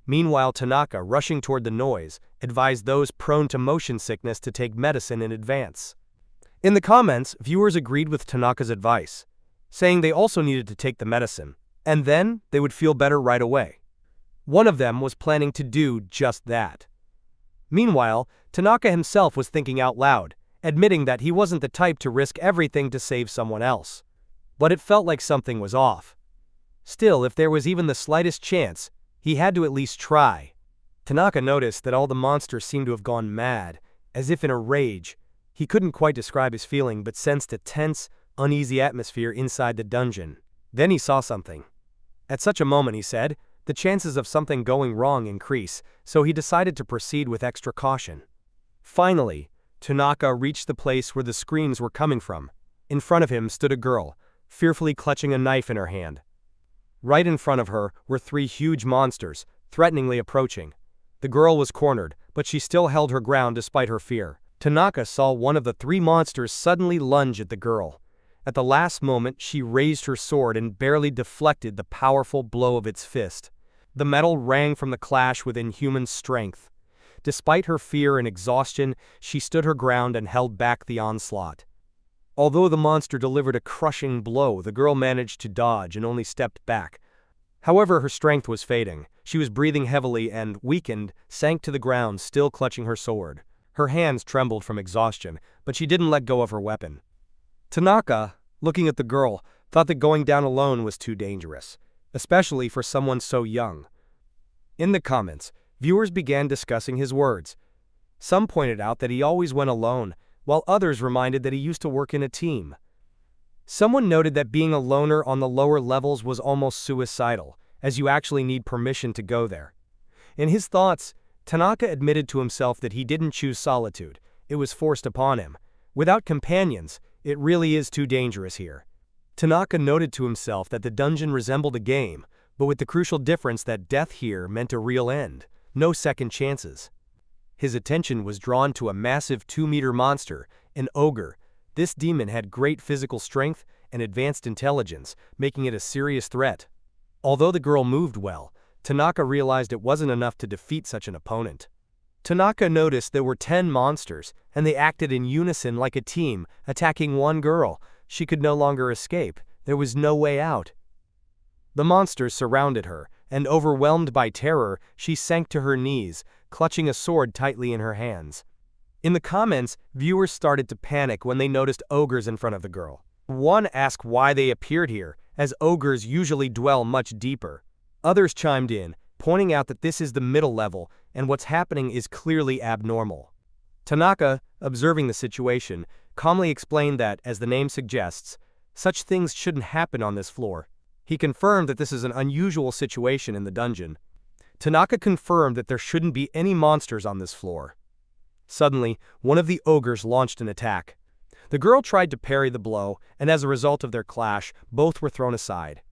Meanwhile, Tanaka, rushing toward the noise, advised those prone to motion sickness to take medicine in advance. In the comments, viewers agreed with Tanaka's advice, saying they also needed to take the medicine, and then they would feel better right away. One of them was planning to do just that. Meanwhile, Tanaka himself was thinking out loud, admitting that he wasn't the type to risk everything to save someone else. But it felt like something was off. Still, if there was even the slightest chance, he had to at least try. Tanaka noticed that all the monsters seemed to have gone mad, as if in a rage. He couldn't quite describe his feeling but sensed a tense, uneasy atmosphere inside the dungeon. Then he saw something. At such a moment, he said, the chances of something going wrong increase, so he decided to proceed with extra caution. Finally, Tanaka reached the place where the screams were coming from. In front of him stood a girl, fearfully clutching a knife in her hand. Right in front of her were three huge monsters, threateningly approaching. The girl was cornered, but she still held her ground despite her fear. Tanaka saw one of the three monsters suddenly lunge at the girl. At the last moment, she raised her sword and barely deflected the powerful blow of its fist. The metal rang from the clash with inhuman strength. Despite her fear and exhaustion, she stood her ground and held back the onslaught. Although the monster delivered a crushing blow, the girl managed to dodge and only stepped back. However, her strength was fading. She was breathing heavily and, weakened, sank to the ground, still clutching her sword. Her hands trembled from exhaustion, but she didn't let go of her weapon. Tanaka, looking at the girl, thought that going down alone was too dangerous, especially for someone so young. In the comments, viewers began discussing his words. Some pointed out that he always went alone, while others reminded that he used to work in a team. Someone noted that being a loner on the lower levels was almost suicidal, as you actually need permission to go there. In his thoughts, Tanaka admitted to himself that he didn't choose solitude, it was forced upon him. Without companions, it really is too dangerous here. Tanaka noted to himself that the dungeon resembled a game, but with the crucial difference that death here meant a real end, no second chances. His attention was drawn to a massive 2-meter monster, an ogre. This demon had great physical strength and advanced intelligence, making it a serious threat. Although the girl moved well, Tanaka realized it wasn't enough to defeat such an opponent. Tanaka noticed there were 10 monsters, and they acted in unison like a team, attacking one girl. She could no longer escape. There was no way out. The monsters surrounded her, and overwhelmed by terror, she sank to her knees, clutching a sword tightly in her hands. In the comments, viewers started to panic when they noticed ogres in front of the girl. One asked why they appeared here, as ogres usually dwell much deeper. Others chimed in, pointing out that this is the middle level, and what's happening is clearly abnormal. Tanaka, observing the situation, calmly explained that, as the name suggests, such things shouldn't happen on this floor. He confirmed that this is an unusual situation in the dungeon. Tanaka confirmed that there shouldn't be any monsters on this floor. Suddenly, one of the ogres launched an attack. The girl tried to parry the blow, and as a result of their clash, both were thrown aside.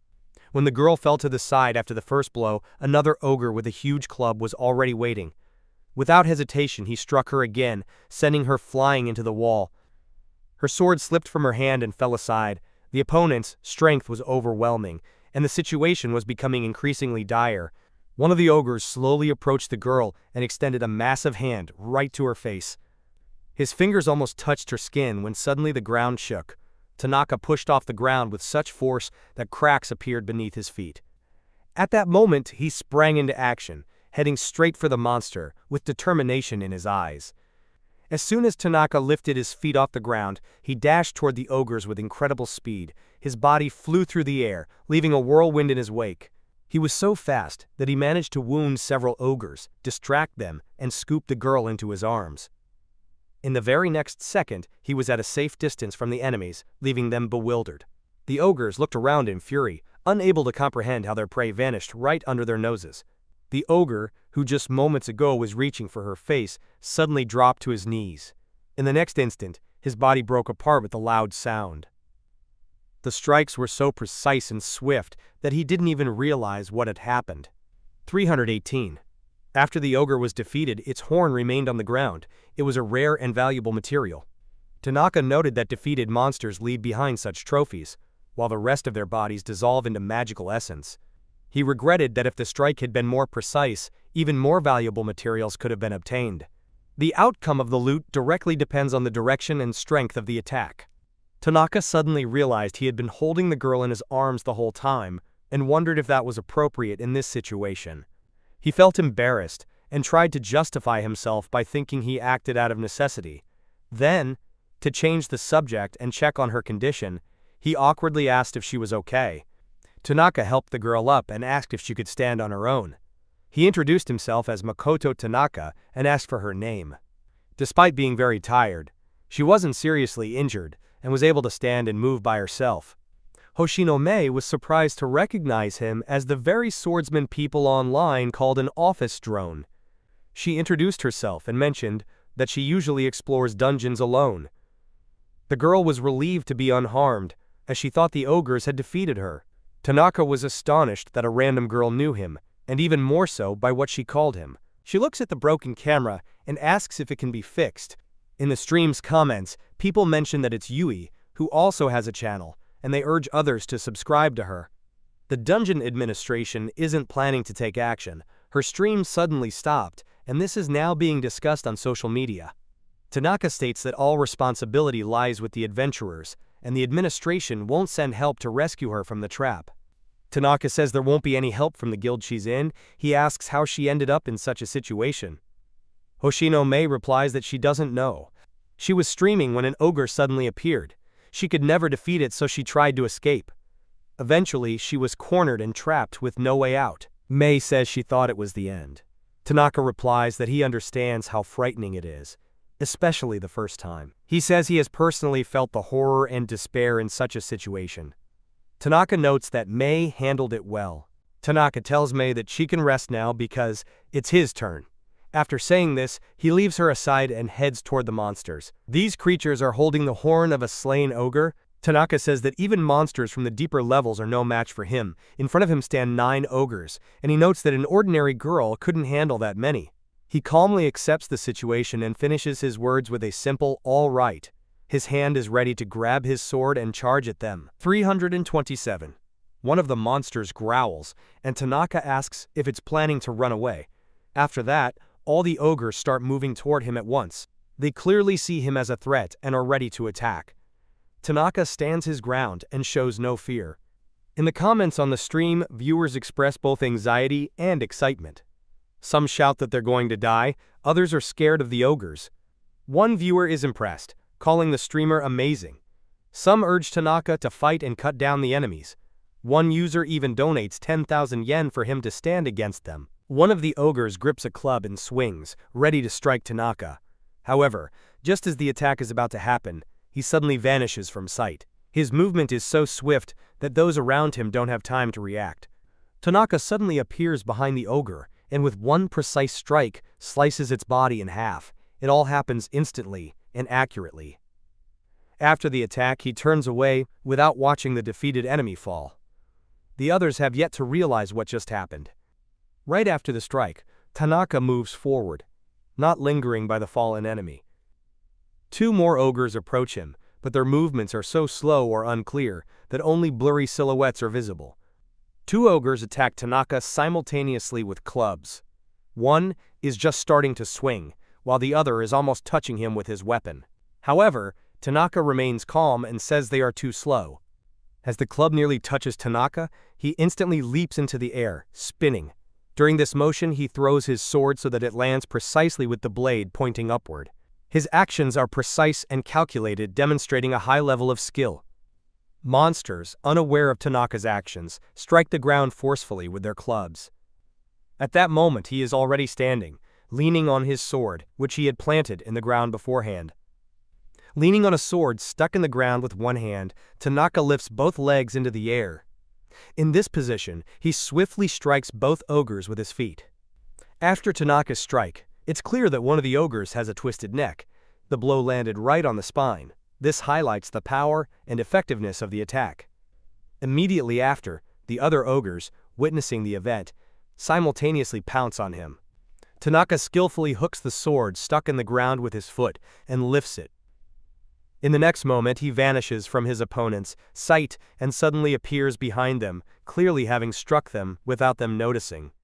When the girl fell to the side after the first blow, another ogre with a huge club was already waiting. Without hesitation, he struck her again, sending her flying into the wall. Her sword slipped from her hand and fell aside. The opponent's strength was overwhelming, and the situation was becoming increasingly dire. One of the ogres slowly approached the girl and extended a massive hand right to her face. His fingers almost touched her skin when suddenly the ground shook. Tanaka pushed off the ground with such force that cracks appeared beneath his feet. At that moment, he sprang into action, heading straight for the monster, with determination in his eyes. As soon as Tanaka lifted his feet off the ground, he dashed toward the ogres with incredible speed. His body flew through the air, leaving a whirlwind in his wake. He was so fast that he managed to wound several ogres, distract them, and scoop the girl into his arms. In the very next second, he was at a safe distance from the enemies, leaving them bewildered. The ogres looked around in fury, unable to comprehend how their prey vanished right under their noses. The ogre, who just moments ago was reaching for her face, suddenly dropped to his knees. In the next instant, his body broke apart with a loud sound. The strikes were so precise and swift that he didn't even realize what had happened. 318. After the ogre was defeated, its horn remained on the ground. It was a rare and valuable material. Tanaka noted that defeated monsters leave behind such trophies, while the rest of their bodies dissolve into magical essence. He regretted that if the strike had been more precise, even more valuable materials could have been obtained. The outcome of the loot directly depends on the direction and strength of the attack. Tanaka suddenly realized he had been holding the girl in his arms the whole time, and wondered if that was appropriate in this situation. He felt embarrassed, and tried to justify himself by thinking he acted out of necessity. Then, to change the subject and check on her condition, he awkwardly asked if she was okay. Tanaka helped the girl up and asked if she could stand on her own. He introduced himself as Makoto Tanaka and asked for her name. Despite being very tired, she wasn't seriously injured and was able to stand and move by herself. Hoshinome was surprised to recognize him as the very swordsman people online called an office drone. She introduced herself and mentioned, that she usually explores dungeons alone. The girl was relieved to be unharmed, as she thought the ogres had defeated her. Tanaka was astonished that a random girl knew him, and even more so by what she called him. She looks at the broken camera and asks if it can be fixed. In the stream's comments, people mention that it's Yui, who also has a channel, and they urge others to subscribe to her. The dungeon administration isn't planning to take action. Her stream suddenly stopped, and this is now being discussed on social media. Tanaka states that all responsibility lies with the adventurers, and the administration won't send help to rescue her from the trap. Tanaka says there won't be any help from the guild she's in. He asks how she ended up in such a situation. Hoshino Mei replies that she doesn't know. She was streaming when an ogre suddenly appeared. She could never defeat it, so she tried to escape. Eventually, she was cornered and trapped with no way out. Mei says she thought it was the end. Tanaka replies that he understands how frightening it is, especially the first time. He says he has personally felt the horror and despair in such a situation. Tanaka notes that Mei handled it well. Tanaka tells Mei that she can rest now because it's his turn. After saying this, he leaves her aside and heads toward the monsters. These creatures are holding the horn of a slain ogre. Tanaka says that even monsters from the deeper levels are no match for him. In front of him stand 9 ogres, and he notes that an ordinary girl couldn't handle that many. He calmly accepts the situation and finishes his words with a simple "all right." His hand is ready to grab his sword and charge at them. 327. One of the monsters growls, and Tanaka asks if it's planning to run away. After that, all the ogres start moving toward him at once. They clearly see him as a threat and are ready to attack. Tanaka stands his ground and shows no fear. In the comments on the stream, viewers express both anxiety and excitement. Some shout that they're going to die, others are scared of the ogres. One viewer is impressed, calling the streamer amazing. Some urge Tanaka to fight and cut down the enemies. One user even donates 10,000 yen for him to stand against them. One of the ogres grips a club and swings, ready to strike Tanaka. However, just as the attack is about to happen, he suddenly vanishes from sight. His movement is so swift that those around him don't have time to react. Tanaka suddenly appears behind the ogre, and with one precise strike, slices its body in half. It all happens instantly and accurately. After the attack, he turns away without watching the defeated enemy fall. The others have yet to realize what just happened. Right after the strike, Tanaka moves forward, not lingering by the fallen enemy. 2 more ogres approach him, but their movements are so slow or unclear that only blurry silhouettes are visible. 2 ogres attack Tanaka simultaneously with clubs. One is just starting to swing, while the other is almost touching him with his weapon. However, Tanaka remains calm and says they are too slow. As the club nearly touches Tanaka, he instantly leaps into the air, spinning. During this motion, he throws his sword so that it lands precisely with the blade pointing upward. His actions are precise and calculated, demonstrating a high level of skill. Monsters, unaware of Tanaka's actions, strike the ground forcefully with their clubs. At that moment, he is already standing, leaning on his sword, which he had planted in the ground beforehand. Leaning on a sword stuck in the ground with one hand, Tanaka lifts both legs into the air. In this position, he swiftly strikes both ogres with his feet. After Tanaka's strike, it's clear that one of the ogres has a twisted neck. The blow landed right on the spine. This highlights the power and effectiveness of the attack. Immediately after, the other ogres, witnessing the event, simultaneously pounce on him. Tanaka skillfully hooks the sword stuck in the ground with his foot and lifts it. In the next moment, he vanishes from his opponent's sight and suddenly appears behind them, clearly having struck them without them noticing.